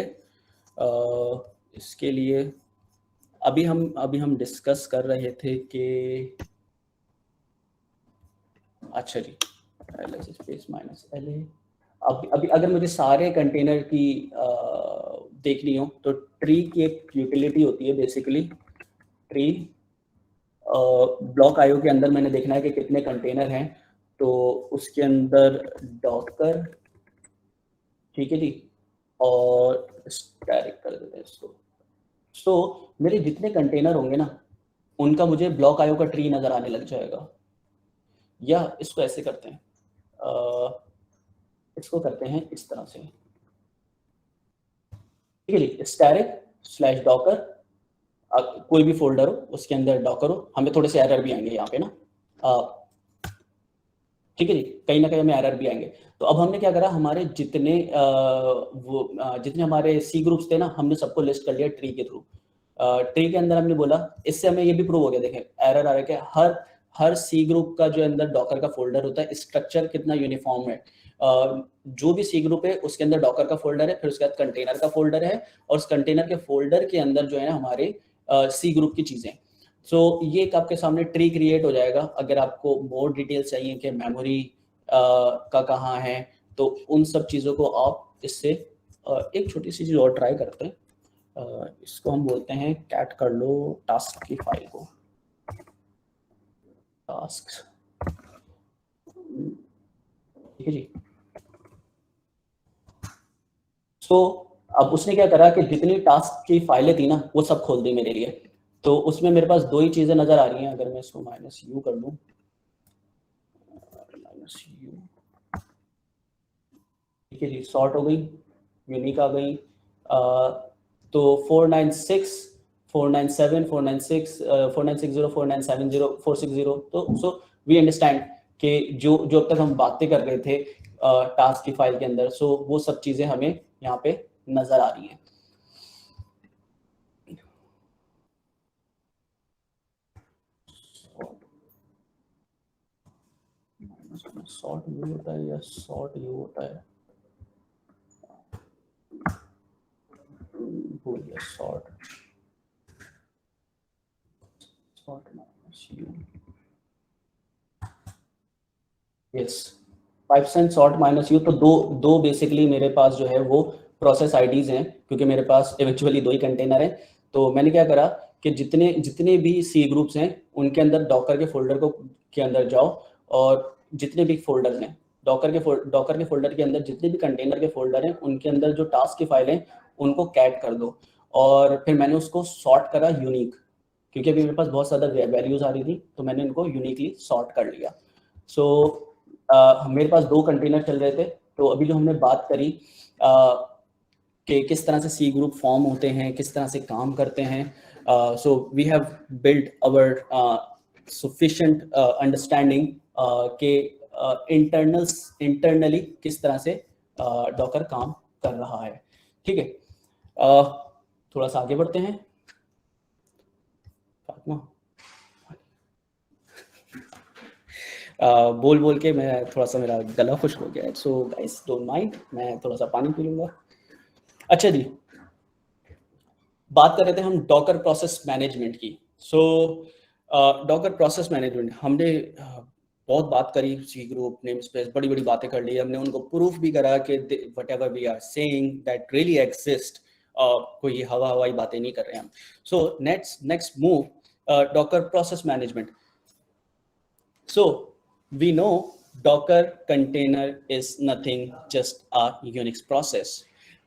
इसके लिए अभी हम डिस्कस कर रहे थे कि अच्छा जी, ls स्पेस -la। अभी अगर मुझे सारे कंटेनर की देखनी हो तो ट्री की एक यूटिलिटी होती है, बेसिकली ट्री ब्लॉक आईओ के अंदर मैंने देखना है कि कितने कंटेनर हैं, तो उसके अंदर डॉकर, ठीक है जी, और डायरेक्ट कर देते हैं इसको। तो मेरे जितने कंटेनर होंगे ना उनका मुझे ब्लॉक आईओ का ट्री नजर आने लग जाएगा। या इसको ऐसे करते हैं, इसको करते हैं इस तरह से, ठीक है जी, static /docker, कोई भी फोल्डर हो उसके अंदर डॉकर हो। हमें थोड़े से एरर भी आएंगे यहाँ पे ना, ठीक है जी, कहीं ना कहीं हमें एरर भी आएंगे। तो अब हमने क्या करा, हमारे जितने हमारे सी ग्रुप्स थे ना, हमने सबको लिस्ट कर लिया ट्री के थ्रू। ट्री के अंदर हमने बोला, इससे हमें ये भी प्रूव हो गया, देखें एरर आ रहा है कि हर सी ग्रुप का जो अंदर डॉकर का फोल्डर होता है, स्ट्रक्चर कितना यूनिफॉर्म है। जो भी सी ग्रुप है उसके अंदर डॉकर का फोल्डर है, फिर उसके बाद कंटेनर का फोल्डर है, और उस कंटेनर के फोल्डर के अंदर जो है ना हमारे सी ग्रुप की चीजें। सो ये एक आपके सामने ट्री क्रिएट हो जाएगा। अगर आपको मोर डिटेल चाहिए कि मेमोरी का कहाँ है, तो उन सब चीज़ों को आप इससे एक छोटी सी चीज़ और ट्राई करते हैं। इसको हम बोलते हैं कैट कर लो टास्क की फाइल को, टास्क, ठीक है जी। सो अब उसने क्या करा कि जितनी टास्क की फाइलें थी ना वो सब खोल दी मेरे लिए। तो उसमें मेरे पास दो ही चीज़ें नज़र आ रही हैं। अगर मैं इसको -u कर दूँ, -u, ठीक है जी, सॉर्ट हो गई, यूनिक आ गई। तो 496, 497, 496, 4960, 4970, 460। तो सो वी अंडरस्टैंड कि जो जो अब तक हम बातें कर रहे थे टास्क की फाइल के अंदर, सो वो सब चीज़ें हमें यहाँ पे नज़र आ रही हैं। सॉर्ट यू होता है या सॉर्ट यू होता है, भूल गया। Sort -u, yes, 5% sort -u। तो दो बेसिकली मेरे पास जो है वो प्रोसेस आईडीज हैं, क्योंकि मेरे पास इवेंचुअली 2 ही कंटेनर हैं। तो मैंने क्या करा कि जितने भी सी ग्रुप्स हैं उनके अंदर डॉकर के फोल्डर के अंदर जाओ, और जितने भी फोल्डर्स हैं डॉकर के फोल्डर के अंदर, जितने भी कंटेनर के फोल्डर हैं उनके अंदर जो टास्क की फाइल है उनको कैट कर दो। और फिर मैंने उसको सॉर्ट करा यूनिक, क्योंकि अभी मेरे पास बहुत ज़्यादा वैल्यूज आ रही थी, तो मैंने उनको यूनिकली सॉर्ट कर लिया। सो मेरे पास 2 कंटेनर चल रहे थे। तो अभी जो हमने बात करी कि किस तरह से सी ग्रुप फॉर्म होते हैं, किस तरह से काम करते हैं, so we have built our sufficient understanding के इंटरनली किस तरह से डॉकर काम कर रहा है। ठीक है, थोड़ा सा आगे बढ़ते हैं। फातिमा, बोल बोल के मैं थोड़ा सा मेरा गला खुश्क हो गया है, सो गाइस डोंट माइंड, मैं थोड़ा सा पानी पी लूंगा। अच्छा जी, बात कर रहे थे हम डॉकर प्रोसेस मैनेजमेंट की। सो डॉकर प्रोसेस मैनेजमेंट हमने बहुत बात करी, सी ग्रुप नेम स्पेस, बड़ी बड़ी बातें कर ली हमने, उनको प्रूफ भी करा कि whatever we are saying that really exist, कोई हवाई बातें नहीं कर रहे हैं हम। So next move Docker process management. So we know Docker container is nothing, just a Unix process.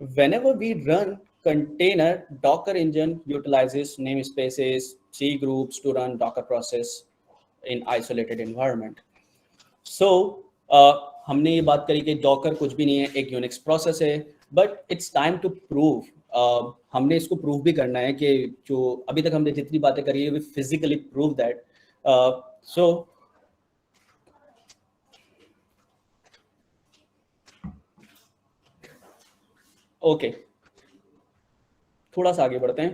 Whenever we run container, Docker engine utilizes namespaces, C groups to run Docker process in isolated environment. So हमने ये बात करी कि Docker कुछ भी नहीं है, एक Unix process है, but it's time to prove. हमने इसको प्रूव भी करना है कि जो अभी तक हमने जितनी बातें करी है, we physically prove that. So okay, थोड़ा सा आगे बढ़ते हैं।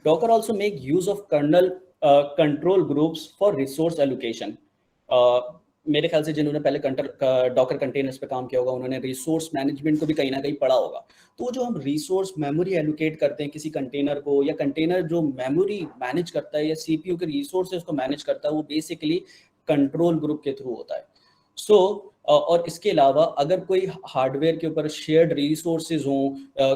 Docker also make use of kernel control groups for resource allocation. मेरे ख्याल से जिन्होंने पहले डॉकर कंटेनर्स पे काम किया होगा उन्होंने रिसोर्स मैनेजमेंट को भी कहीं ना कहीं पढ़ा होगा। तो जो हम रिसोर्स मेमोरी एलोकेट करते हैं किसी कंटेनर को, या कंटेनर जो मेमोरी मैनेज करता है या सीपीयू के रिसोर्सेज को मैनेज करता है, वो बेसिकली कंट्रोल ग्रुप के थ्रू होता है। सो और इसके अलावा अगर कोई हार्डवेयर के ऊपर शेयर्ड रिसोर्सेज हों,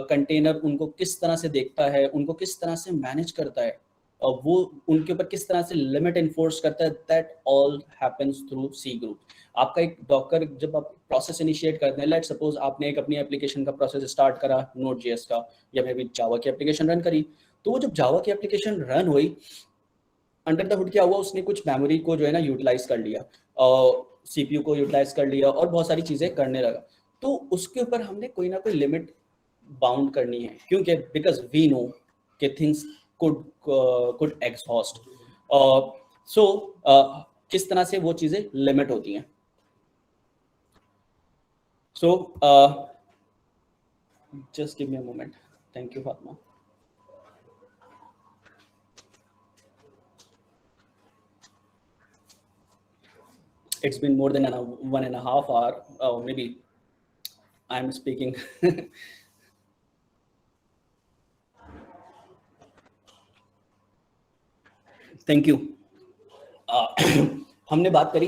कंटेनर उनको किस तरह से देखता है, उनको किस तरह से मैनेज करता है, वो उनके ऊपर किस तरह से लिमिट इन्फोर्स करता है, that all happens through C group. आपका एक डॉकर जब आप प्रोसेस इनिशिएट करते हैं, लेट्स सपोज आपने एक अपनी एप्लीकेशन का प्रोसेस स्टार्ट करा Node.js का, या मे बी जावा की एप्लीकेशन रन करी, तो वो जब जावा की एप्लीकेशन रन हुई, अंडर द हुड क्या हुआ, उसने कुछ मेमोरी को जो है ना यूटिलाइज कर लिया, सीपीयू को यूटिलाइज कर लिया और बहुत सारी चीजें करने लगा। तो उसके ऊपर हमने कोई ना कोई लिमिट बाउंड करनी है, क्योंकि बिकॉज वी नो कि थिंग्स कुड एग्जॉस्ट। सो किस तरह से वो चीजें लिमिट होती हैं। So just give me a moment, thank you Fatima. It's been more than 1.5 hours, maybe I'm speaking. Thank you. हमने बात करी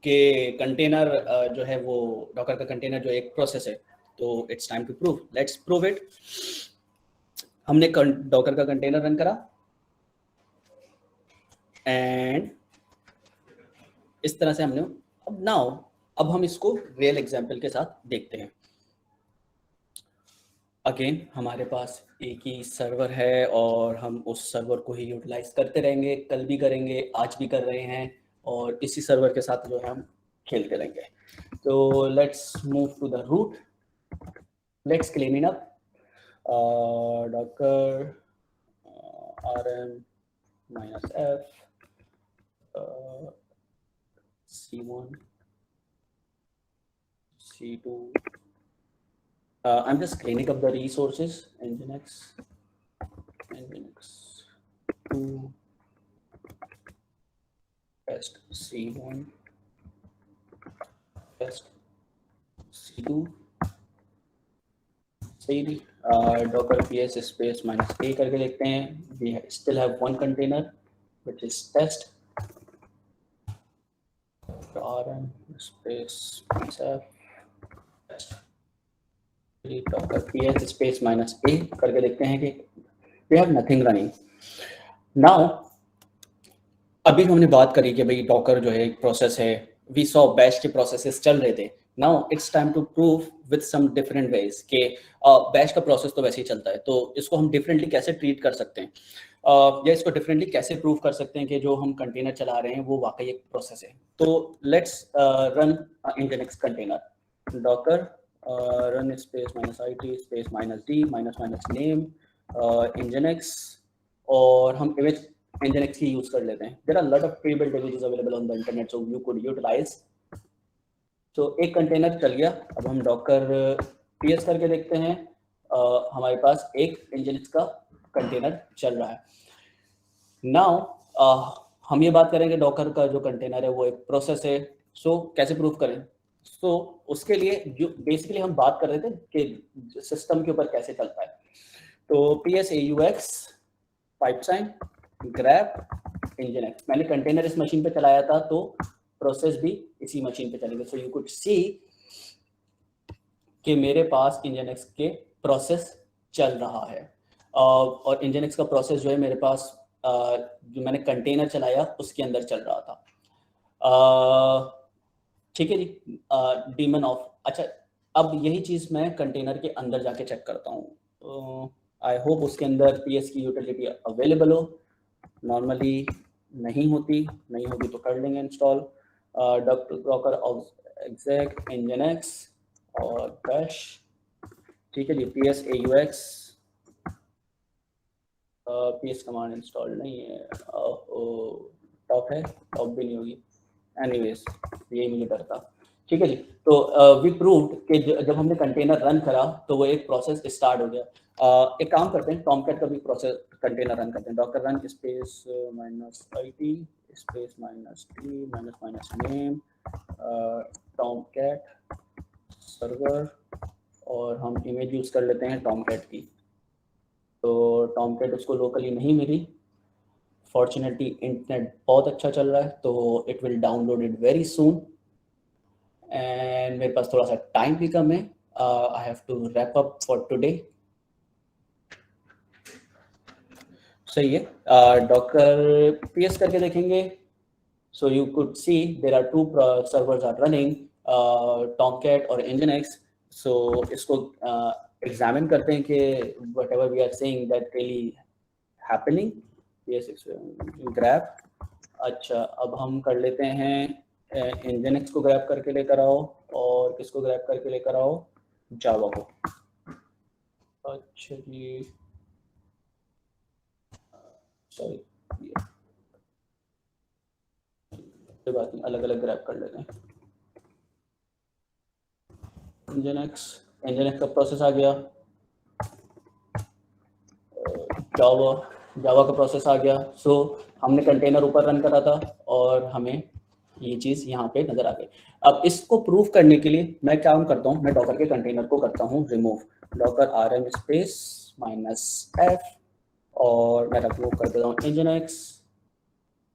कि कंटेनर जो है वो डॉकर का कंटेनर जो एक प्रोसेस है, तो it's time to prove, let's prove it. हमने डॉकर का कंटेनर रन करा एंड इस तरह से हमने अब हम इसको रियल एग्जांपल के साथ देखते हैं। अगेन हमारे पास एक ही सर्वर है और हम उस सर्वर को ही यूटिलाइज करते रहेंगे, कल भी करेंगे, आज भी कर रहे हैं, और इसी सर्वर के साथ जो है हम खेलते रहेंगे। तो let's move to the root, let's clean it up. docker rm -f c1 c2. I'm just cleaning up the resources. Nginx 2 test c1 test c2 सही। docker ps space -a करके देखते हैं। We still have one container which is test rm space -f test docker ps space -a करके देखते हैं कि we have nothing running now। अभी हमने बात करी कि भाई डॉकर जो है एक प्रोसेस है, वी सॉ बैश के प्रोसेसेस चल रहे थे। Now it's time to prove with some different ways कि बैश का प्रोसेस तो वैसे ही चलता है, तो इसको हम डिफरेंटली कैसे ट्रीट कर सकते हैं, या इसको डिफरेंटली कैसे प्रूव कर सकते हैं कि जो हम कंटेनर चला रहे हैं वो वाकई एक प्रोसेस है। तो let's run nginx container Docker run space -it space -d -name nginx, और हम इमेज nginx की यूज कर लेते हैं। There are a lot of pre-built images available on the internet, so you could utilize. तो एक कंटेनर चल गया। अब हम डॉकर ps करके देखते हैं, हमारे पास एक nginx का कंटेनर चल रहा है। नाउ हम ये बात करेंगे डॉकर का जो कंटेनर है वो एक प्रोसेस है। सो कैसे प्रूफ करें? सो उसके लिए जो बेसिकली हम बात कर रहे थे कि सिस्टम के ऊपर कैसे चलता है, तो ps aux pipeline grep nginx। मैंने कंटेनर इस मशीन पे चलाया था तो प्रोसेस भी इसी मशीन पे चलेंगे। सो यू कुड सी कि मेरे पास nginx के प्रोसेस चल रहा है, और nginx का प्रोसेस जो है मेरे पास जो मैंने कंटेनर चलाया उसके अंदर चल रहा था। ठीक है जी, डीमन ऑफ। अच्छा, अब यही चीज़ मैं कंटेनर के अंदर जाके चेक करता हूँ। आई होप उसके अंदर ps की यूटिलिटी अवेलेबल हो। नॉर्मली नहीं होगी तो कर लेंगे इंस्टॉल docker exec nginx और bash। ठीक है जी, ps aux ps command install नहीं है, टॉप है, टॉप भी नहीं होगी, एनीवेज यही मुझे डर था। ठीक है जी, तो वी प्रूव्ड कि जब हमने कंटेनर रन करा तो वो एक प्रोसेस स्टार्ट हो गया। एक काम करते हैं, टॉमकैट का भी प्रोसेस कंटेनर रन करते हैं। Docker run space -it space -d -name Tomcat server, और हम इमेज यूज कर लेते हैं टॉमकैट की। तो टॉमकैट उसको लोकली नहीं मिली, फॉर्चुनेटली इंटरनेट बहुत अच्छा चल रहा है तो it will download it very soon, and मेरे पास थोड़ा सा टाइम भी कम है। I have to wrap up for today. सही है, डॉकर ps करके देखेंगे। So you could see there are two servers are running, Tomcat और nginx। सो इसको एग्जामिन करते हैं कि whatever we are saying that really happening. yes grep। अच्छा, अब हम कर लेते हैं nginx को ग्रैब करके लेकर आओ, और किसको ग्रैब करके लेकर आओ, जावा को। अच्छा जी, सॉरी, कोई बात नहीं, अलग अलग ग्रैब कर लेते हैं। nginx का प्रोसेस आ गया, जावा का प्रोसेस आ गया। सो हमने कंटेनर ऊपर रन करा था और हमें ये चीज यहाँ पे नजर आ गई। अब इसको प्रूव करने के लिए मैं क्या करता हूँ, मैं डॉकर के कंटेनर को करता हूँ remove, Docker rm space -f और मैं रिमूव कर देता हूँ nginx।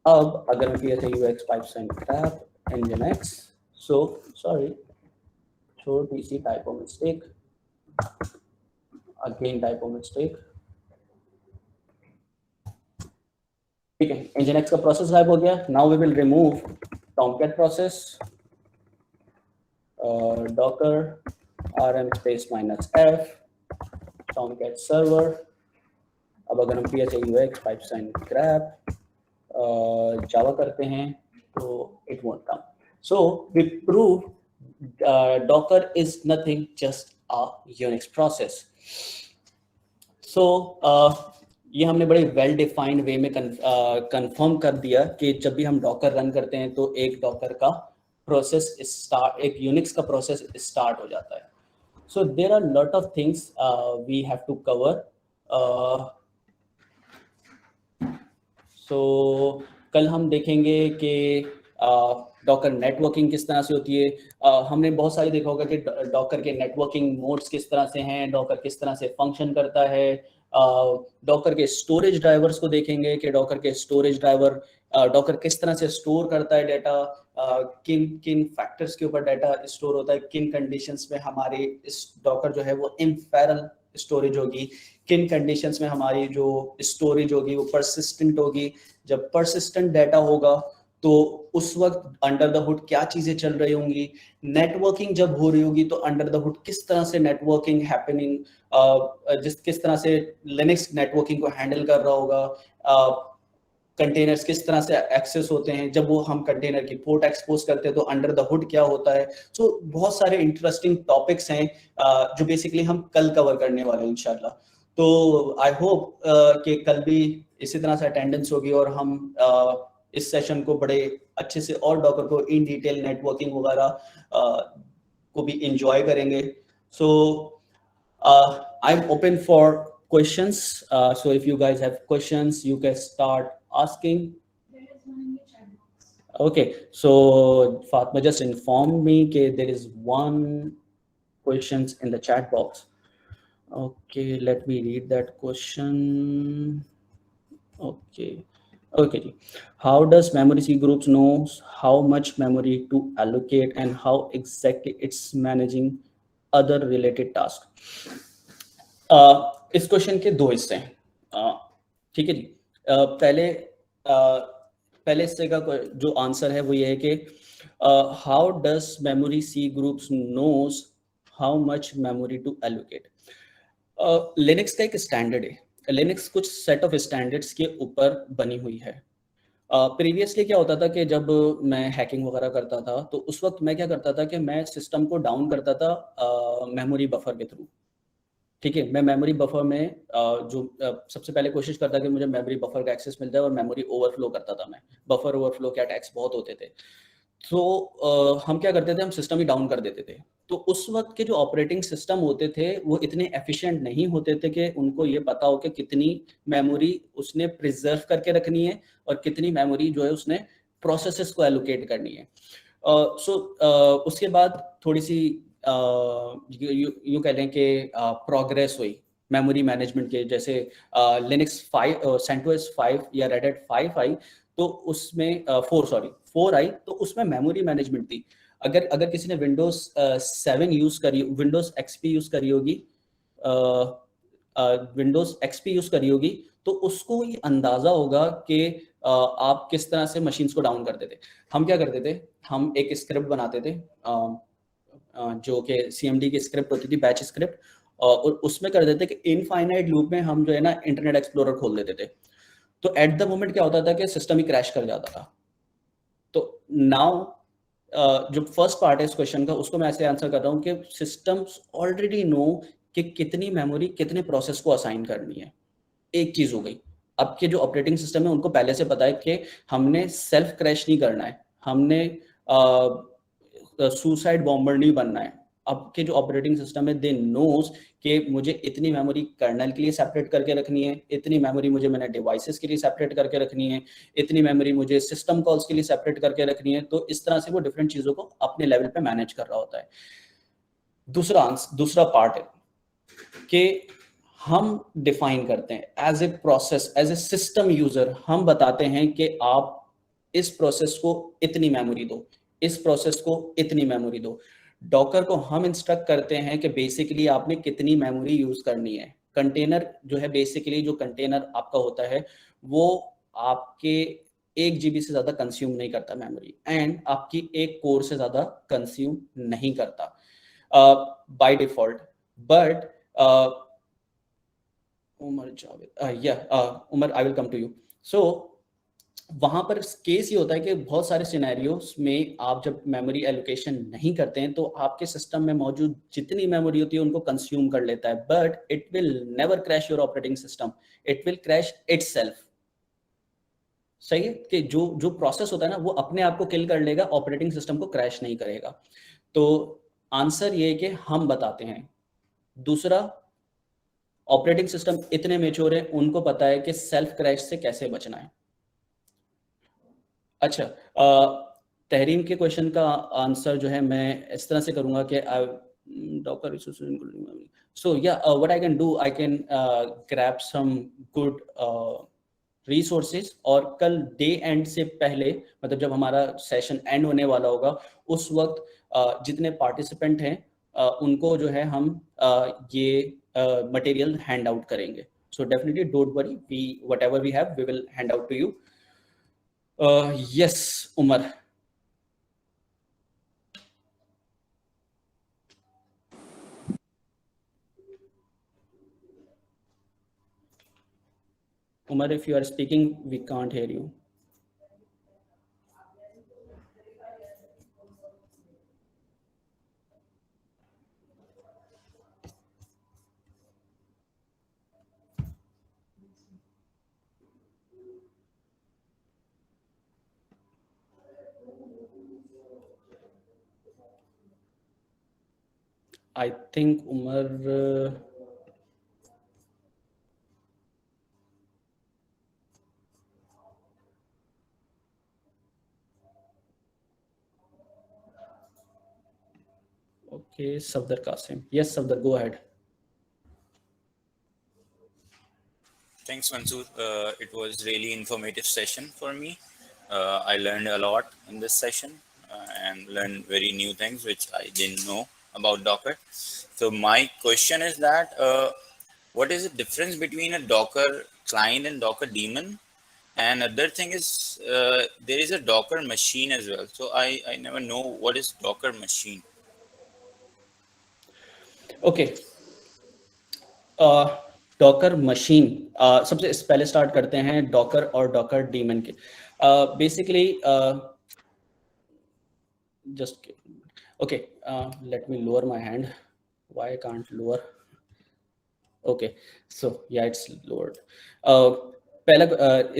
अब अगर मैं psux pipes and grab nginx, so sorry, छोटी सी typo mistake, again typo mistake, ठीक है, nginx का प्रोसेस गायब हो गया। Now we will remove tomcat process, docker rm space -f tomcat server। अब अगर हम psux pipes and grab जावा करते हैं तो it won't come। So we prove docker is nothing, just a Unix process। So ये हमने बड़े वेल डिफाइंड वे में कंफर्म कर दिया कि जब भी हम डॉकर रन करते हैं तो एक डॉकर का प्रोसेस स्टार्ट, एक यूनिक्स का प्रोसेस स्टार्ट हो जाता है। So there are lot of things we have to cover. So कल हम देखेंगे कि डॉकर नेटवर्किंग किस तरह से होती है। हमने बहुत सारी देखा होगा कि डॉकर के नेटवर्किंग मोड्स किस तरह से हैं, डॉकर किस तरह से फंक्शन करता है। डॉकर के स्टोरेज ड्राइवर्स को देखेंगे कि डॉकर के स्टोरेज ड्राइवर डॉकर किस तरह से स्टोर करता है डाटा, किन किन फैक्टर्स के ऊपर डाटा स्टोर होता है, किन कंडीशंस में हमारे इस डॉकर जो है वो इनफेरल स्टोरेज होगी, किन कंडीशंस में हमारी जो स्टोरेज होगी वो परसिस्टेंट होगी। जब परसिस्टेंट डाटा होगा तो उस वक्त अंडर द हुड क्या चीजें चल रही होंगी, नेटवर्किंग जब हो रही होगी तो अंडर द हुड किस तरह से नेटवर्किंग हैपनिंग, किस तरह से लिनक्स नेटवर्किंग को हैंडल कर रहा होगा, कंटेनर्स किस तरह से एक्सेस होते हैं, जब वो हम कंटेनर की पोर्ट एक्सपोज करते हैं तो अंडर द हुड क्या होता है। सो बहुत सारे इंटरेस्टिंग टॉपिक्स हैं जो बेसिकली हम कल कवर करने वाले हैं इंशाल्लाह। तो आई होप कि कल भी इसी तरह से अटेंडेंस होगी और हम इस सेशन को बड़े अच्छे से और डॉकर को इन डिटेल नेटवर्किंग वगैरह को भी एंजॉय करेंगे। So I am open for questions, so if you guys have questions you can start asking. There is one in the chat box. Okay, so Fatma just informed me that there is one questions in the chat box. Okay, let me read that question. Okay, how does memory C groups knows how much memory to allocate and how exactly it's managing other related tasks? इस question के दो हिस्से हैं, ठीक है जी। पहले हिस्से का जो आंसर है वो ये है कि how does memory C groups knows how much memory to allocate. Linux का एक स्टैंडर्ड है, लिनक्स कुछ सेट ऑफ स्टैंडर्ड्स के ऊपर बनी हुई है। प्रीवियसली क्या होता था कि जब मैं हैकिंग वगैरह करता था तो उस वक्त मैं क्या करता था कि मैं सिस्टम को डाउन करता था मेमोरी बफर के थ्रू, ठीक है। मैं मेमोरी बफर में सबसे पहले कोशिश करता कि मुझे मेमोरी बफर का एक्सेस मिल जाए और मेमोरी ओवरफ्लो करता था मैं। बफर ओवरफ्लो के अटैक्स बहुत होते थे, तो हम क्या करते थे, हम सिस्टम ही डाउन कर देते थे। तो उस वक्त के जो ऑपरेटिंग सिस्टम होते थे वो इतने एफिशिएंट नहीं होते थे कि उनको ये पता हो कि कितनी मेमोरी उसने प्रिजर्व करके रखनी है और कितनी मेमोरी जो है उसने प्रोसेसेस को एलोकेट करनी है। उसके बाद थोड़ी सी यूँ कह लें कि प्रोग्रेस हुई मेमोरी मैनेजमेंट के, जैसे लिनक्स 5 CentOS 5 या रेड हैट 5 आई तो उसमें 4 आई तो उसमें मेमोरी मैनेजमेंट थी। अगर किसी ने विंडोज 7 यूज करी, विंडोज एक्सपी यूज करी होगी तो उसको ये अंदाजा होगा कि आप किस तरह से मशीन्स को डाउन करते थे। हम क्या करते थे, हम एक स्क्रिप्ट बनाते थे जो कि CMD की स्क्रिप्ट होती थी, बैच स्क्रिप्ट, और उसमें कर देते कि इनफाइनाइट लूप में हम जो है ना इंटरनेट एक्सप्लोरर खोल देते थे। तो एट द मोमेंट क्या होता था कि सिस्टम ही क्रैश कर जाता था। तो नाउ जो फर्स्ट पार्ट है इस क्वेश्चन का उसको मैं ऐसे आंसर कर रहा हूँ कि सिस्टम्स ऑलरेडी नो कि कितनी मेमोरी कितने प्रोसेस को असाइन करनी है। एक चीज हो गई, अब के जो ऑपरेटिंग सिस्टम है उनको पहले से पता है कि हमने सेल्फ क्रैश नहीं करना है, हमने सुसाइड बॉम्बर नहीं बनना है, अब के जो ऑपरेटिंग सिस्टम है दे नोज कि मुझे इतनी मेमोरी कर्नल के लिए सेपरेट करके रखनी है, इतनी मेमोरी मुझे मैंने डिवाइसेस के लिए सेपरेट करके रखनी है, इतनी मेमोरी मुझे सिस्टम कॉल्स के लिए सेपरेट करके रखनी है। तो इस तरह से वो डिफरेंट चीज़ों को अपने लेवल पे मैनेज कर रहा होता है। दूसरा पार्ट है कि हम डिफाइन करते हैं as a process, as a system user, हम बताते हैं कि आप इस प्रोसेस को इतनी मेमोरी दो, इस प्रोसेस को इतनी मेमोरी दो। डॉकर को हम इंस्ट्रक्ट करते हैं कि बेसिकली आपने कितनी मेमोरी यूज करनी है। कंटेनर जो है, बेसिकली जो कंटेनर आपका होता है वो आपके 1 GB से ज्यादा कंज्यूम नहीं करता मेमोरी, एंड आपकी एक कोर से ज्यादा कंज्यूम नहीं करता by default. But Umar Javed, Umar, I will come to you. So वहां पर केस ये होता है कि बहुत सारे सिनेरियोस में आप जब मेमोरी एलोकेशन नहीं करते हैं तो आपके सिस्टम में मौजूद जितनी मेमोरी होती है उनको कंज्यूम कर लेता है, but it will never crash your operating system, it will crash itself. सही है कि जो प्रोसेस होता है ना वो अपने आप को किल कर लेगा, ऑपरेटिंग सिस्टम को क्रैश नहीं करेगा। तो आंसर ये है कि हम बताते हैं। दूसरा, ऑपरेटिंग सिस्टम इतने मेच्योर है, उनको पता है कि सेल्फ क्रैश से कैसे बचना है। अच्छा, तहरीम के क्वेश्चन का आंसर जो है मैं इस तरह से करूंगा कि डॉकर सो या what I can do, I can grab some good resources, और कल डे एंड से पहले, मतलब जब हमारा सेशन एंड होने वाला होगा उस वक्त जितने पार्टिसिपेंट हैं उनको जो है हम ये मटेरियल हैंड आउट करेंगे। So definitely don't worry, we whatever we have we will hand out to you. Yes, Umar. Umar, if you are speaking, we can't hear you. I think Umar. Okay, Safdar Qasim. Yes, Safdar, go ahead. Thanks, Mansoor. It was really informative session for me. I learned a lot in this session and learned very new things which I didn't know about Docker. So my question is that what is the difference between a Docker client and Docker daemon? And other thing is there is a Docker machine as well. So I never know what is Docker machine. Okay. Docker machine, सबसे पहले start करते हैं Docker और Docker daemon के। Basically just okay, let me lower my hand, why I can't lower. Okay, so yeah it's lowered. पहला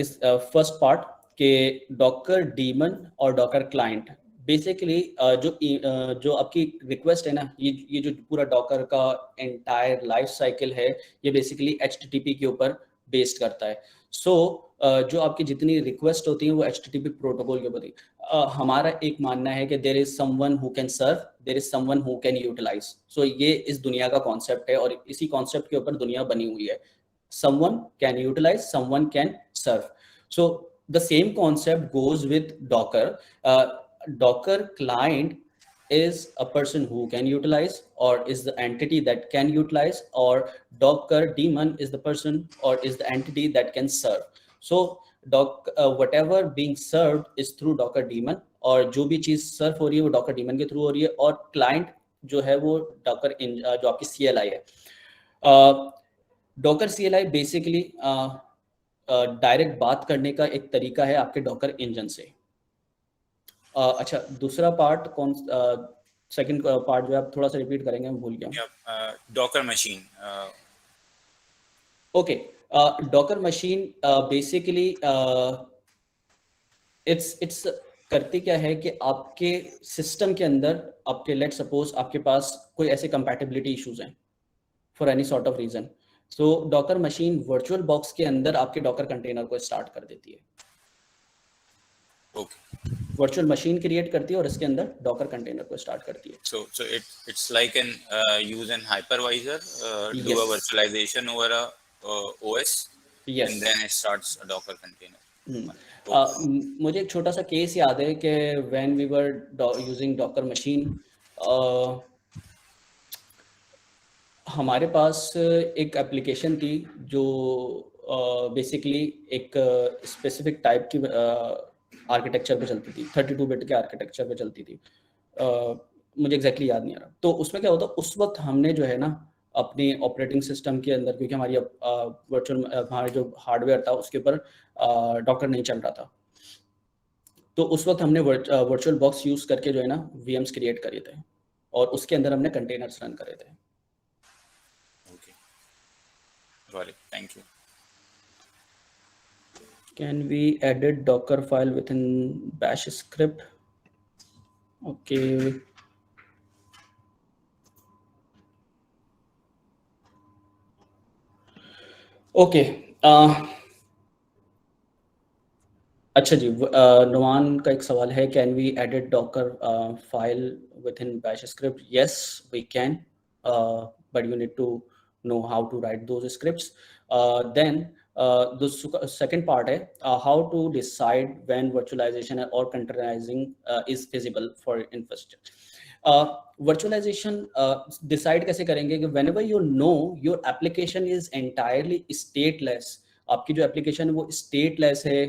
इस first part के Docker daemon और डॉकर क्लाइंट। बेसिकली जो आपकी रिक्वेस्ट है ना, ये जो पूरा डॉकर का एंटायर लाइफ साइकिल है ये बेसिकली HTTP के ऊपर बेस्ड करता है। सो जो आपकी जितनी रिक्वेस्ट होती हैं वो HTTP प्रोटोकॉल के ऊपर ही। हमारा एक मानना है कि there is someone who can serve, there is someone who can utilize. So ये इस दुनिया का कॉन्सेप्ट है और इसी कॉन्सेप्ट के ऊपर दुनिया बनी हुई है। someone can utilize, someone can serve. So the same concept goes with Docker. Docker client is a person who can utilize or is the entity that can utilize, or Docker daemon is the person or is the entity that can serve. So whatever being served is through Docker daemon, और जो भी चीज सर्व हो रही है वो Docker daemon के through हो रही है, और क्लाइंट जो है वो Docker जो आपकी CLI है। डॉकर CLI बेसिकली डायरेक्ट बात करने का एक तरीका है आपके डॉकर इंजन से। अच्छा, दूसरा पार्ट कौन, सेकंड पार्ट जो आप थोड़ा सा रिपीट करेंगे, मैं भूल गया। Docker machine. Okay, Docker machine basically it's करती क्या है कि आपके सिस्टम के अंदर आपके लेट सपोज आपके पास कोई ऐसे कंपैटिबिलिटी इश्यूज हैं for any sort of reason, so Docker machine VirtualBox के अंदर आपके डॉकर कंटेनर को स्टार्ट कर देती है, Okay. वर्चुअल मशीन क्रिएट करती है और इसके अंदर डॉकर कंटेनर को स्टार्ट करती है. So it's like an use an hypervisor do a Yes. virtualization over a OS, Yes. and then it starts a Docker container. मुझे एक छोटा सा केस याद है कि when we were using Docker machine, हमारे पास एक एप्लीकेशन थी जो बेसिकली एक स्पेसिफिक टाइप की आर्किटेक्चर पे चलती थी, 32 बिट के आर्किटेक्चर पे चलती थी. मुझे एग्जैक्टली याद नहीं आ रहा. तो उसमें क्या होता, उस वक्त हमने जो है ना अपने ऑपरेटिंग सिस्टम के अंदर, क्योंकि हमारी वर्चुअल हमारे जो हार्डवेयर था उसके ऊपर डॉकर नहीं चल रहा था, तो उस वक्त हमने वर्चुअल बॉक्स यूज करके जो है ना वीएम्स क्रिएट करे थे और उसके अंदर हमने कंटेनर्स रन करे थे. Okay. Got it. Thank you. Can we edit Docker file within Bash script? Okay. Okay. अच्छा जी, नुमान का एक सवाल है, can we edit Docker file within bash script? Yes we can, but you need to know how to write those scripts. Then the second part है how to decide when virtualization or containerizing is feasible for infrastructure. Virtualization decide कैसे करेंगे कि whenever you know your application is entirely stateless, आपकी जो application है वो stateless है,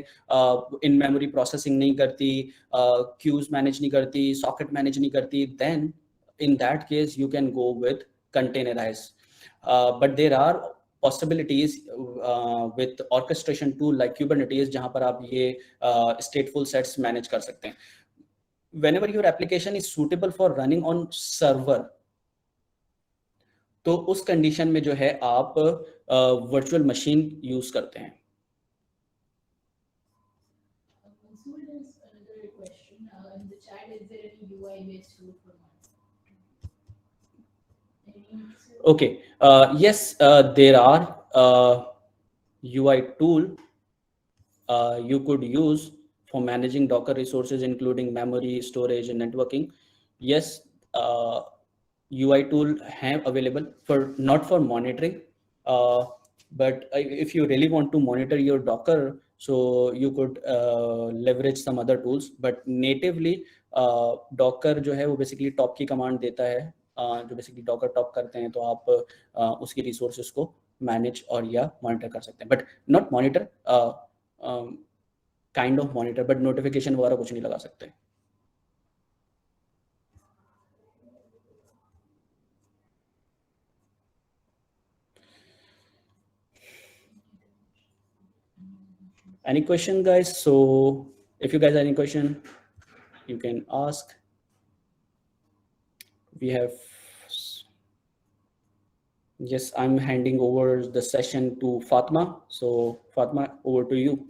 in memory processing नहीं करती, क्यूज मैनेज नहीं करती, सॉकेट मैनेज नहीं करती, then in that case you can go with containerize. But there are possibilities with orchestration tool like Kubernetes जहां पर आप ये stateful sets manage कर सकते हैं. Whenever your application is suitable for running on server, तो उस कंडीशन में जो है आप वर्चुअल मशीन यूज करते हैं. So there's another question in the chat. Is there any UI based tool for that? Okay. Yes, there are UI tool you could use for managing Docker resources, including memory, storage, and networking. Yes, UI tool have available for not for monitoring, but if you really want to monitor your Docker, so you could leverage some other tools. But natively Docker जो है वो basically top की command देता है, जो basically Docker top करते हैं, तो आप उसकी resources को manage और या monitor कर सकते हैं, but not monitor, kind of monitor, but notification वगैरह कुछ नहीं लगा सकते. Any question, guys? So if you guys have any question, you can ask. We have, yes, I'm handing over the session to Fatma. So Fatma, over to you.